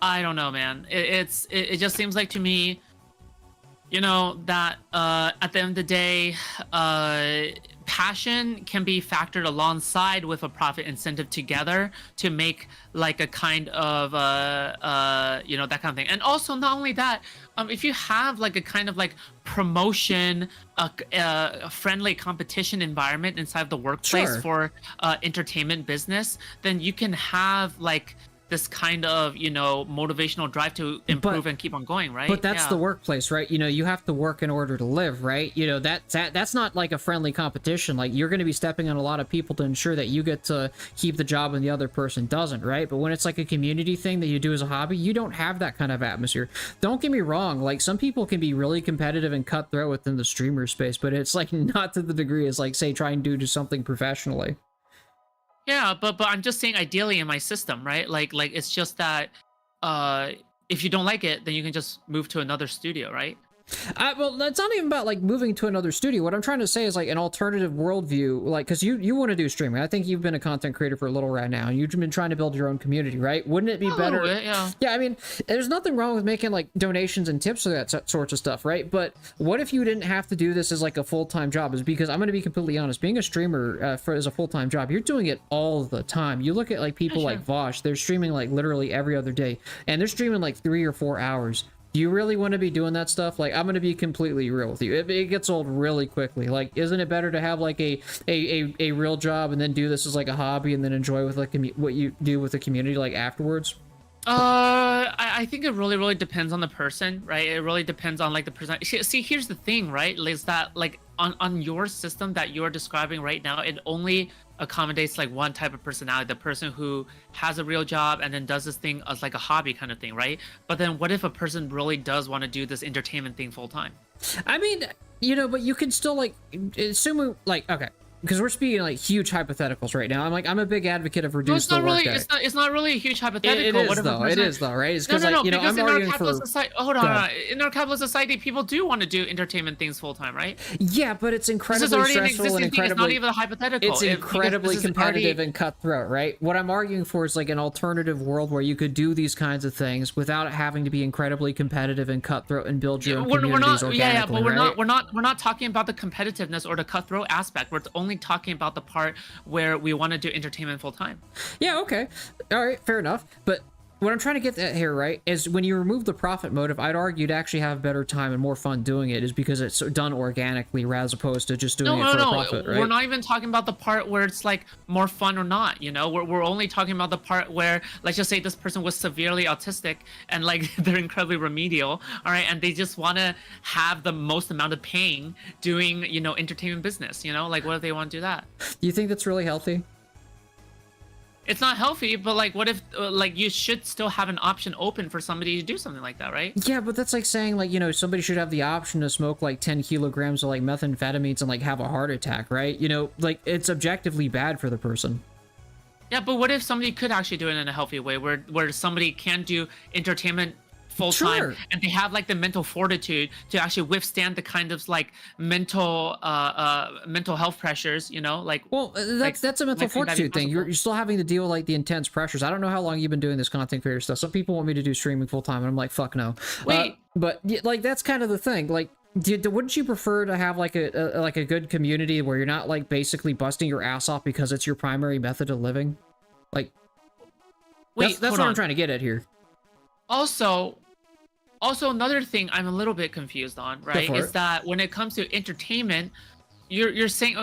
I don't know, man. It just seems like to me, that at the end of the day, passion can be factored alongside with a profit incentive together to make like a kind of that kind of thing. And also, not only that, if you have like a kind of like promotion, a friendly competition environment inside the workplace for entertainment business, then you can have like this kind of motivational drive to improve and keep on going, right?
But that's the workplace, right? You have to work in order to live, right? That's not like a friendly competition. Like you're going to be stepping on a lot of people to ensure that you get to keep the job and the other person doesn't, right? But when it's like a community thing that you do as a hobby, you don't have that kind of atmosphere. Don't get me wrong, like some people can be really competitive and cutthroat within the streamer space, but it's like not to the degree as like say try and do something professionally.
Yeah, but I'm just saying ideally in my system, right? Like it's just that if you don't like it, then you can just move to another studio, right?
Well, it's not even about like moving to another studio. What I'm trying to say is like an alternative worldview, like because you want to do streaming. I think you've been a content creator for a little right now, and you've been trying to build your own community, right? Wouldn't it be better?
Yeah.
Yeah, I mean, there's nothing wrong with making like donations and tips for that sorts of stuff, right? But what if you didn't have to do this as like a full-time job? Is because I'm going to be completely honest, being a streamer as a full-time job, you're doing it all the time. You look at like people like Vosh, they're streaming like literally every other day, and they're streaming like 3 or 4 hours. Do you really want to be doing that stuff? Like, I'm going to be completely real with you. It gets old really quickly. Like, isn't it better to have like a real job and then do this as like a hobby and then enjoy with like what you do with the community like afterwards?
I think it really depends on the person, right? It really depends on like the person. See, here's the thing, right? Is that like on your system that you're describing right now, it only accommodates like one type of personality, the person who has a real job and then does this thing as like a hobby kind of thing, right? But then what if a person really does want to do this entertainment thing full time?
I mean, but you can still like assume like, okay, because we're speaking like huge hypotheticals right now. I'm a big advocate of reduce the workday.
It's not really a huge hypothetical.
It is though, right? It's because
no,
like,
because
I'm
in our
arguing
capitalist
for.
society, hold on, in our capitalist society, people do want to do entertainment things full time, right?
Yeah, but it's incredibly
this is already
stressful
an existing
and incredibly.
thing. It's not even a hypothetical.
It's incredibly competitive and cutthroat, right? What I'm arguing for is like an alternative world where you could do these kinds of things without having to be incredibly competitive and cutthroat and build your own communities organically.
But we're not talking about the competitiveness or the cutthroat aspect. We're only talking about the part where we want to do entertainment full time.
Yeah, okay. All right, fair enough. But what I'm trying to get at here, right, is when you remove the profit motive, I'd argue to actually have better time and more fun doing it is because it's done organically as opposed to just doing it for a profit, right?
We're not even talking about the part where it's like more fun or not, We're only talking about the part where, let's just say this person was severely autistic and like they're incredibly remedial, all right, and they just want to have the most amount of paying doing, entertainment business, like what if they want to do that?
Do you think that's really healthy?
It's not healthy, but like what if like you should still have an option open for somebody to do something like that, right?
Yeah, but that's like saying like, somebody should have the option to smoke like 10 kilograms of like methamphetamines and like have a heart attack, right? Like it's objectively bad for the person.
Yeah, but what if somebody could actually do it in a healthy way, where somebody can do entertainment full time,
Sure.
and they have like the mental fortitude to actually withstand the kind of like mental health pressures, like
Well, that's a mental
could that be
fortitude thing. You're
possible?
still having to deal with like the intense pressures. I don't know how long you've been doing this content creator stuff. Some people want me to do streaming full time, and I'm like, fuck no.
Wait,
But like that's kind of the thing. Like, wouldn't you prefer to have like a good community where you're not like basically busting your ass off because it's your primary method of living? Like,
wait,
that's
hold
what I'm
on.
trying to get at here.
Also, another thing I'm a little bit confused on, right,
for
is
it.
that when it comes to entertainment, you're saying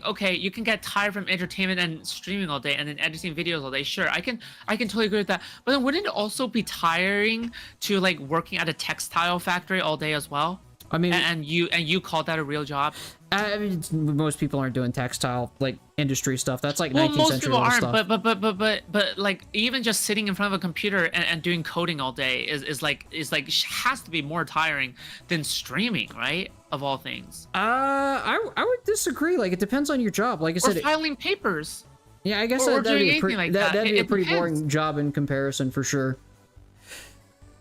okay, you can get tired from entertainment and streaming all day and then editing videos all day. Sure, I can totally agree with that. But then wouldn't it also be tiring to like working at a textile factory all day as well?
I mean,
And you call that a real job?
I mean, most people aren't doing textile like industry stuff. That's like
Well,
19th
most
century
people
level
aren't,
stuff.
but like even just sitting in front of a computer and doing coding all day is like has to be more tiring than streaming, right? Of all things,
I would disagree. Like, it depends on your job. Like I
or
said,
filing papers,
yeah, I guess
or
that'd
doing
be
anything like
that'd
that.
be a
It
pretty
depends.
boring job in comparison for sure.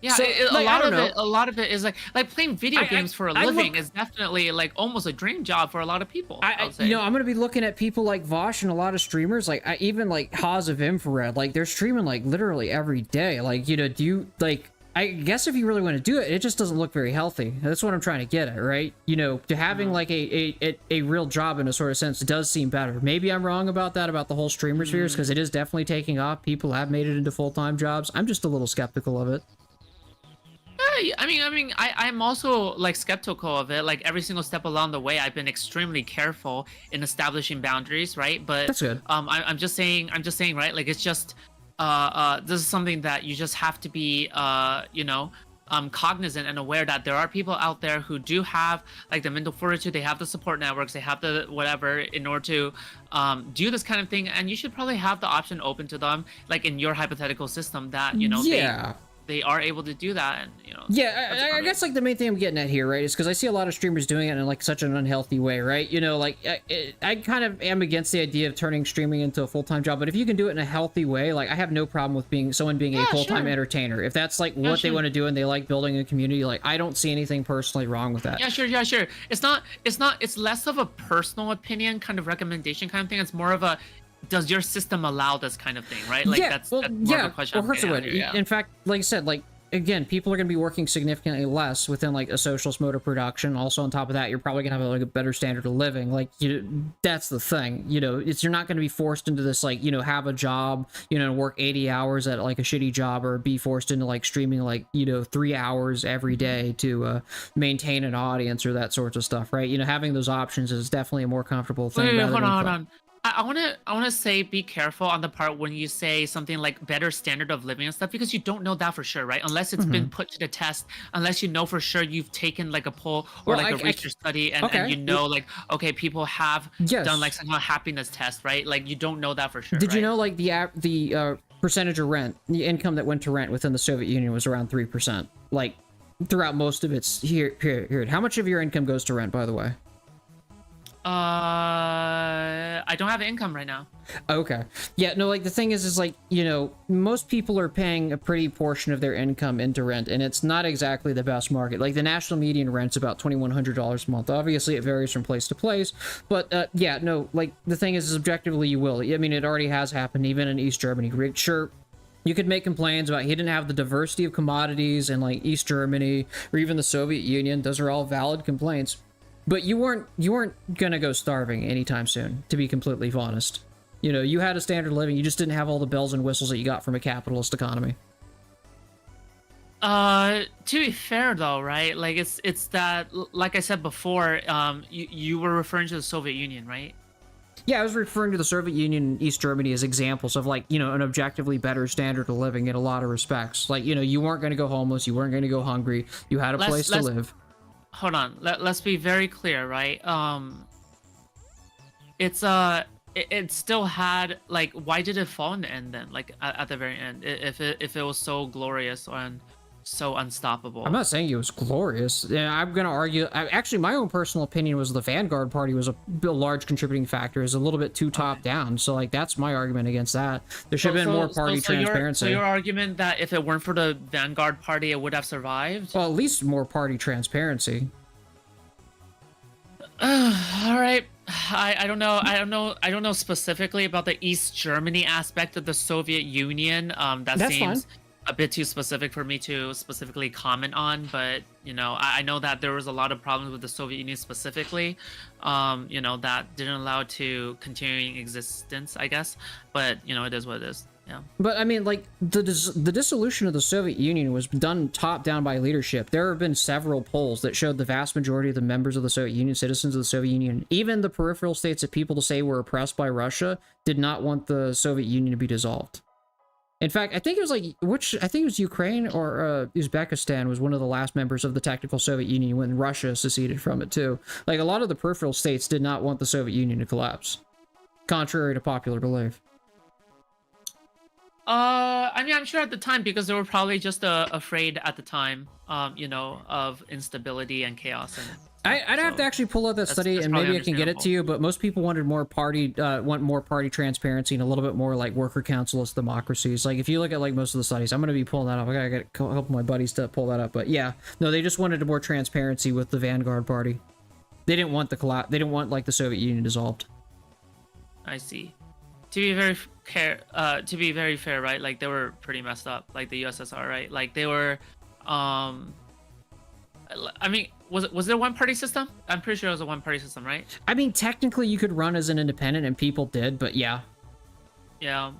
Yeah,
So, like, I don't know.
a lot of it is like playing video games for a
I
living
look-
is definitely like almost a dream job for a lot of people. I would say.
I'm gonna be looking at people like Vosh and a lot of streamers, like even like Haas of Infrared, like they're streaming like literally every day. Like, do you like? I guess if you really want to do it, it just doesn't look very healthy. That's what I'm trying to get at, right? To having like a real job in a sort of sense does seem better. Maybe I'm wrong about that, about the whole streamer spheres, because it is definitely taking off. People have made it into full-time jobs. I'm just a little skeptical of it.
I'm also like skeptical of it. Like every single step along the way, I've been extremely careful in establishing boundaries, right? But
That's good.
I'm just saying, right? Like it's just, this is something that you just have to be, cognizant and aware that there are people out there who do have like the mental fortitude, they have the support networks, they have the whatever in order to do this kind of thing, and you should probably have the option open to them, like in your hypothetical system, that
Yeah.
they are able to do that, and
Yeah,
that's
I
about
guess like the main thing I'm getting at here, right, is because I see a lot of streamers doing it in like such an unhealthy way, right? Like I kind of am against the idea of turning streaming into a full-time job, but if you can do it in a healthy way, like I have no problem with someone being a
Yeah,
full-time
sure.
entertainer. If that's like what they
sure.
want to do and they like building a community, like I don't see anything personally wrong with that.
Yeah, sure. It's less of a personal opinion kind of recommendation kind of thing. It's more of a, does your system allow this kind of thing, right? Like that's more of a question.
Well, first of all, in fact, like I said, like again, people are going to be working significantly less within like a socialist mode of production. Also, on top of that, you're probably going to have like a better standard of living. Like, that's the thing. You're not going to be forced into this like have a job, work 80 hours at like a shitty job, or be forced into like streaming like 3 hours every day to maintain an audience or that sorts of stuff, right? Having those options is definitely a more comfortable thing.
Wait,
rather
hold
than
on, hold on. I wanna say be careful on the part when you say something like better standard of living and stuff, because you don't know that for sure, right? Unless it's been put to the test, unless you know for sure you've taken like a poll or
Well,
like a research study, and like, okay, people have done like some kind of happiness test, right? Like you don't know that for sure.
Did you
right?
know like the percentage of rent, the income that went to rent within the Soviet Union was around 3%, like throughout most of its period. How much of your income goes to rent, by the way?
I don't have income right now.
Okay. Yeah, no, like the thing is like, most people are paying a pretty portion of their income into rent, and it's not exactly the best market. Like the national median rent's about $2,100 a month. Obviously, it varies from place to place, but yeah, no, like the thing is objectively you will. I mean, it already has happened, even in East Germany. Sure, you could make complaints about he didn't have the diversity of commodities in like East Germany or even the Soviet Union. Those are all valid complaints. But you weren't gonna go starving anytime soon, to be completely honest. You had a standard of living, you just didn't have all the bells and whistles that you got from a capitalist economy.
To be fair though, right? Like it's that, like I said before, you were referring to the Soviet Union, right?
Yeah, I was referring to the Soviet Union and East Germany as examples of like, an objectively better standard of living in a lot of respects. Like, you weren't gonna go homeless, you weren't gonna go hungry, you had a place to live.
Hold on. Let's be very clear, right? It still had like, why did it fall in the end then? Like at the very end, if it was so glorious, and so unstoppable.
I'm not saying it was glorious. Yeah, I'm going to argue. Actually, my own personal opinion was the Vanguard Party was a large contributing factor. Is a little bit too top down. So like that's my argument against that. There should have been more party transparency.
So your argument that if it weren't for the Vanguard Party, it would have survived?
Well, at least more party transparency.
All right. I don't know. I don't know specifically about the East Germany aspect of the Soviet Union. That's seems fine. A bit too specific for me to specifically comment on, but you know, I know that there was a lot of problems with the Soviet Union specifically, you know, that didn't allow to continuing existence, I guess. But you know, it is what it is. Yeah.
But I mean, like the dissolution of the Soviet Union was done top down by leadership. There have been several polls that showed the vast majority of the members of the Soviet Union, citizens of the Soviet Union, even the peripheral states that people to say were oppressed by Russia, did not want the Soviet Union to be dissolved. In fact, I think it was like, I think it was Ukraine or Uzbekistan was one of the last members of the tactical Soviet Union when Russia seceded from it too. Like a lot of the peripheral states did not want the Soviet Union to collapse, contrary to popular belief.
I mean, I'm sure at the time because they were probably just afraid at the time, you know, of instability and chaos. And
I'd have to actually pull out that study and maybe I can get it to you, but most people wanted more want more party transparency and a little bit more like worker councilist democracies. Like if you look at like most of the studies, I'm going to be pulling that up. I gotta get a couple of my buddies to pull that up, but yeah, no, they just wanted more transparency with the Vanguard Party. They didn't want the collapse. They didn't want like the Soviet Union dissolved.
I see. To be very fair, right? Like they were pretty messed up, like the USSR, right? Like they were, I mean, was there a one-party system? I'm pretty sure it was a one-party system, right?
I mean, technically you could run as an independent and people did, but yeah.
Yeah.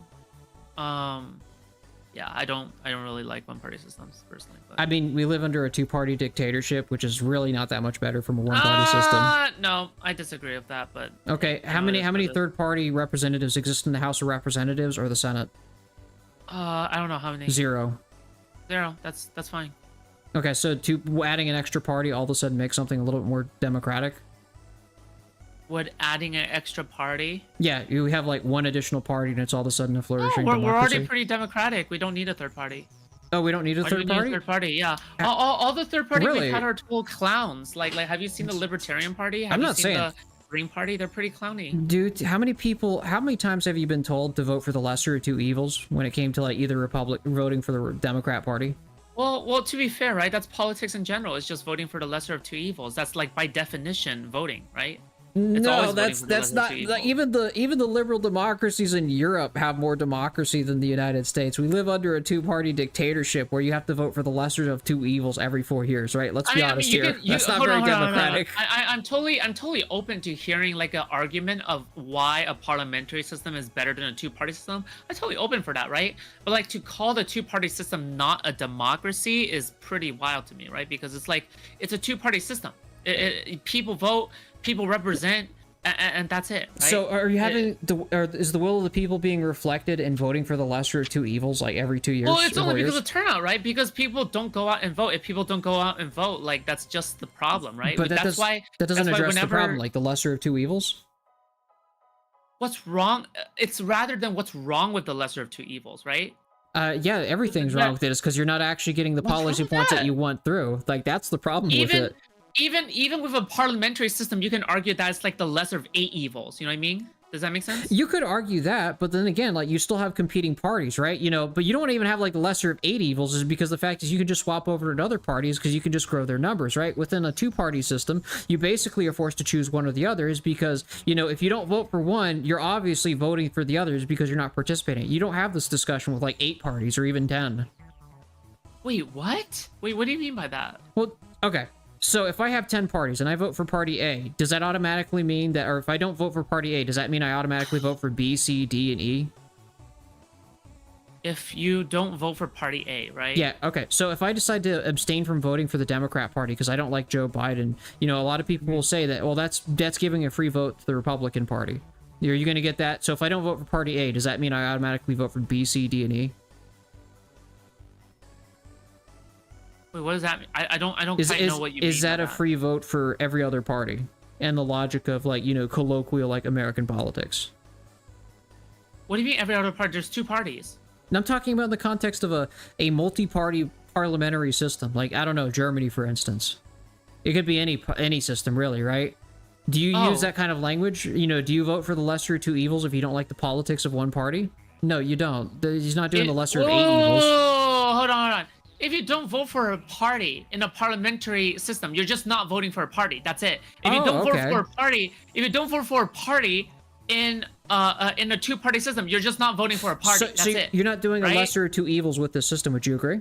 Yeah, I don't really like one-party systems personally. But...
I mean, we live under a two-party dictatorship, which is really not that much better from a one-party system.
No, I disagree with that, but...
Okay, how many third-party representatives exist in the House of Representatives or the Senate?
I don't know how many.
Zero.
That's fine.
Okay, so adding an extra party all of a sudden makes something a little bit more democratic?
Would adding an extra party?
Yeah, you have like one additional party and it's all of a sudden a flourishing democracy.
We're already pretty democratic. We don't need a third party.
Oh, we don't need a third party?
Third party, yeah. All the third party we've had are total clowns. Like, have you seen the Libertarian Party?
I'm not saying.
The Green Party? They're pretty clowny.
Dude, how many times have you been told to vote for the lesser of two evils when it came to like either voting for the Democrat Party?
Well, to be fair, right? That's politics in general. It's just voting for the lesser of two evils. That's like by definition voting, right?
No, that's not. Like, even the liberal democracies in Europe have more democracy than the United States. We live under a two-party dictatorship where you have to vote for the lesser of two evils every 4 years, right? Let's be honest here. That's not very democratic.
I'm totally open to hearing like an argument of why a parliamentary system is better than a two-party system. I'm totally open for that, right? But like to call the two-party system not a democracy is pretty wild to me, right? Because it's like it's a two-party system. People vote. People represent, and that's it. Right?
So, are you having is the will of the people being reflected in voting for the lesser of two evils, like every 2 years?
Well, it's only because of turnout, right? Because people don't go out and vote. If people don't go out and vote, like that's just the problem, right?
But that doesn't address the problem, like the lesser of two evils.
What's wrong? It's rather than what's wrong with the lesser of two evils, right?
Yeah, everything's wrong with it. It's because you're not actually getting the policy points that you want through. Like that's the problem with it.
Even with a parliamentary system, you can argue that it's like the lesser of 8 evils. You know what I mean? Does that make sense?
You could argue that, but then again, like you still have competing parties, right? You know, but you don't want to even have like the lesser of 8 evils, is because the fact is you can just swap over to other parties because you can just grow their numbers, right? Within a two-party system, you basically are forced to choose one or the other, is because, you know, if you don't vote for one, you're obviously voting for the others because you're not participating. You don't have this discussion with like 8 parties or even 10.
Wait, what? Wait, what do you mean by that?
Well, okay. So if I have 10 parties and I vote for party A, does that automatically mean that, or if I don't vote for party A, does that mean I automatically vote for B, C, D, and E?
If you don't vote for party A, right?
Yeah, okay. So if I decide to abstain from voting for the Democrat Party because I don't like Joe Biden, you know, a lot of people will say that, well, that's giving a free vote to the Republican Party. Are you going to get that? So if I don't vote for party A, does that mean I automatically vote for B, C, D, and E?
Wait, what does that mean? I don't quite know what you mean.
Is that a free vote for every other party? And the logic of, like, you know, colloquial, like, American politics.
What do you mean every other party? There's 2 parties.
And I'm talking about in the context of a multi-party parliamentary system. Like, I don't know, Germany, for instance. It could be any system, really, right? Do you use that kind of language? You know, do you vote for the lesser of two evils if you don't like the politics of one party? No, you don't. He's not doing the lesser of 8 evils.
Oh, hold on. If you don't vote for a party in a parliamentary system, you're just not voting for a party. That's it. If you don't vote for a party, in a two-party system, you're just not voting for a party. That's it.
You're not doing a lesser of two evils with this system. Would you agree?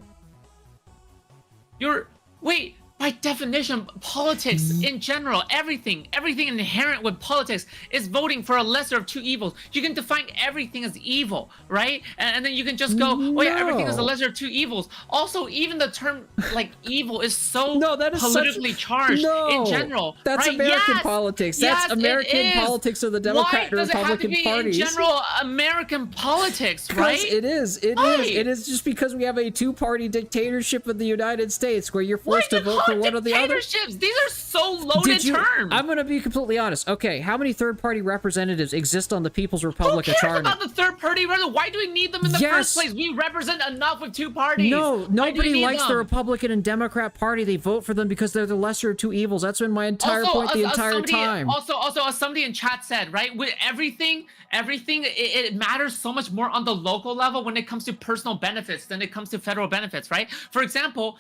Wait. By definition, politics in general, everything inherent with politics is voting for a lesser of two evils. You can define everything as evil, right? And then you can just go, oh yeah, everything is a lesser of two evils. Also, even the term like evil is so politically charged in general.
That's
right?
American politics. That's American politics of the Democrat and Republican parties.
Why does it have to be in general American politics, right?
It is. It is just because we have a two-party dictatorship in the United States where you're forced to vote for one or the other.
These are so loaded terms.
I'm going to be completely honest. Okay, how many third-party representatives exist on the People's Republic of China?
Who cares about the third-party representatives? Why do we need them in the first place? We represent enough with two parties.
No, nobody likes the Republican and Democrat Party. They vote for them because they're the lesser of two evils. That's been my entire point the entire time.
Also, as somebody in chat said, right, with everything, it matters so much more on the local level when it comes to personal benefits than it comes to federal benefits, right? For example,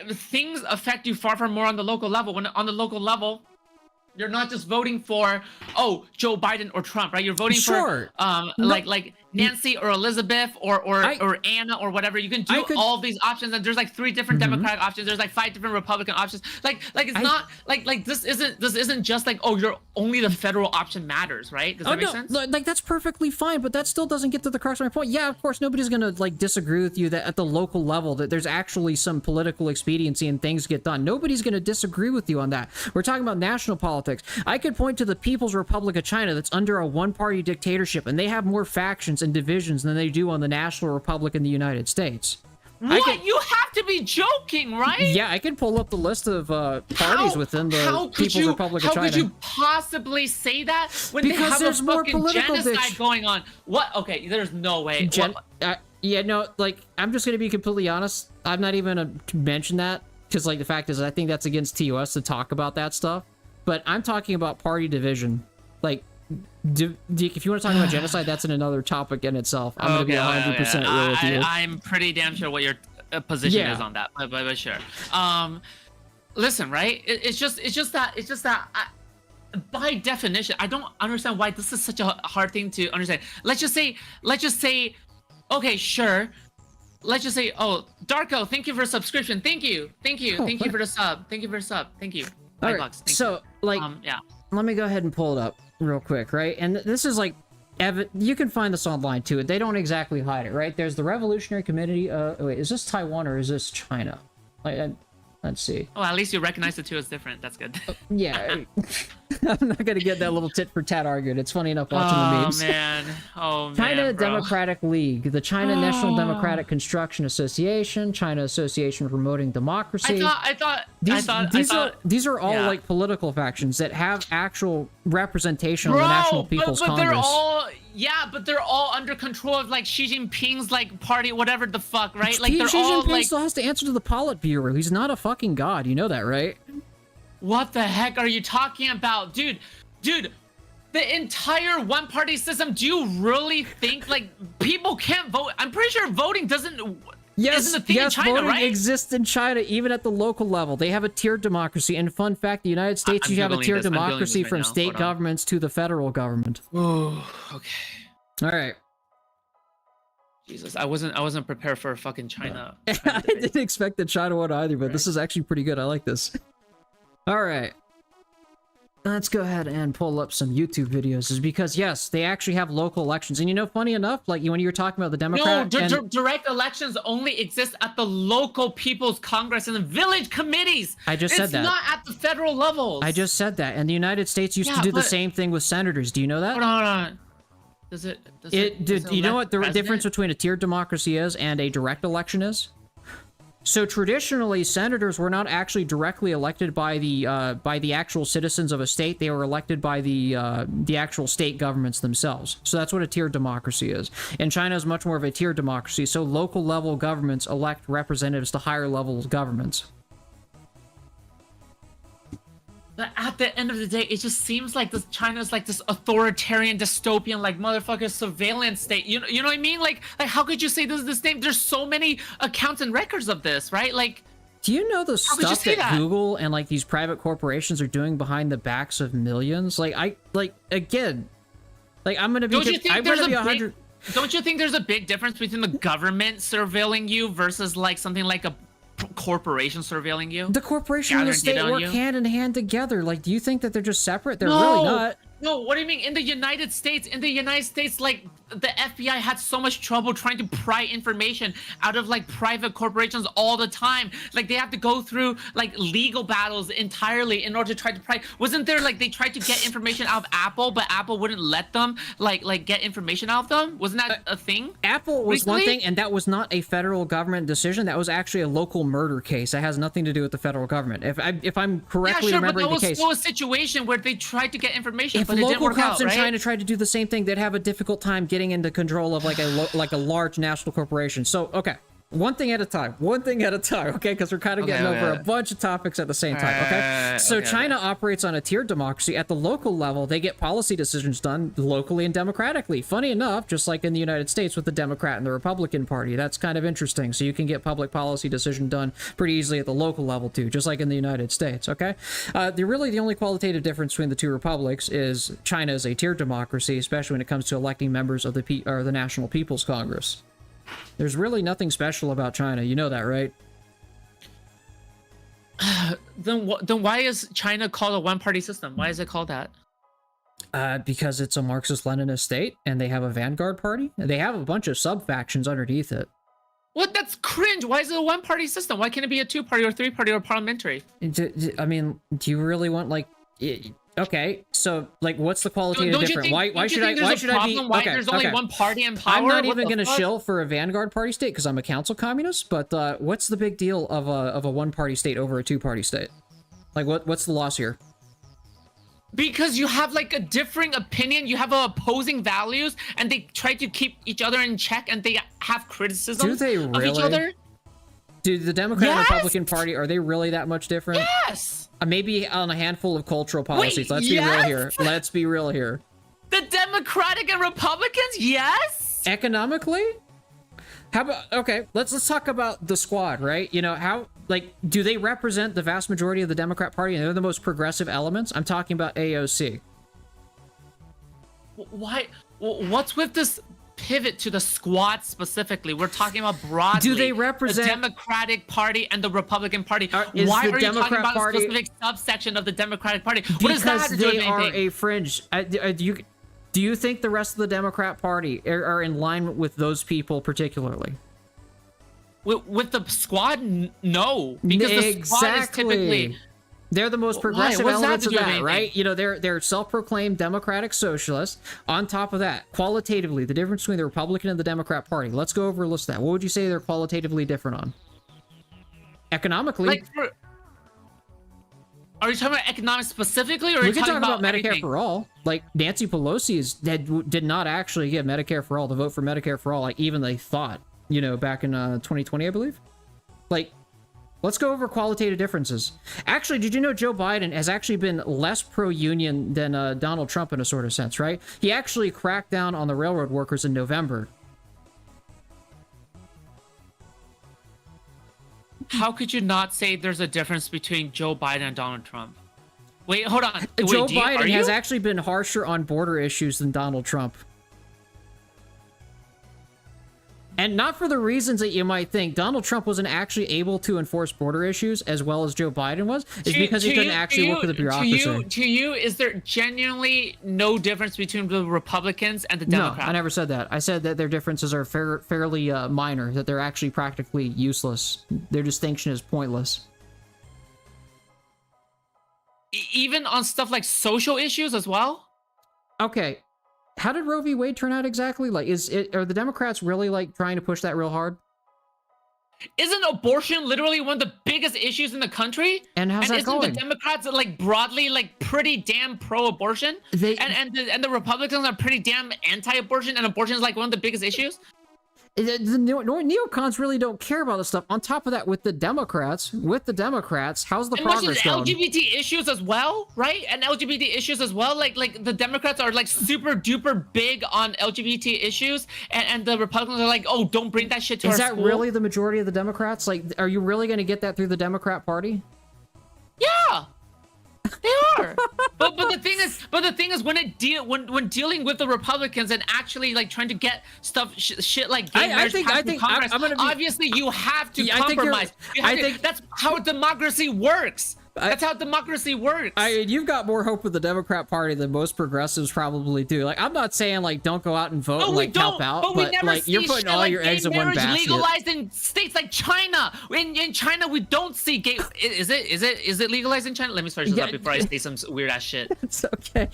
things affect you far more on the local level. When on the local level, you're not just voting for Joe Biden or Trump, right? You're voting for like Nancy or Elizabeth or Anna or whatever. You can do all of these options, and there's like 3 different Democratic options. There's like 5 different Republican options. Like it's not like this isn't just like you're only the federal option matters, right? Does that make sense?
Like that's perfectly fine, but that still doesn't get to the crux of my point. Yeah, of course, nobody's gonna like disagree with you that at the local level that there's actually some political expediency and things get done. Nobody's gonna disagree with you on that. We're talking about national politics. I could point to the People's Republic of China that's under a one-party dictatorship, and they have more factions and divisions than they do on the National Republic in the United States.
What? You have to be joking, right?
Yeah, I can pull up the list of parties within the People's Republic of China.
How could you possibly say that when they have a fucking genocide going on? What? Okay, there's no way.
Yeah, no, like, I'm just going to be completely honest. I'm not even going to mention that, because, like, the fact is, I think that's against TOS to talk about that stuff. But I'm talking about party division. Like, if you want to talk about genocide, that's in another topic in itself. I'm going to be 100% real with you.
I'm pretty damn sure what your position is on that, but sure. Listen, right? It's just that by definition, I don't understand why this is such a hard thing to understand. Let's just say, okay, sure. Let's just say, Darko, thank you for a subscription. Thank you for the sub. Thank you for the sub. Thank you.
All right, so like, let me go ahead and pull it up real quick, right? And this is like, you can find this online too. They don't exactly hide it, right? There's the Revolutionary Committee. Wait, is this Taiwan or is this China? Like, let's see.
Oh, at least you recognize the two as different. That's good.
Yeah. I'm not gonna get that little tit for tat argument. It's funny enough watching the memes.
Oh man.
China Democratic League, the China National Democratic Construction Association, China Association Promoting Democracy.
I thought
these are all like political factions that have actual representation on the National People's Congress.
But they're all under control of like Xi Jinping's like party, whatever the fuck, right? Like
Xi
all
Jinping
like
still has to answer to the Politburo. He's not a fucking god. You know that, right?
What the heck are you talking about, dude? The entire one-party system. Do you really think like people can't vote? I'm pretty sure voting isn't a thing in China,
voting
right?
exists in China even at the local level. They have a tiered democracy. And fun fact, the United States, you have a tiered democracy from state governments to the federal government.
Oh, okay.
All right.
Jesus, I wasn't prepared for a fucking China.
I didn't expect the China one either, but this is actually pretty good. I like this. All right. Let's go ahead and pull up some YouTube videos, is because yes, they actually have local elections, and you know, funny enough, like when you were talking about the Democrat,
direct elections only exist at the local People's Congress and the village committees.
I just said that.
It's not at the federal levels.
I just said that, and the United States used to do the same thing with senators. Do you know that?
Hold on. Does it
you know what the difference between a tiered democracy is and a direct election is? So traditionally, senators were not actually directly elected by the actual citizens of a state. They were elected by the actual state governments themselves. So that's what a tiered democracy is. And China is much more of a tiered democracy. So local level governments elect representatives to higher level governments.
But at the end of the day, it just seems like China's like this authoritarian, dystopian, like motherfucker surveillance state. You know what I mean? Like how could you say this is the same? There's so many accounts and records of this, right? Like,
do you know the stuff that Google and like these private corporations are doing behind the backs of millions? I'm gonna be.
Don't you think there's a big difference between the government surveilling you versus like something like a corporation surveilling you?
The corporation and the state work hand in hand together. Like, do you think that they're just separate? They're really not.
No, what do you mean? In the United States, like the FBI had so much trouble trying to pry information out of like private corporations all the time. Like they have to go through like legal battles entirely in order to try to pry. Wasn't there like they tried to get information out of Apple, but Apple wouldn't let them like get information out of them? Wasn't that a thing?
Apple was one thing, and that was not a federal government decision. That was actually a local murder case. That has nothing to do with the federal government. If I'm correctly remembering the case.
But that was still a situation where they tried to get information.
If local cops in China tried to do the same thing, they'd have a difficult time getting into control of like a large national corporation. So, okay. One thing at a time, okay? Because we're kind of getting over a bunch of topics at the same time, okay? So China operates on a tiered democracy. At the local level, they get policy decisions done locally and democratically. Funny enough, just like in the United States with the Democrat and the Republican Party. That's kind of interesting. So you can get public policy decision done pretty easily at the local level too, just like in the United States, okay? The only qualitative difference between the two republics is China is a tiered democracy, especially when it comes to electing members of the National People's Congress. There's really nothing special about China. You know that, right?
Then why is China called a one-party system? Why is it called that?
Because it's a Marxist-Leninist state, and they have a vanguard party. They have a bunch of sub-factions underneath it.
What? That's cringe. Why is it a one-party system? Why can't it be a two-party or three-party or parliamentary?
I mean, do you really want, like... Okay, so like, what's the qualitative difference? Why should I be?
Why there's only one party in power?
I'm not even going to shill for a vanguard party state because I'm a council communist. But what's the big deal of a one-party state over a two-party state? Like, what's the loss here?
Because you have like a differing opinion, you have opposing values, and they try to keep each other in check, and they have criticism of each other.
Do the Democrat and Republican Party, are they really that much different?
Yes!
Maybe on a handful of cultural policies. Let's be real here. Let's be real here.
The Democratic and Republicans, yes?
Economically? How about, okay, let's talk about the squad, right? You know, how, like, do they represent the vast majority of the Democrat Party and they're the most progressive elements? I'm talking about AOC.
Why? What's with this pivot to the squad specifically? We're talking about broadly.
Do they represent
the Democratic Party and the Republican Party? Why are you talking about a specific subsection of the Democratic Party? What does that have to do with anything?
Because they are a fringe. Do you think the rest of the Democrat Party are in line with those people particularly?
With the squad, no. Because the squad is typically...
They're the most progressive elements of that, right? You know, they're self-proclaimed democratic socialists. On top of that, qualitatively, the difference between the Republican and the Democrat Party. Let's go over a list of that. What would you say they're qualitatively different on? Economically.
Like are you talking about economics specifically, or are you talking about
Medicare for all? Like, Nancy Pelosi did not actually get Medicare for all, the vote for Medicare for all, like even they thought, you know, back in 2020, I believe. Like, let's go over qualitative differences. Actually, did you know Joe Biden has actually been less pro-union than Donald Trump in a sort of sense, right? He actually cracked down on the railroad workers in November.
How could you not say there's a difference between Joe Biden and Donald Trump? Wait, hold on.
Joe Biden has actually been harsher on border issues than Donald Trump. And not for the reasons that you might think. Donald Trump wasn't actually able to enforce border issues as well as Joe Biden was. It's because he couldn't actually work with the bureaucracy.
To you, is there genuinely no difference between the Republicans and the Democrats?
No, I never said that. I said that their differences are fairly minor, that they're actually practically useless. Their distinction is pointless.
Even on stuff like social issues as well?
Okay. How did Roe v. Wade turn out exactly? Like, are the Democrats really like trying to push that real hard?
Isn't abortion literally one of the biggest issues in the country?
And how's that
isn't
going?
the Democrats like broadly like pretty damn pro-abortion? And the Republicans are pretty damn anti-abortion, and abortion is like one of the biggest issues.
The neocons really don't care about this stuff. On top of that, with the Democrats, how's the progress going?
LGBT issues as well, right? And LGBT issues as well. Like the Democrats are like super duper big on LGBT issues, and the Republicans are like, oh, don't bring that shit to our school.
Is that really the majority of the Democrats? Like, are you really going to get that through the Democrat Party?
Yeah. They are, but the thing is, when dealing with the Republicans and actually like trying to get stuff shit like gay marriage passed through Congress, obviously you have to compromise. I think that's how democracy works. That's how democracy works.
You've got more hope with the Democrat Party than most progressives probably do. Like, I'm not saying like don't go out and vote and like help out, but like you're putting all your eggs in one basket.
Legalized in states like China. In China, we don't see gay. Is it legalized in China? Let me search this up before I say some weird ass shit.
It's okay.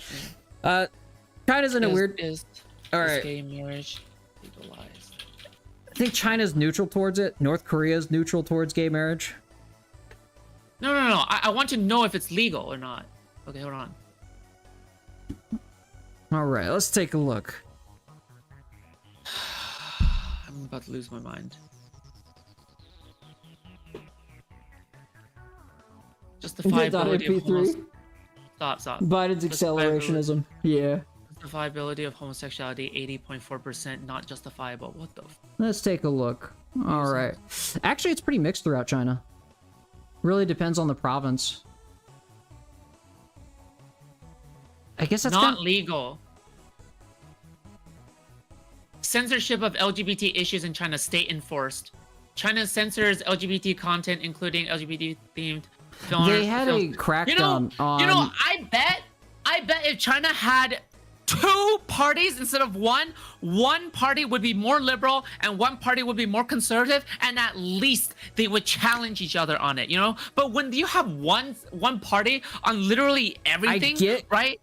China's in a weird. All right.
Gay marriage legalized?
I think China's neutral towards it. North Korea's neutral towards gay marriage.
No. I want to know if it's legal or not. Okay, hold on.
All right, let's take a look.
I'm about to lose my mind. Justifiability of Stop.
Biden's accelerationism. Yeah.
Justifiability of homosexuality, 80.4%, not justifiable. What the
Let's take a look. All right. Actually, it's pretty mixed throughout China. Really depends on the province. I guess that's
not legal. Censorship of LGBT issues in China, state enforced. China censors LGBT content, including LGBT-themed films.
They had a crackdown on...
I bet if China had 2 parties instead of one party would be more liberal and one party would be more conservative, and at least they would challenge each other on it, But when you have one party on literally everything, right?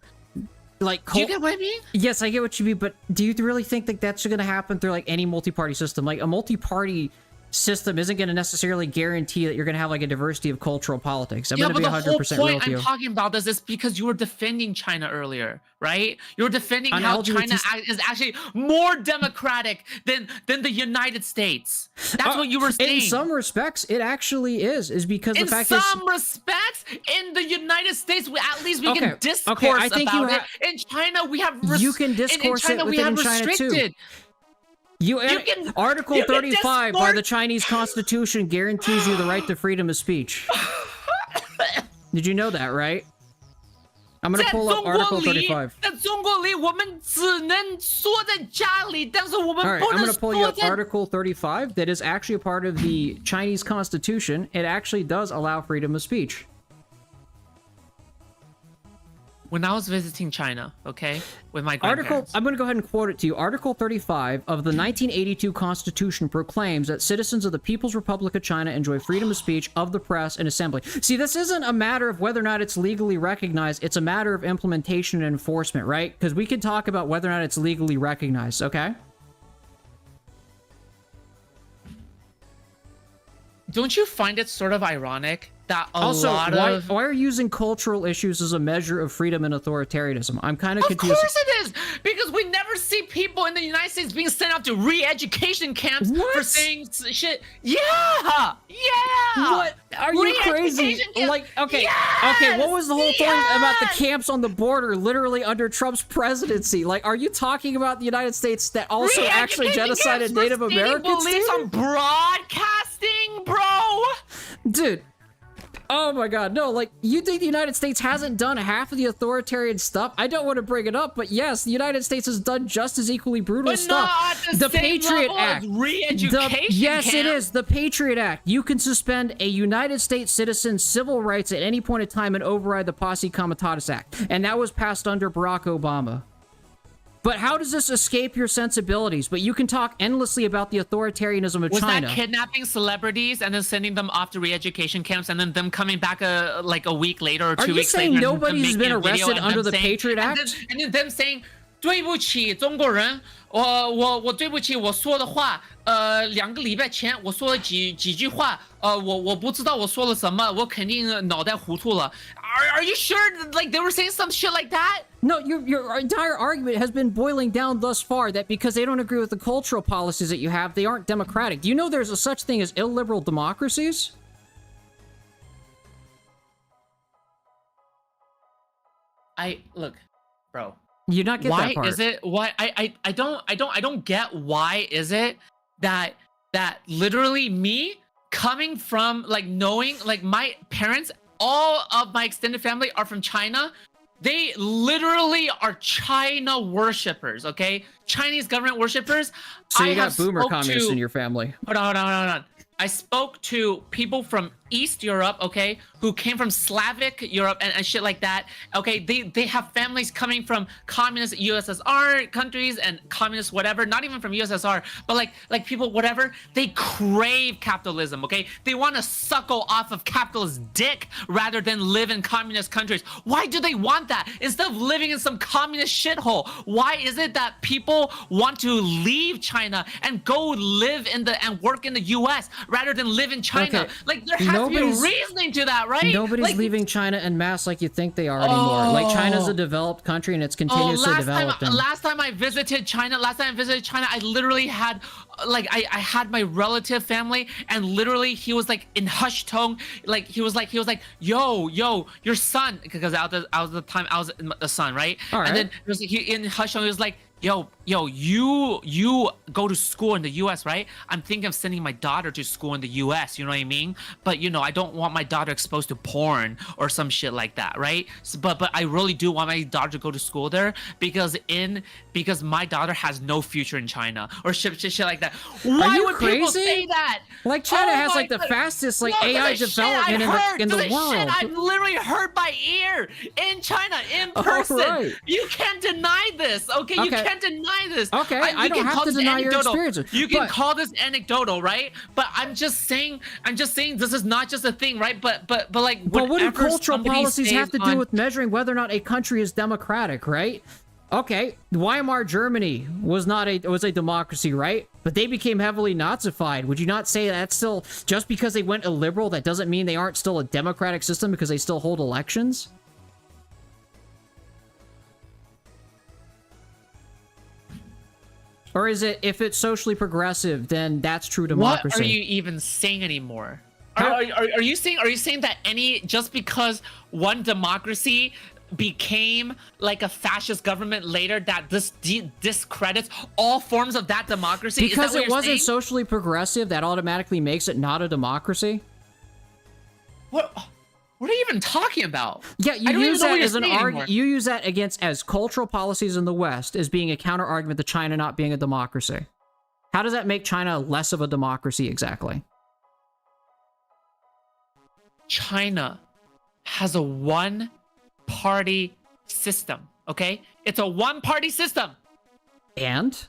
Like,
do you get what I mean?
Yes, I get what you mean, but do you really think that that's going to happen through like any multi-party system? Like, a multi-party system isn't going to necessarily guarantee that you're going to have like a diversity of cultural politics. I'm going to be 100% real with you.
The whole point I'm talking about this is because you were defending China earlier, right? You were defending how China is actually more democratic than the United States. That's what you were saying.
In some respects, it actually is because the fact is...
In some respects, in the United States, at least we can discourse about it. In China, we have...
You can discourse it within China too. Article 35 by the Chinese Constitution guarantees you the right to freedom of speech. Did you know that, right? I'm gonna pull up Article 35. Alright, I'm gonna pull you up Article 35. That is actually a part of the Chinese Constitution. It actually does allow freedom of speech.
When I was visiting China, with my grandparents...
I'm going to go ahead and quote it to you. Article 35 of the 1982 Constitution proclaims that citizens of the People's Republic of China enjoy freedom of speech, of the press, and assembly. See, this isn't a matter of whether or not it's legally recognized. It's a matter of implementation and enforcement, right? Because we can talk about whether or not it's legally recognized, okay?
Don't you find it sort of ironic that
why are you using cultural issues as a measure of freedom and authoritarianism? I'm kind of confused.
Of course it is, because we never see people in the United States being sent out to re-education camps for saying shit. Yeah.
What? Are you crazy? Like, okay, what was the whole thing about the camps on the border literally under Trump's presidency? Like, are you talking about the United States that also actually genocided Native Americans?
Beliefs on broadcasting, bro.
Dude. Oh my god, no, like, you think the United States hasn't done half of the authoritarian stuff? I don't want to bring it up, but yes, the United States has done just as equally brutal stuff.
Not the Patriot Act.
Yes, it is. The Patriot Act. You can suspend a United States citizen's civil rights at any point in time and override the Posse Comitatus Act. And that was passed under Barack Obama. But how does this escape your sensibilities? But you can talk endlessly about the authoritarianism of China.
Was that kidnapping celebrities and then sending them off to re-education camps and then them coming back like a week later or 2 weeks later?
Are you saying nobody's been arrested under the Patriot Act?
And then them saying, 对不起，中国人，我对不起，我说的话，2个礼拜前我说了几句话，我不知道我说了什么，我肯定脑袋糊涂了。Are you sure? Like they were saying some shit like that?
No, your entire argument has been boiling down thus far that because they don't agree with the cultural policies that you have, they aren't democratic. Do you know there's a such thing as illiberal democracies?
Look, bro.
You not get that part.
Why is it? Why I don't get why is it that literally me coming from like knowing like my parents, all of my extended family are from China. They literally are China worshippers, okay? Chinese government worshippers.
So you got boomer communists in your family.
Hold on. I spoke to people from East Europe, okay, who came from Slavic Europe and shit like that. Okay, they have families coming from communist USSR countries and communist whatever, not even from USSR, but like people whatever. They crave capitalism, okay? They want to suckle off of capitalist dick rather than live in communist countries. Why do they want that instead of living in some communist shithole? Why is it that people want to leave China and go live in and work in the US rather than live in China?
Okay.
Like there has to be a reasoning to that, right?
Nobody's
like,
leaving China en masse like you think they are anymore. Like China's a developed country and it's continuously developing.
Last time I visited China, I literally had like I had my relative family and literally he was like in hushed tone, like he was like yo your son, because I was the son, right?
All right.
And then it was he in hushed tone, he was like yo, you go to school in the US, right? I'm thinking of sending my daughter to school in the US, you know what I mean? But you know, I don't want my daughter exposed to porn or some shit like that, right? So, but I really do want my daughter to go to school there because my daughter has no future in China or shit like that. Why would people say that?
Like China has like the fastest like AI development in the world.
Shit I've literally heard by ear in China in person.
Right.
You can't deny this, okay? You can't deny this.
Okay, I don't have to deny your experiences.
You can call this anecdotal, right? But I'm just saying this is not just a thing, right? But like,
but what do cultural policies have to do with measuring whether or not a country is democratic, right? Okay, Weimar Germany was a democracy, right? But they became heavily Nazified. Would you not say that's still, just because they went illiberal, that doesn't mean they aren't still a democratic system because they still hold elections? Or is it, if it's socially progressive, then that's true democracy?
What are you even saying anymore? Are you saying that just because one democracy became like a fascist government later, that this discredits all forms of that democracy?
Because it wasn't socially progressive, that automatically makes it not a democracy?
What are you even talking about?
Yeah, you use that as an argument. You use that as cultural policies in the West as being a counter argument to China not being a democracy. How does that make China less of a democracy exactly?
China has a one-party system, okay? It's a one-party system.
And?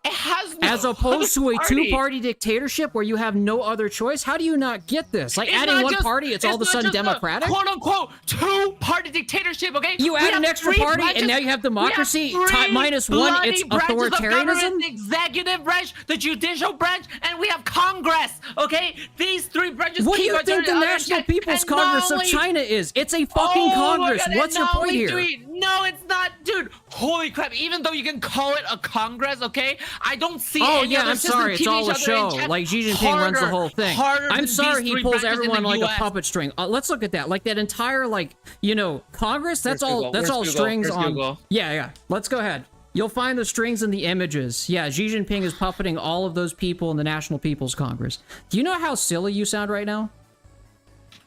It has no
as opposed to a two-party dictatorship where you have no other choice? How do you not get this? Like, adding one party, it's all of a sudden democratic?
Quote-unquote two-party dictatorship, okay?
You add an extra party, and now you have democracy minus one, it's authoritarianism?
The executive branch, the judicial branch, and we have Congress, okay? These three branches.
What do you think the National People's Congress of China is? It's a fucking Congress. What's your point here?
No, it's not, dude. Holy crap. Even though you can call it a Congress, okay? I don't see
any other system. I'm sorry, it's all a show. Like, Xi Jinping runs the whole thing. I'm sorry he pulls everyone like a puppet string. Let's look at that. Like, that entire, like, you know, Congress, that's all strings on... Yeah. Let's go ahead. You'll find the strings in the images. Yeah, Xi Jinping is puppeting all of those people in the National People's Congress. Do you know how silly you sound right now?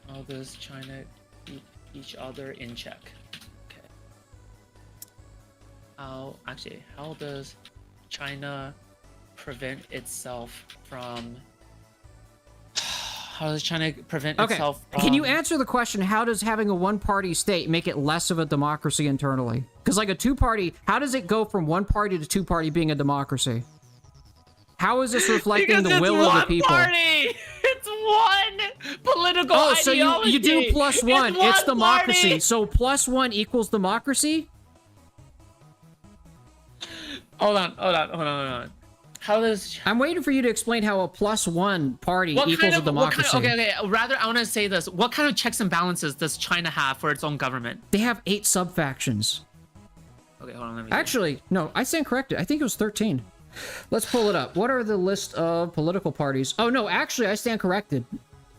How does China keep each other in check? Okay. How does China prevent itself from... How does China prevent itself from...
Can you answer the question, how does having a one-party state make it less of a democracy internally? Because like a two-party, how does it go from one party to two-party being a democracy? How is this reflecting the will of the people?
Party! It's one political
Oh,
ideology.
so you do plus one. It's democracy.
Party.
So plus one equals democracy?
Hold on. How does...
I'm waiting for you to explain how a plus one party equals a democracy.
Okay. Rather, I want to say this. What kind of checks and balances does China have for its own government?
They have 8 sub-factions.
Okay, hold on. Let me see.
Actually, no, I stand corrected. I think it was 13. Let's pull it up. What are the list of political parties? Oh, no, actually, I stand corrected.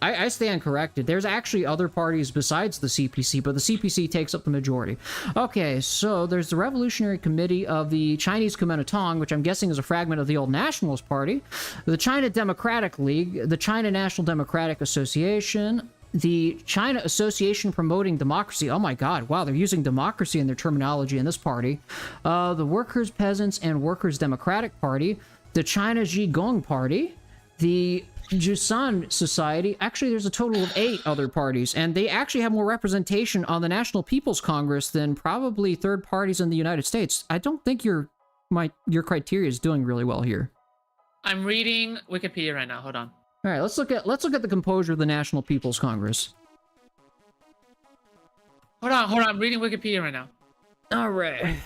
I stand corrected. There's actually other parties besides the CPC, but the CPC takes up the majority. Okay, so there's the Revolutionary Committee of the Chinese Kuomintang, which I'm guessing is a fragment of the old Nationalist Party, the China Democratic League, the China National Democratic Association, the China Association Promoting Democracy. Oh my god, wow, they're using democracy in their terminology in this party. The Workers', Peasants, and Workers' Democratic Party, the China Zhigong Party, the Jusan Society. Actually, there's a total of 8 other parties, and they actually have more representation on the National People's Congress than probably third parties in the United States. I don't think your criteria is doing really well here.
I'm reading Wikipedia right now. Hold on.
All right, let's look at the composure of the National People's Congress.
Hold on. I'm reading Wikipedia right now.
All right.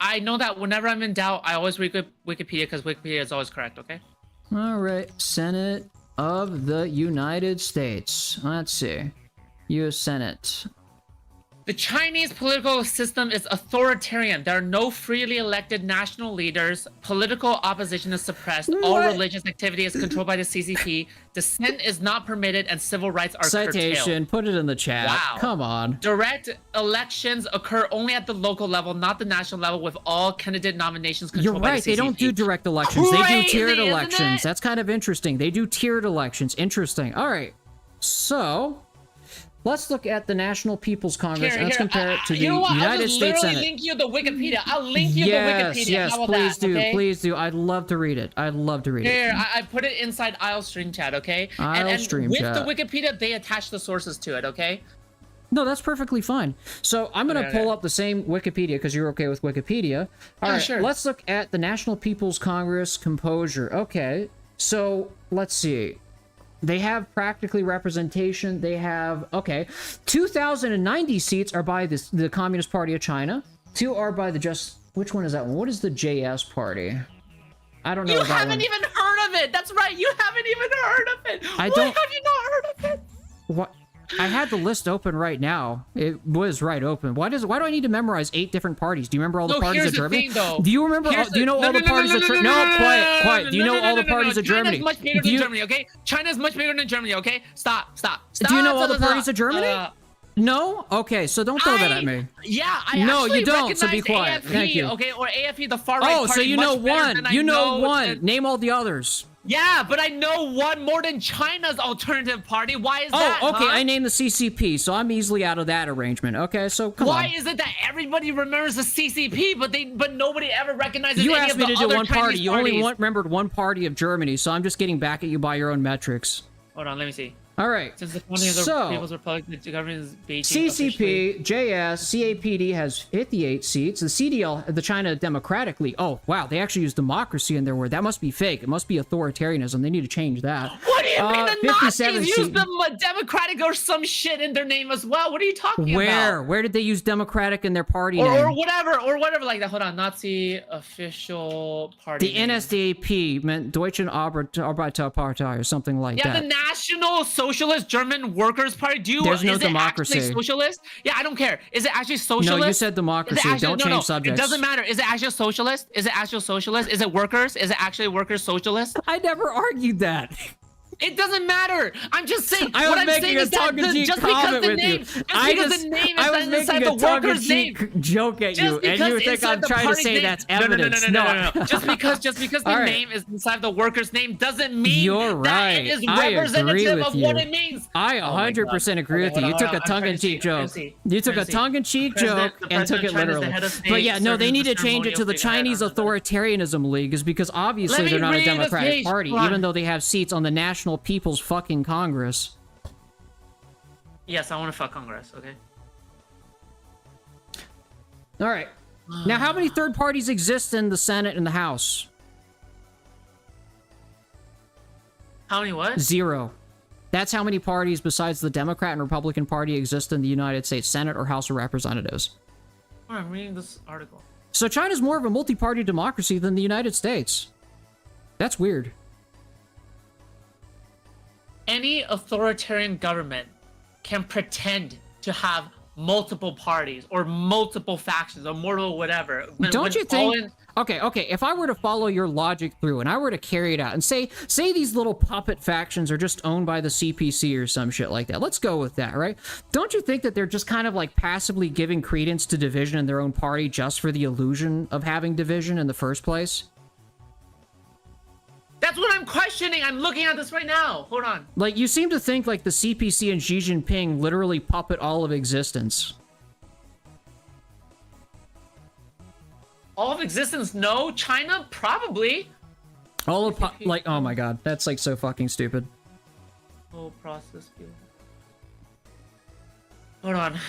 I know that whenever I'm in doubt, I always read Wikipedia because Wikipedia is always correct, okay?
All right. Senate of the United States. Let's see. U.S. Senate.
The Chinese political system is authoritarian. There are no freely elected national leaders. Political opposition is suppressed. All religious activity is controlled by the CCP. Dissent is not permitted, and civil rights are
Citation.
curtailed.
Put it in the chat.
Wow.
Come on.
Direct elections occur only at the local level, not the national level, with all candidate nominations controlled by the CCP.
They don't do direct elections.
Crazy,
they do tiered
isn't
elections.
it?
That's kind of interesting. They do tiered elections. Interesting. All right. So... let's look at the National People's Congress and let's compare it to the United States Senate.
I'll link you the Wikipedia. I'll link you the Wikipedia.
Yes,
How about
please
that,
do,
okay?
please do. I'd love to read it. I'd love to read it.
Here, I put it inside Isle Stream Chat, okay?
Isle Stream
with
Chat.
the Wikipedia, they attach the sources to it, okay?
No, that's perfectly fine. So I'm going to pull up the same Wikipedia because you're okay with Wikipedia. All right,
sure.
Let's look at the National People's Congress composure. Okay, so let's see. They have practically representation. They have, 2,090 seats are by the Communist Party of China. 2 are by which one is that one? What is the JS Party? I don't know.
You
that
haven't
one.
even heard of it. That's right. You haven't even heard of it. Why have you not heard of it?
What? I had the list open right now. It was right open. Why do I need to memorize 8 different parties? Do you remember all the parties of Germany?
Thing,
do you remember? Do you know all the parties of Germany? No, quiet. Do you know all the parties of Germany?
China's much bigger than Germany, okay? China's much bigger than Germany, okay? Stop.
Do you know all the parties of Germany? No? Okay, so don't throw that at me.
Yeah, I
No,
actually
you don't, so be quiet.
AFP,
Thank you.
Okay, or AFP, the far right party.
Oh, so you know one. You know one.
Than...
Name all the others.
Yeah, but I know one more than China's alternative party. Why is that?
Oh, okay,
huh?
I named the CCP, so I'm easily out of that arrangement. Okay, so come on.
Why is it that everybody remembers the CCP, but nobody ever recognizes
you
any
asked
of
me
the
to do
other
one
Chinese
party. You
parties?
only remembered one party of Germany, so I'm just getting back at you by your own metrics.
Hold on, let me see.
All right.
Since the founding of the People's Republic, the government is Beijing.
CCP, JS, CAPD has 58 seats. The CDL, the China Democratic League. Oh, wow, they actually use democracy in their word. That must be fake. It must be authoritarianism. They need to change that.
What do you mean the Nazis used the Democratic or some shit in their name as well? What are you talking about?
Where did they use Democratic in their party
name?
Or
whatever like that. Hold on, Nazi official party
The NSDAP meant Deutschen Arbeiterpartei or something like that.
Yeah, the National Socialist German Workers' Party.
There's no democracy.
Is it actually socialist? Yeah, I don't care. Is it actually socialist?
No, you said democracy. Don't change subjects.
It doesn't matter. Is it actually socialist? Is it actual socialist? Is it workers? Is it actually workers socialist?
I never argued that.
It doesn't matter. I'm just saying.
I was making a tongue-in-cheek comment with you.
I was making a
tongue-in-cheek joke at you, and you think I'm trying to say that's evidence.
No. Just because the name is inside the worker's name doesn't mean that it is representative of what it means.
I 100% agree with you. You took a tongue-in-cheek joke. You took a tongue-in-cheek joke and took it literally. But yeah, no, they need to change it to the Chinese Authoritarianism League, is because obviously they're not a Democratic Party, even though they have seats on the National People's fucking Congress.
Yes, I want to fuck Congress, okay?
Alright. Now, how many third parties exist in the Senate and the House?
How many what?
0. That's how many parties besides the Democrat and Republican Party exist in the United States Senate or House of Representatives.
Oh, I'm reading this article.
So China's more of a multi-party democracy than the United States. That's weird.
Any authoritarian government can pretend to have multiple parties or multiple factions or multiple whatever.
Don't you think? Okay, if I were to follow your logic through and I were to carry it out and say these little puppet factions are just owned by the CPC or some shit like that. Let's go with that, right? Don't you think that they're just kind of like passively giving credence to division in their own party just for the illusion of having division in the first place?
That's what I'm questioning. I'm looking at this right now. Hold on.
Like, you seem to think like the CPC and Xi Jinping literally puppet all of existence.
All of existence? No. China? Probably.
All of, like, oh my god, that's like so fucking stupid.
Whole process. Hold on.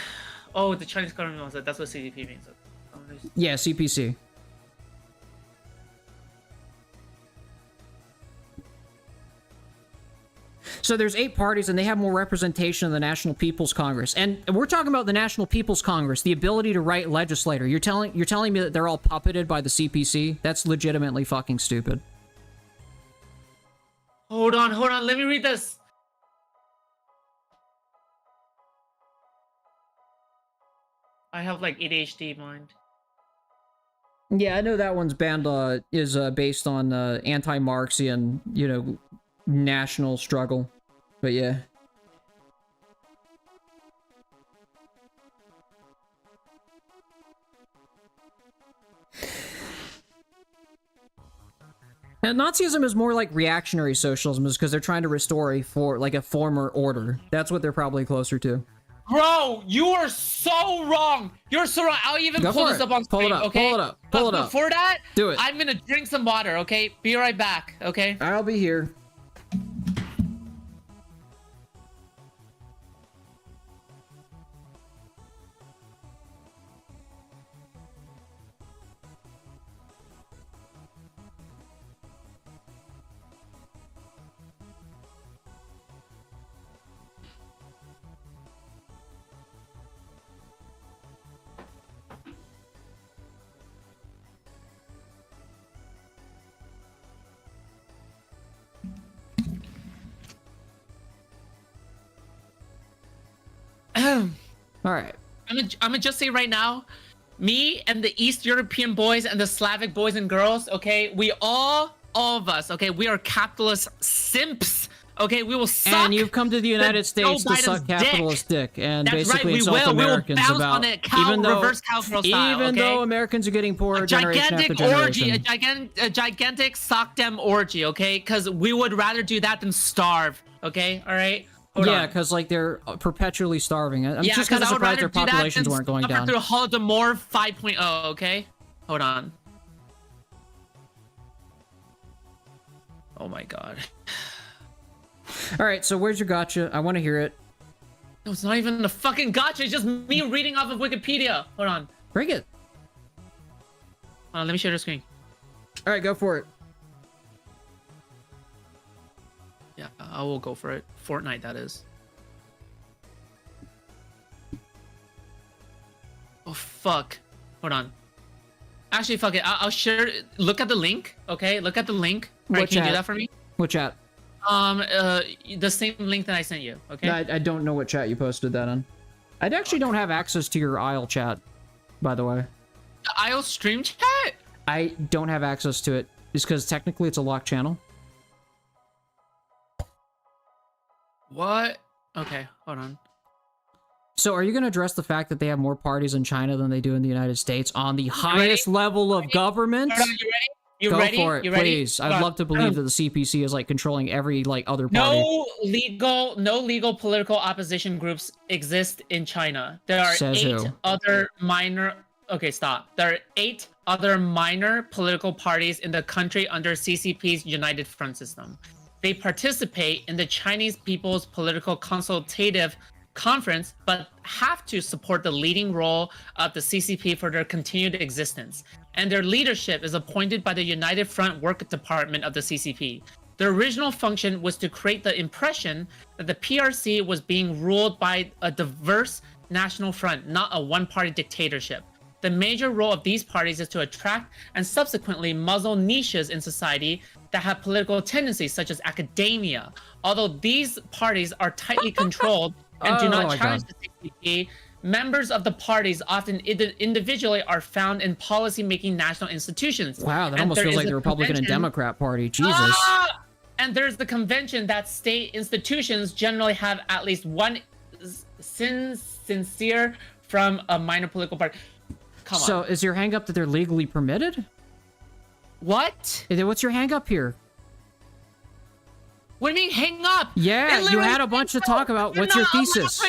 Oh, the Chinese government wants that. That's what CDP means.
Yeah, CPC. So there's 8 parties, and they have more representation in the National People's Congress. And we're talking about the National People's Congress, the ability to write legislator. You're telling me that they're all puppeted by the CPC? That's legitimately fucking stupid.
Hold on. Let me read this. I have like ADHD mind.
Yeah, I know that one's banned. Is based on anti-Marxian, national struggle. But yeah. And Nazism is more like reactionary socialism, is because they're trying to restore a former order. That's what they're probably closer to.
Bro, you are so wrong. You're so wrong. I'll even pull this up on screen, okay?
Pull it up.
Before that,
do it.
I'm gonna drink some water, okay? Be right back, okay?
I'll be here. All right.
I'm gonna just say right now, me and the East European boys and the Slavic boys and girls, okay, we all of us, okay, we are capitalist simps, okay, we will suck.
And you've come to the United States to suck capitalist dick and
that's
basically
right,
insult Americans
we will bounce
about
on it, reverse cowgirl style,
even though Americans are getting poorer generation after generation.
A gigantic sock dem orgy, okay, because we would rather do that than starve, okay, all right.
Yeah, because like they're perpetually starving. I'm just kind of surprised their populations weren't going down.
Through Holodomor 5.0, okay? Hold on. Oh my god.
All right, so where's your gotcha? I want to hear it.
No, it's not even a fucking gotcha. It's just me reading off of Wikipedia. Hold on.
Bring it.
Hold on, let me share the screen.
All right, go for it.
Yeah, I will go for it. Fortnite, that is. Oh, fuck. Hold on. Actually, fuck it. I'll share... Look at the link, okay? Look at the link. Right, can you do that for me?
What chat?
The same link that I sent you, okay?
I don't know what chat you posted that on. I actually don't have access to your IEL chat, by the way.
The IEL stream chat?
I don't have access to it. It's because technically it's a locked channel.
What? Okay, hold on.
So are you going to address the fact that they have more parties in China than they do in the United States on the highest level of government?
Hold on, you ready?
Go for it, please. I'd love to believe that the CPC is like controlling every other party.
No legal political opposition groups exist in China. There are other minor... Okay, stop. There are 8 other minor political parties in the country under CCP's United Front system. They participate in the Chinese People's Political Consultative Conference, but have to support the leading role of the CCP for their continued existence. And their leadership is appointed by the United Front Work Department of the CCP. The original function was to create the impression that the PRC was being ruled by a diverse national front, not a one-party dictatorship. The major role of these parties is to attract and subsequently muzzle niches in society that have political tendencies, such as academia. Although these parties are tightly controlled and do not challenge the CCP, members of the parties often individually are found in policy-making national institutions.
Wow, that almost feels like the Republican and Democrat Party. Jesus.
And there's the convention that state institutions generally have at least one sincere from a minor political party. Come on.
So is your hang up that they're legally permitted?
What?
What's your hang up here?
What do you mean hang up?
Yeah, you had a bunch to talk about. What's your thesis?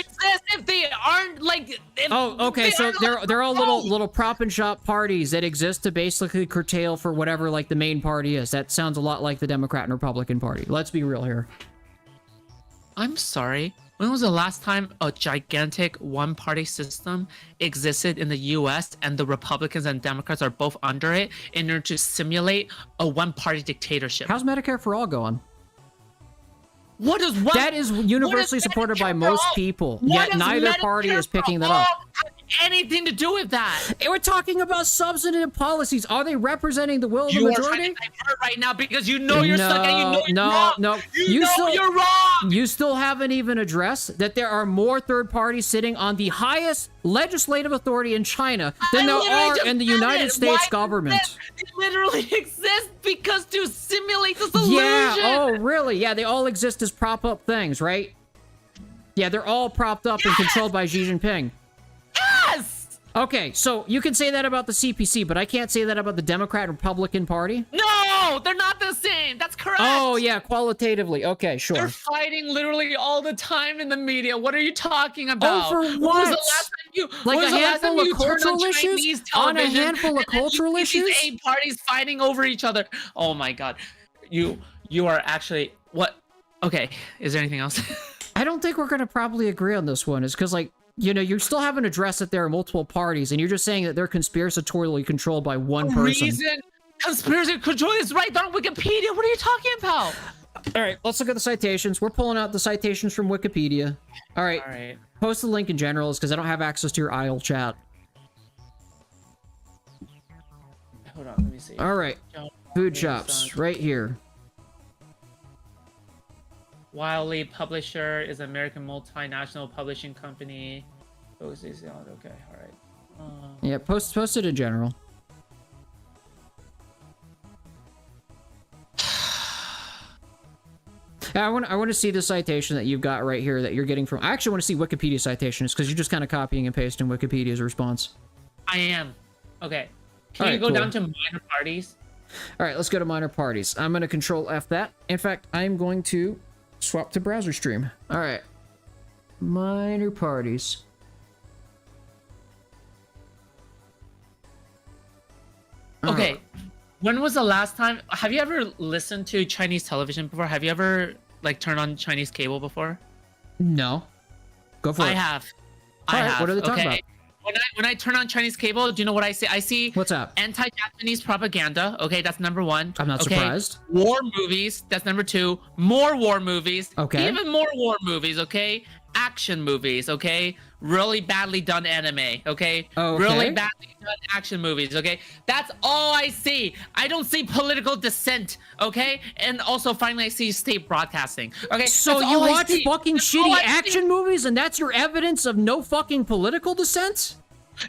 If they aren't like.
Oh, okay. So they're all little prop and shop parties that exist to basically curtail for whatever like the main party is. That sounds a lot like the Democrat and Republican Party. Let's be real here.
I'm sorry. When was the last time a gigantic one-party system existed in the U.S. and the Republicans and Democrats are both under it in order to simulate a one-party dictatorship?
How's Medicare for All going?
What is
that is universally supported by most people, yet neither party is picking that up.
Anything to do with that?
We're talking about substantive policies. Are they representing the will of the majority?
You are trying to divert right now because you know you're stuck and you know you're wrong.
No.
You're wrong.
You still haven't even addressed that there are more third parties sitting on the highest legislative authority in China than there are in the United States government.
It literally exists because to simulate the solution.
Yeah. Oh, really? Yeah. They all exist as prop up things, right? Yeah, they're all propped up and controlled by Xi Jinping.
Yes!
Okay, so you can say that about the CPC, but I can't say that about the Democrat Republican Party?
No! They're not the same! That's correct!
Oh, yeah, qualitatively. Okay, sure.
They're fighting literally all the time in the media. What are you talking about?
Over what?
When was the last time you...
Like a handful of cultural issues? On a handful of cultural issues?
These 8 parties fighting over each other. Oh my god. You are actually... What? Okay, is there anything else?
I don't think we're going to probably agree on this one. It's because, like, you know, you still haven't addressed that there are multiple parties, and you're just saying that they're conspiratorially controlled by one person.
Conspiracy control is right. They're on Wikipedia. What are you talking about?
All right, let's look at the citations. We're pulling out the citations from Wikipedia. All right. Post the link in generals because I don't have access to your IEL chat.
Hold on, let me see.
All right, food shops right here.
Wiley Publisher is an American multinational publishing company. Okay, all right.
Yeah, post it in general. I want to see the citation that you've got right here that you're getting from. I actually want to see Wikipedia citations because you're just kind of copying and pasting Wikipedia's response.
I am. Okay. Can you go down to minor parties?
All right, let's go to minor parties. I'm going to Control F that. In fact, I'm going to swap to browser stream. All right. Minor parties.
Okay. When was the last time? Have you ever listened to Chinese television before? Have you ever like turned on Chinese cable before?
No. Go for it.
I have.
What are they talking about?
When I turn on Chinese cable, do you know what I see? I see
what's up?
Anti-Japanese propaganda. Okay, that's number 1.
I'm not surprised.
War movies. That's number 2. More war movies.
Okay.
Even more war movies. Okay. Action movies. Okay. Really badly done anime. Okay. Really badly done action movies. Okay. That's all I see. I don't see political dissent. Okay. And also, finally, I see state broadcasting. Okay.
So you watch fucking shitty action movies, and that's your evidence of no fucking political dissent?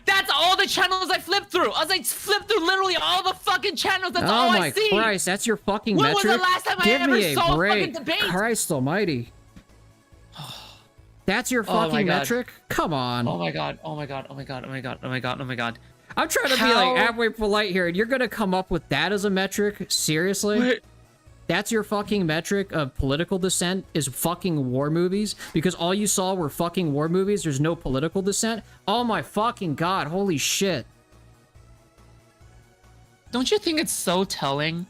That's all the channels I flip through. I was like, flip through literally all the fucking channels. That's all I see.
Oh my Christ, that's your fucking metric?
When was the last time I ever saw a fucking debate?
Christ almighty. That's your fucking metric? Come on.
Oh my god. Oh my god. Oh my god. Oh my god. Oh my god. Oh my god.
I'm trying to be like halfway polite here, and you're gonna come up with that as a metric? Seriously?
Wait.
That's your fucking metric of political dissent is fucking war movies? Because all you saw were fucking war movies, there's no political dissent? Oh my fucking god, holy shit.
Don't you think it's so telling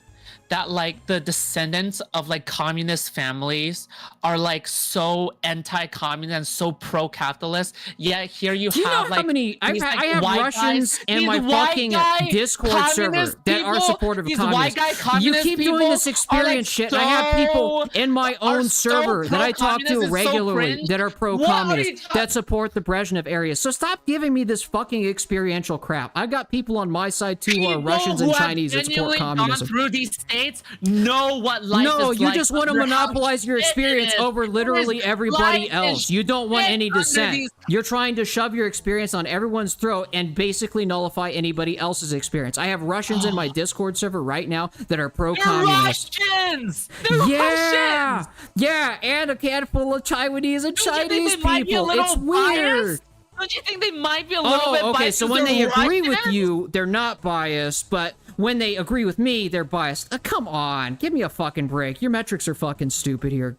that like the descendants of like communist families are like so anti-communist and so pro-capitalist. Yet here you
Do you
have
know how
like
many I
these, like,
have
white
Russians
guys,
in
these
my
white
fucking
guy
Discord server
communist
that are
people,
supportive of
these white
communism.
guy
You
communist
keep doing
people
this
are,
experience
like,
shit. And I have people in my
are
own
so
server that I talk
pro-communist
to
and so
regularly
cringe.
that are
What are
pro-communist
you talking?
that support the Brezhnev area. So stop giving me this fucking experiential crap. I've got people on my side too who are Russians and Chinese that support communism.
Gone through these states know what life
No,
is
you
like.
just want to
under how
monopolize your
shit it
experience
is.
over literally everybody
Life
else.
is
You don't want
shit
any
under
dissent.
these-
You're trying to shove your experience on everyone's throat and basically nullify anybody else's experience. I have Russians in my Discord server right now that are
They're
pro-communist.
Russians. They're
Yeah,
Russians.
yeah, and a handful of Taiwanese and
Don't you think
Chinese
they might be a
people.
little
It's weird.
biased? Don't you think they might be a little bit
Oh, okay.
biased?
So
'cause
when they
they're
agree with
Russians?
you, they're not biased, but when they agree with me, they're biased. Come on, give me a fucking break. Your metrics are fucking stupid here.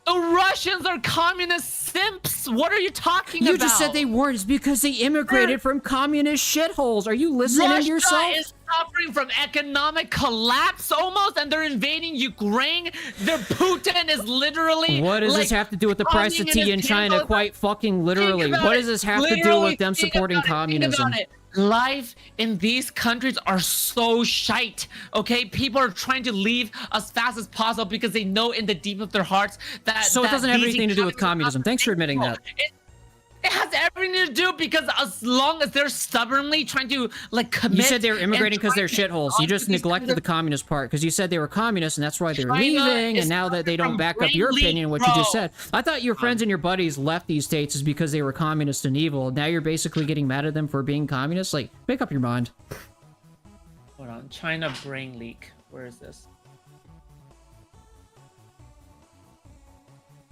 The Russians are communist simps. What are you talking about?
You just said they weren't. It's because they immigrated from communist shitholes. Are you listening to yourself?
Russia is suffering from economic collapse almost, and they're invading Ukraine. Their Putin is literally.
What does
like,
this have to do with the price of
coming
tea in
his
China?
handle.
Quite fucking literally.
Think about
What
it.
does this have to do
Literally
with them
think
supporting
about it.
communism?
Think about it. Life in these countries are so shite, okay? People are trying to leave as fast as possible because they know in the deep of their hearts that.
So it doesn't have anything to do with communism. Thanks for admitting that.
It has everything to do because as long as they're stubbornly trying to like commit.
You said they were immigrating
and
because they're
trying to
shitholes. You just
these
neglected
kinds
the communist part because you said they were communists and that's why they're
China
leaving.
is
And now that they don't
from
back up your
brain
opinion and what
leak,
you just
bro.
said, I thought your friends and your buddies left these states is because they were communist and evil. Now you're basically getting mad at them for being communist. Like, make up your mind.
Hold on, China brain leak. Where is this?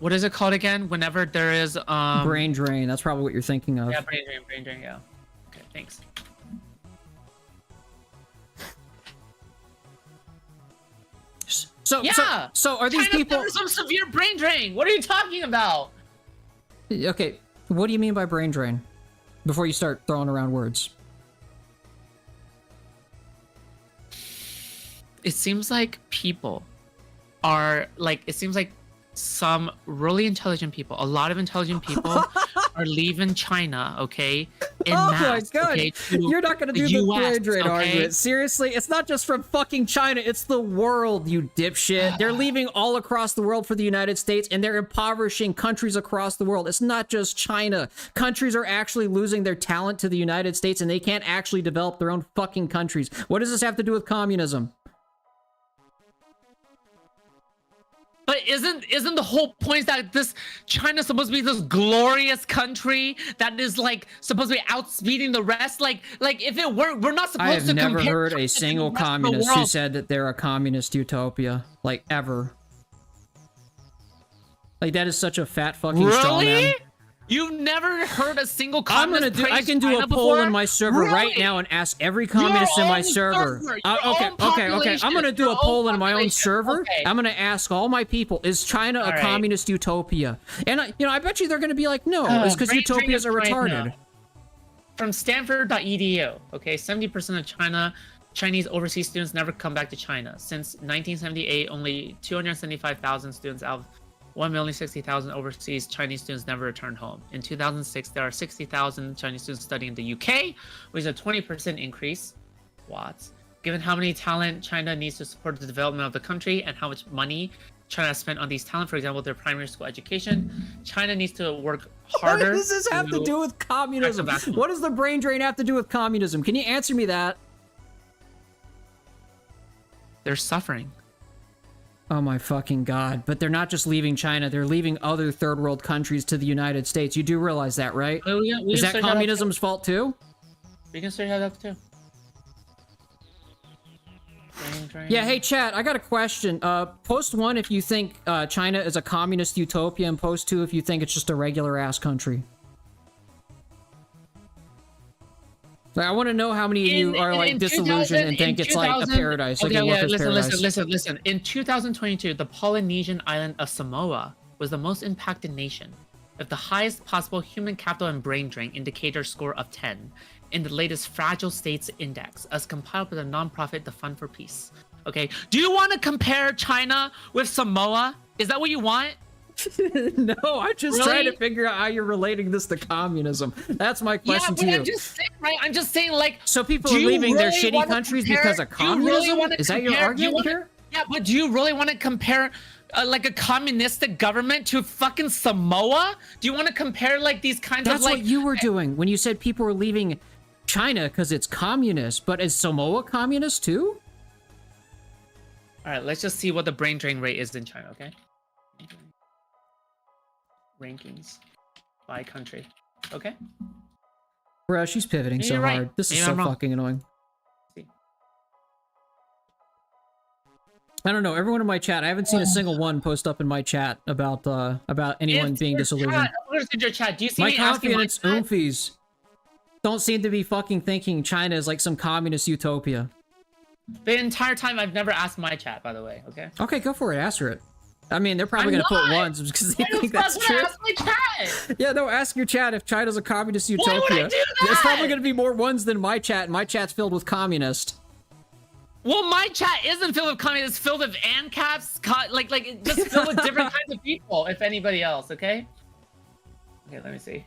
What is it called again? Whenever there is
Brain drain. That's probably what you're thinking of.
Yeah, brain drain, yeah. Okay, thanks.
So are these
China's
people?
under some severe brain drain. What are you talking about?
Okay, what do you mean by brain drain? Before you start throwing around words.
It seems like people are like. It seems like some really intelligent people, a lot of intelligent people, are leaving China. Okay, in mass.
My god,
okay, to
you're not gonna do
the
the
US,
brain drain
okay?
argument. Seriously, it's not just from fucking China, it's the world, you dipshit. They're leaving all across the world for the United States and they're impoverishing countries across the world. It's not just China. Countries are actually losing their talent to the United States and they can't actually develop their own fucking countries. What does this have to do with communism?
But isn't the whole point that this China's supposed to be this glorious country that is like supposed to be outspeeding the rest? Like if it weren't, we're not supposed
I have
to
never
compare
heard
China
a
to the
single
rest of the
communist who
world.
said that they're a communist utopia. Like, ever. Like, that is such a fat fucking straw man.
Really? You've never heard a single
I'm
communist
gonna do. I
praise
can do
China
a poll
before?
in my server
Really?
right now and ask every communist
Your
in my
own
server.
server,
Okay,
your own
okay. I'm
population,
gonna do
your
a
own
poll in my own
population.
server.
Okay.
I'm gonna ask all my people: is China a
All right.
communist utopia? And I bet you they're gonna be like, no, it's because
brain drain
utopias are
of China.
retarded.
From Stanford.edu, okay, 70% of Chinese overseas students never come back to China. Since 1978, only 275,000 students out of 1,060,000 overseas Chinese students never returned home. In 2006, there are 60,000 Chinese students studying in the UK, which is a 20% increase. Watts. Given how many talent China needs to support the development of the country and how much money China has spent on these talent, for example, their primary school education, China needs to work harder.
What does this have to do with communism? What does the brain drain have to do with communism? Can you answer me that?
They're suffering.
Oh my fucking god. But they're not just leaving China, they're leaving other third world countries to the United States. You do realize that, right?
Oh, yeah,
Is that communism's fault too?
We can search that up too.
Yeah, hey chat, I got a question. Post 1 if you think China is a communist utopia, and post 2 if you think it's just a regular ass country. Like, I want to know how many of you are like disillusioned and think it's like a paradise, like a workers' paradise.
Listen. In 2022, the Polynesian island of Samoa was the most impacted nation, with the highest possible human capital and brain drain indicator score of 10 in the latest Fragile States Index, as compiled by the nonprofit The Fund for Peace. Okay. Do you want to compare China with Samoa? Is that what you want?
No, I'm just
Really?
trying to figure out how you're relating this to communism. That's my question to you.
I'm just saying, right? I'm just saying, like,
So people
do
are
you
leaving their
really
shitty
wanna
countries
compare-
because of
do you really
communism?
wanna
Is that your
compare- do you
argument
wanna-
here?
Yeah, but do you really want to compare like a communistic government to fucking Samoa? Do you want to compare like these kinds
That's
of like?
what you were doing when you said people were leaving China because it's communist. But is Samoa communist too?
All right, let's just see what the brain drain rate is in China. Okay. Rankings by country. Okay.
Bro, she's pivoting
Maybe
so
you're right.
hard. This is
Maybe
so
I'm wrong.
fucking annoying.
See.
I don't know. Everyone in my chat, I haven't seen a single one post up in my chat about anyone
It's
being
your
disillusioned.
chat. Where's your chat? Do you see
My
me asking
confidence
chat?
oomfies don't seem to be fucking thinking China is like some communist utopia.
The entire time I've never asked my chat, by the way. Okay.
Okay, go for it. Answer it. I mean, they're probably
I'm
gonna put
not.
ones because they
Why the
think
fuck
that's
would I
true.
ask my chat?
Yeah, no, ask your chat if China's a communist
Why
utopia.
would I do
There's probably
that?
gonna be more ones than my chat. My chat's filled with communist.
Well, my chat isn't filled with communists. It's filled with ANCAPs, like it's just filled with different kinds of people. If anybody else, okay. Okay, let me see.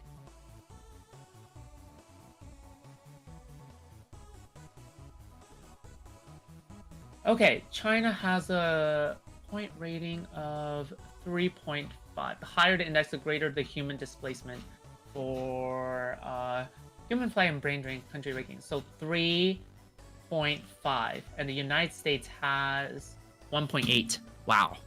Okay, China has a point rating of 3.5. The higher the index, the greater the human displacement for human flight and brain drain country rankings. So 3.5, and the United States has 1.8. Wow.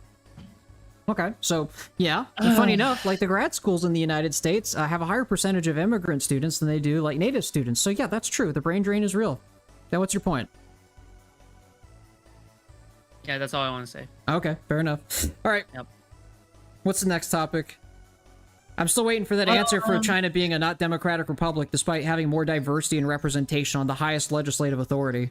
Okay, so yeah, funny enough, like the grad schools in the United States have a higher percentage of immigrant students than they do like native students. So yeah, that's true. The brain drain is real. Now, what's your point?
Yeah, that's all I want to say.
Okay, fair enough. All right.
Yep.
What's the next topic? I'm still waiting for that answer for China being a not democratic republic despite having more diversity and representation on the highest legislative authority.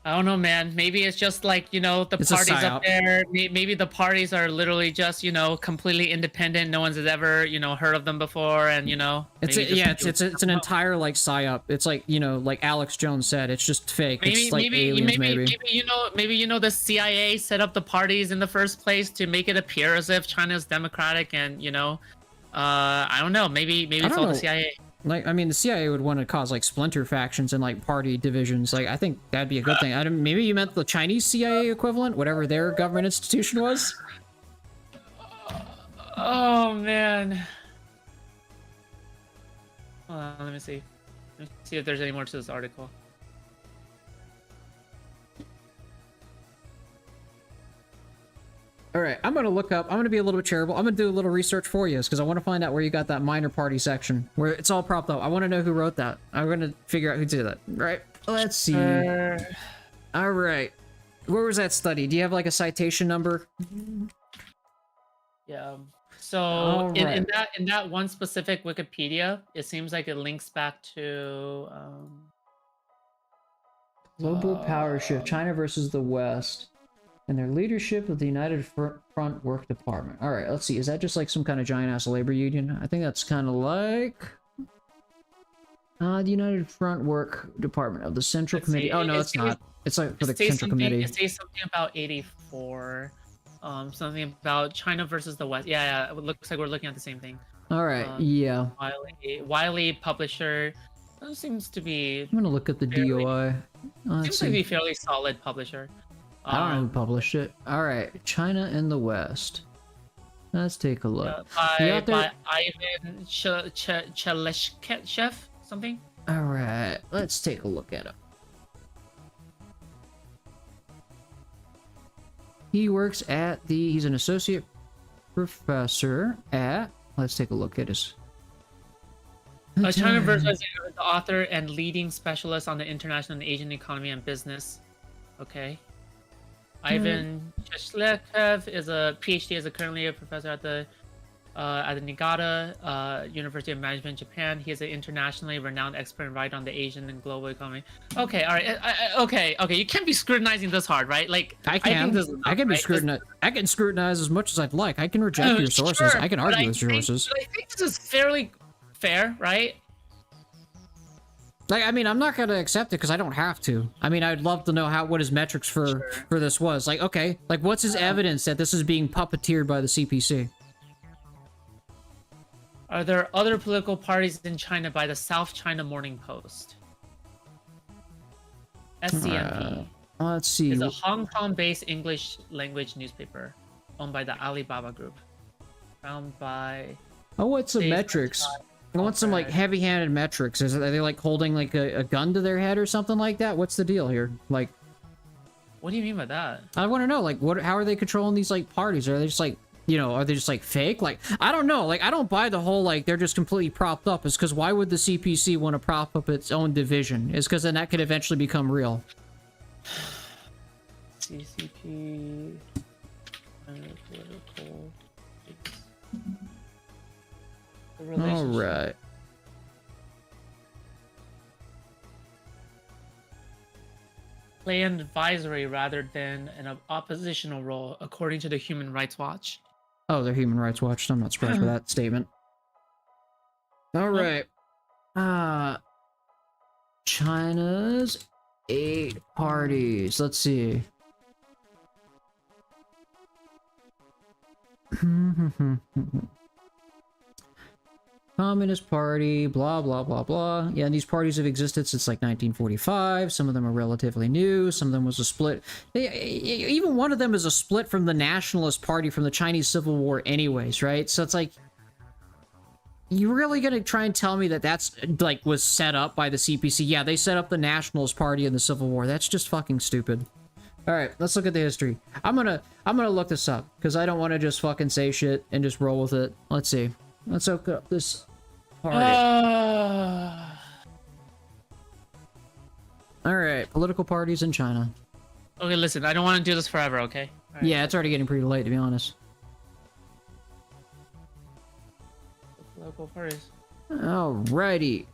I don't know, man. Maybe it's just like, you know, the
It's a
parties up
psyop.
there. Maybe the parties are literally just, you know, completely independent. No one's ever, you know, heard of them before, and you know.
It's
maybe just
it's an entire like psyop. It's like, you know, like Alex Jones said, it's just fake.
Maybe
It's like aliens, maybe.
maybe you know the CIA set up the parties in the first place to make it appear as if China's democratic, and you know, I don't know. Maybe it's
don't
all
know.
the CIA.
Like, I mean, the CIA would want to cause like splinter factions and like party divisions. Like, I think that'd be a good thing. Maybe you meant the Chinese CIA equivalent, whatever their government institution was.
Oh man. Hold on, let me see. Let me see if there's any more to this article.
All right, I'm gonna look up. I'm gonna be a little bit charitable. I'm gonna do a little research for you because I want to find out where you got that minor party section where it's all propped up. I want to know who wrote that. I'm gonna figure out who did that. Right. Let's see. All right. Where was that study? Do you have like a citation number?
Yeah. So
Alright.
in that one specific Wikipedia, it seems like it links back to
Global power shift: China versus the West, and their leadership of the United Front Work Department. All right, let's see. Is that just like some kind of giant ass labor union? I think that's kind of like the United Front Work Department of the Central
Let's
Committee.
see,
Oh no,
it
it's
says-
not. It's like for the
it says
Central
something-
Committee.
It says something about 84. Something about China versus the West. Yeah, it looks like we're looking at the same thing.
All right, yeah.
Wiley publisher. That seems to be
I'm gonna look at the
Fairly-
DOI. Let's
seems to be
see.
fairly solid publisher.
I don't know who published it. All right, China and the West. Let's take a look. You
By
out there?
Ivan Cheleshchev, something.
All right, let's take a look at it. He works at the. He's an associate professor at. Let's take a look at his.
China versus the author and leading specialist on the international and Asian economy and business. Okay. Ivan Cheshlev is a PhD, is currently a professor at the Niigata University of Management, Japan. He is an internationally renowned expert and writer on the Asian and global economy. Okay, all right, okay. You can't be scrutinizing this hard, right? Like
I can.
think this is
I can be
right?
scrutinized. I can scrutinize as much as I'd like. I can reject your sources.
Sure,
I can
but
argue with your sources.
I think this is fairly fair, right?
Like, I mean, I'm not gonna accept it because I don't have to. I mean, I'd love to know what his metrics for this was. Like, okay, like what's his evidence that this is being puppeteered by the CPC?
Are there other political parties in China by the South China Morning Post? SCMP.
Let's see.
It's a Hong Kong-based English language newspaper owned by the Alibaba Group. Found by...
Oh, what's the metrics? I want some like heavy-handed metrics. Are they like holding like a gun to their head or something like that? What's the deal here? Like,
what do you mean by that?
I want to know, like, how are they controlling these like parties? Are they just like, you know, are they just like fake? Like, I don't know. Like, I don't buy the whole like they're just completely propped up. It's because why would the CPC want to prop up its own division? It's because then that could eventually become real.
CCP political.
All right.
Play an advisory rather than an oppositional role, according to the Human Rights Watch.
Oh, they're Human Rights Watch. I'm not surprised by that statement. All right. China's 8 parties. Let's see. Communist Party, blah, blah, blah, blah. Yeah, and these parties have existed since like 1945. Some of them are relatively new. Some of them was a split. Even one of them is a split from the Nationalist Party from the Chinese Civil War anyways, right? So it's like, you really gonna try and tell me that that's like was set up by the CPC? Yeah, they set up the Nationalist Party in the Civil War. That's just fucking stupid. All right, let's look at the history. I'm gonna look this up because I don't want to just fucking say shit and just roll with it. Let's see. Let's look up this party. All right, political parties in China.
Okay, listen, I don't want to do this forever, okay? All right.
Yeah, it's already getting pretty late, to be honest.
Political parties.
Alrighty.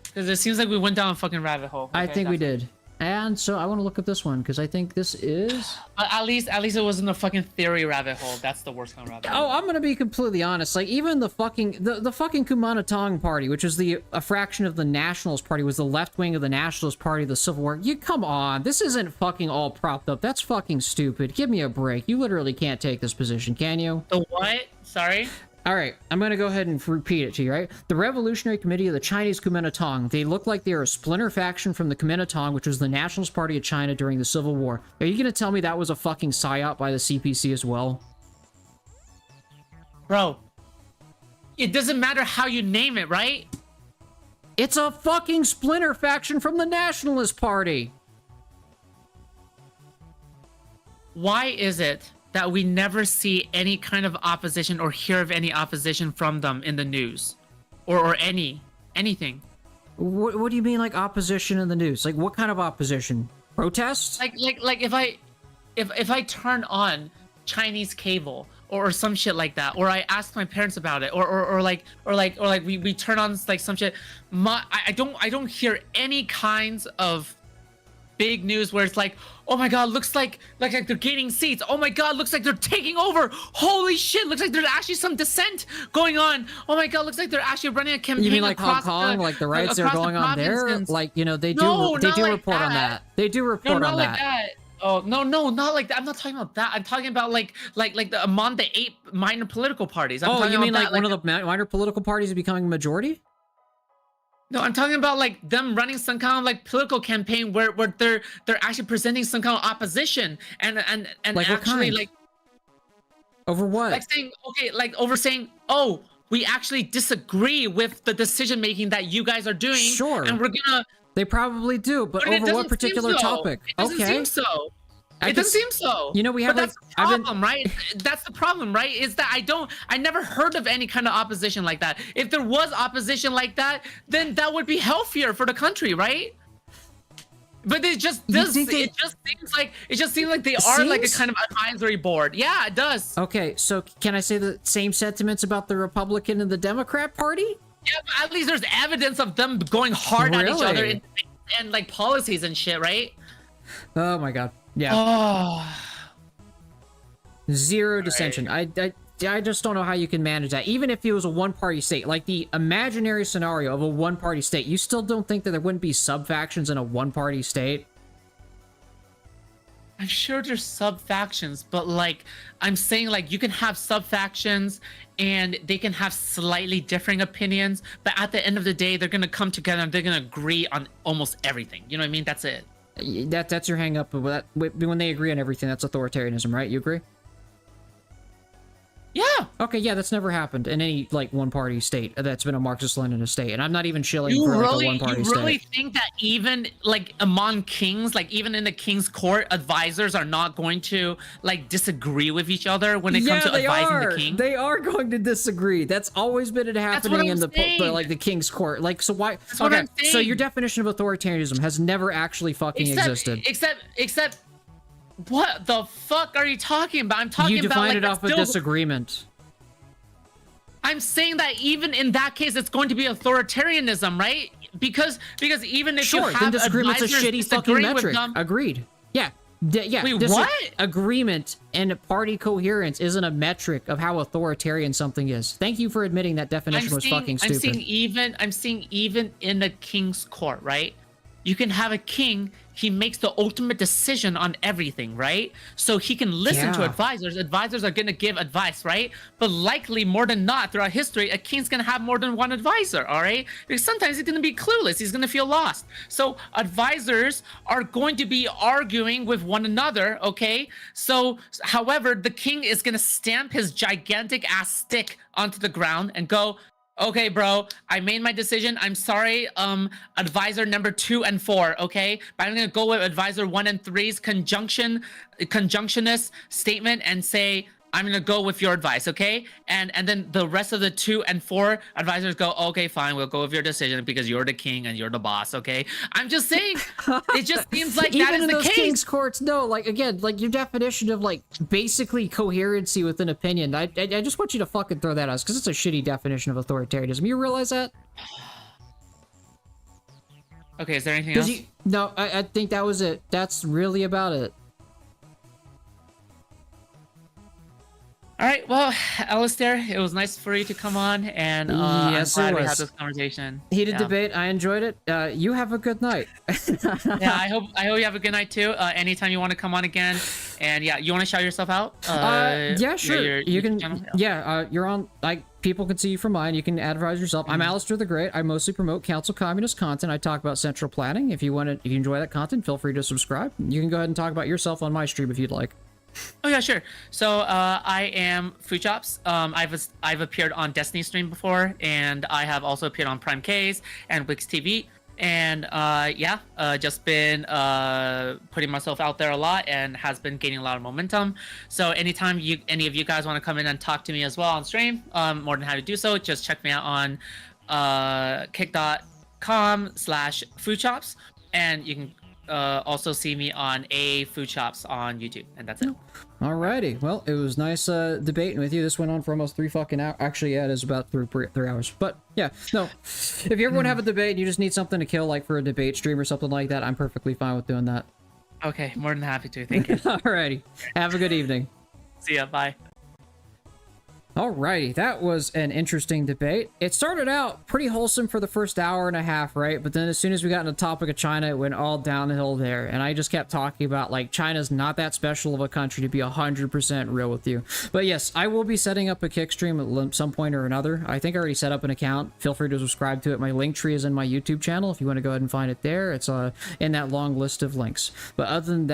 Because it seems like we went down a fucking rabbit hole. Okay?
I think we did. And so I want to look at this one because I think this is.
At least it wasn't a fucking theory rabbit hole. That's the worst kind of rabbit hole.
Oh, I'm gonna be completely honest. Like even the fucking Kuomintang Party, which is a fraction of the Nationalist Party, was the left wing of the Nationalist Party of the Civil War. You come on, this isn't fucking all propped up. That's fucking stupid. Give me a break. You literally can't take this position, can you?
The what? Sorry.
All right, I'm going to go ahead and repeat it to you, right? The Revolutionary Committee of the Chinese Kuomintang, they look like they're a splinter faction from the Kuomintang, which was the Nationalist Party of China during the Civil War. Are you going to tell me that was a fucking psyop by the CPC as well?
Bro, it doesn't matter how you name it, right?
It's a fucking splinter faction from the Nationalist Party!
Why is it that we never see any kind of opposition or hear of any opposition from them in the news or anything?
What do you mean, like opposition in the news? Like what kind of opposition? Protests?
Like if I turn on Chinese cable or some shit like that, or I ask my parents about it, or like we turn on like some shit, I don't hear any kinds of big news where it's like, oh my god, looks like they're gaining seats. Oh my god, looks like they're taking over. Holy shit, looks like there's actually some dissent going on. Oh my god, looks like they're actually running a campaign.
You mean like Hong Kong, like the riots that are going on there? Like, you know, they do report on that. They do report on that.
Like that. Oh no, not like that. I'm not talking about that. I'm talking about like among the 8 minor political parties.
Oh, you mean like one of the minor political parties becoming a majority?
No, I'm talking about like them running some kind of like political campaign where they're actually presenting some kind of opposition and
like
actually like
over what?
Like saying over saying, oh, we actually disagree with the decision making that you guys are doing.
Sure.
And we're gonna.
They probably do, but over what particular topic?
It doesn't seem so. It doesn't seem so.
You know, we have.
But that's the problem, right? That's the problem, right? Is that I never heard of any kind of opposition like that. If there was opposition like that, then that would be healthier for the country, right? But it just does. It just seems like they are like a kind of advisory board. Yeah, it does.
Okay, so can I say the same sentiments about the Republican and the Democrat Party?
Yeah, but at least there's evidence of them going hard at each other and like policies and shit, right?
Oh my god. Yeah.
Oh.
Zero dissension. I I just don't know how you can manage that. Even if it was a one-party state, like the imaginary scenario of a one-party state, you still don't think that there wouldn't be sub-factions in a one-party state?
I'm sure there's sub-factions, but like I'm saying, like you can have sub-factions and they can have slightly differing opinions, but at the end of the day, they're gonna come together and they're gonna agree on almost everything. You know what I mean? That's it.
That's your hang up. When they agree on everything, that's authoritarianism, right? You agree?
Yeah.
Okay, yeah, that's never happened in any like one-party state that's been a Marxist-Leninist state, and I'm not even shilling for like a one-party state.
You really think that even like among kings, like even in the king's court, advisors are not going to like disagree with each other when it comes to advising the king?
They are going to disagree. That's always been happening in the like the king's court. Like, so why?
That's what I'm saying.
So your definition of authoritarianism has never actually fucking existed.
Except. What the fuck are you talking about? I'm talking about
you defined it off of disagreement.
I'm saying that even in that case, it's going to be authoritarianism, right? Because even if you have
then disagreement's a shitty fucking metric.
Them,
agreed. Yeah.
Wait, what?
Agreement and party coherence isn't a metric of how authoritarian something is. Thank you for admitting that definition was fucking stupid.
I'm seeing even in the king's court, right? You can have a king, he makes the ultimate decision on everything, right? So he can listen to advisors. Advisors are going to give advice, right? But likely, more than not, throughout history, a king's going to have more than one advisor, all right? Because sometimes he's going to be clueless. He's going to feel lost. So advisors are going to be arguing with one another, okay? So, however, the king is going to stamp his gigantic ass stick onto the ground and go, okay, bro, I made my decision. I'm sorry, advisor number 2 and 4, okay? But I'm gonna go with advisor 1 and 3's conjunctionist statement and say, I'm gonna go with your advice, okay? And then the rest of the 2 and 4 advisors go, okay, fine, we'll go with your decision because you're the king and you're the boss, okay? I'm just saying, it just seems like that is the case. Even in those
king's courts, no, like, again, like, your definition of, like, basically coherency with an opinion, I just want you to fucking throw that out, because it's a shitty definition of authoritarianism. You realize that?
Okay, is there anything else?
No, I think that was it. That's really about it.
All right, well, Alistair, it was nice for you to come on, and
yes,
I'm glad we had this conversation.
Heated debate. I enjoyed it. You have a good night.
Yeah, I hope you have a good night too. Anytime you want to come on again, and yeah, you want to shout yourself out?
Yeah, sure. You can.
Channel?
Yeah, you're on. Like, people can see you from mine. You can advertise yourself. I'm Alistair the Great. I mostly promote Council Communist content. I talk about central planning. If you enjoy that content, feel free to subscribe. You can go ahead and talk about yourself on my stream if you'd like.
Oh yeah, sure. So I am Food Chops. I've appeared on Destiny stream before, and I have also appeared on Prime K's and Wix TV. And just been putting myself out there a lot, and has been gaining a lot of momentum. So anytime any of you guys want to come in and talk to me as well on stream, more than happy to do so. Just check me out on kick.com/foodchops, and you can also see me on Food Chops on YouTube, and that's it.
Alrighty, well, it was nice debating with you. This went on for almost 3 fucking hours. Actually, yeah, it is about 3 hours. But yeah, no, if you ever want to have a debate and you just need something to kill, like for a debate stream or something like that, I'm perfectly fine with doing that.
Okay, more than happy to. Thank you.
Alrighty, have a good evening.
See ya. Bye.
Alrighty, that was an interesting debate. It started out pretty wholesome for the first hour and a half, right? But then as soon as we got on the topic of China, it went all downhill there. And I just kept talking about, like, China's not that special of a country, to be 100% real with you. But yes, I will be setting up a kick stream at some point or another. I think I already set up an account. Feel free to subscribe to it. My link tree is in my YouTube channel if you want to go ahead and find it there. It's in that long list of links. But other than that,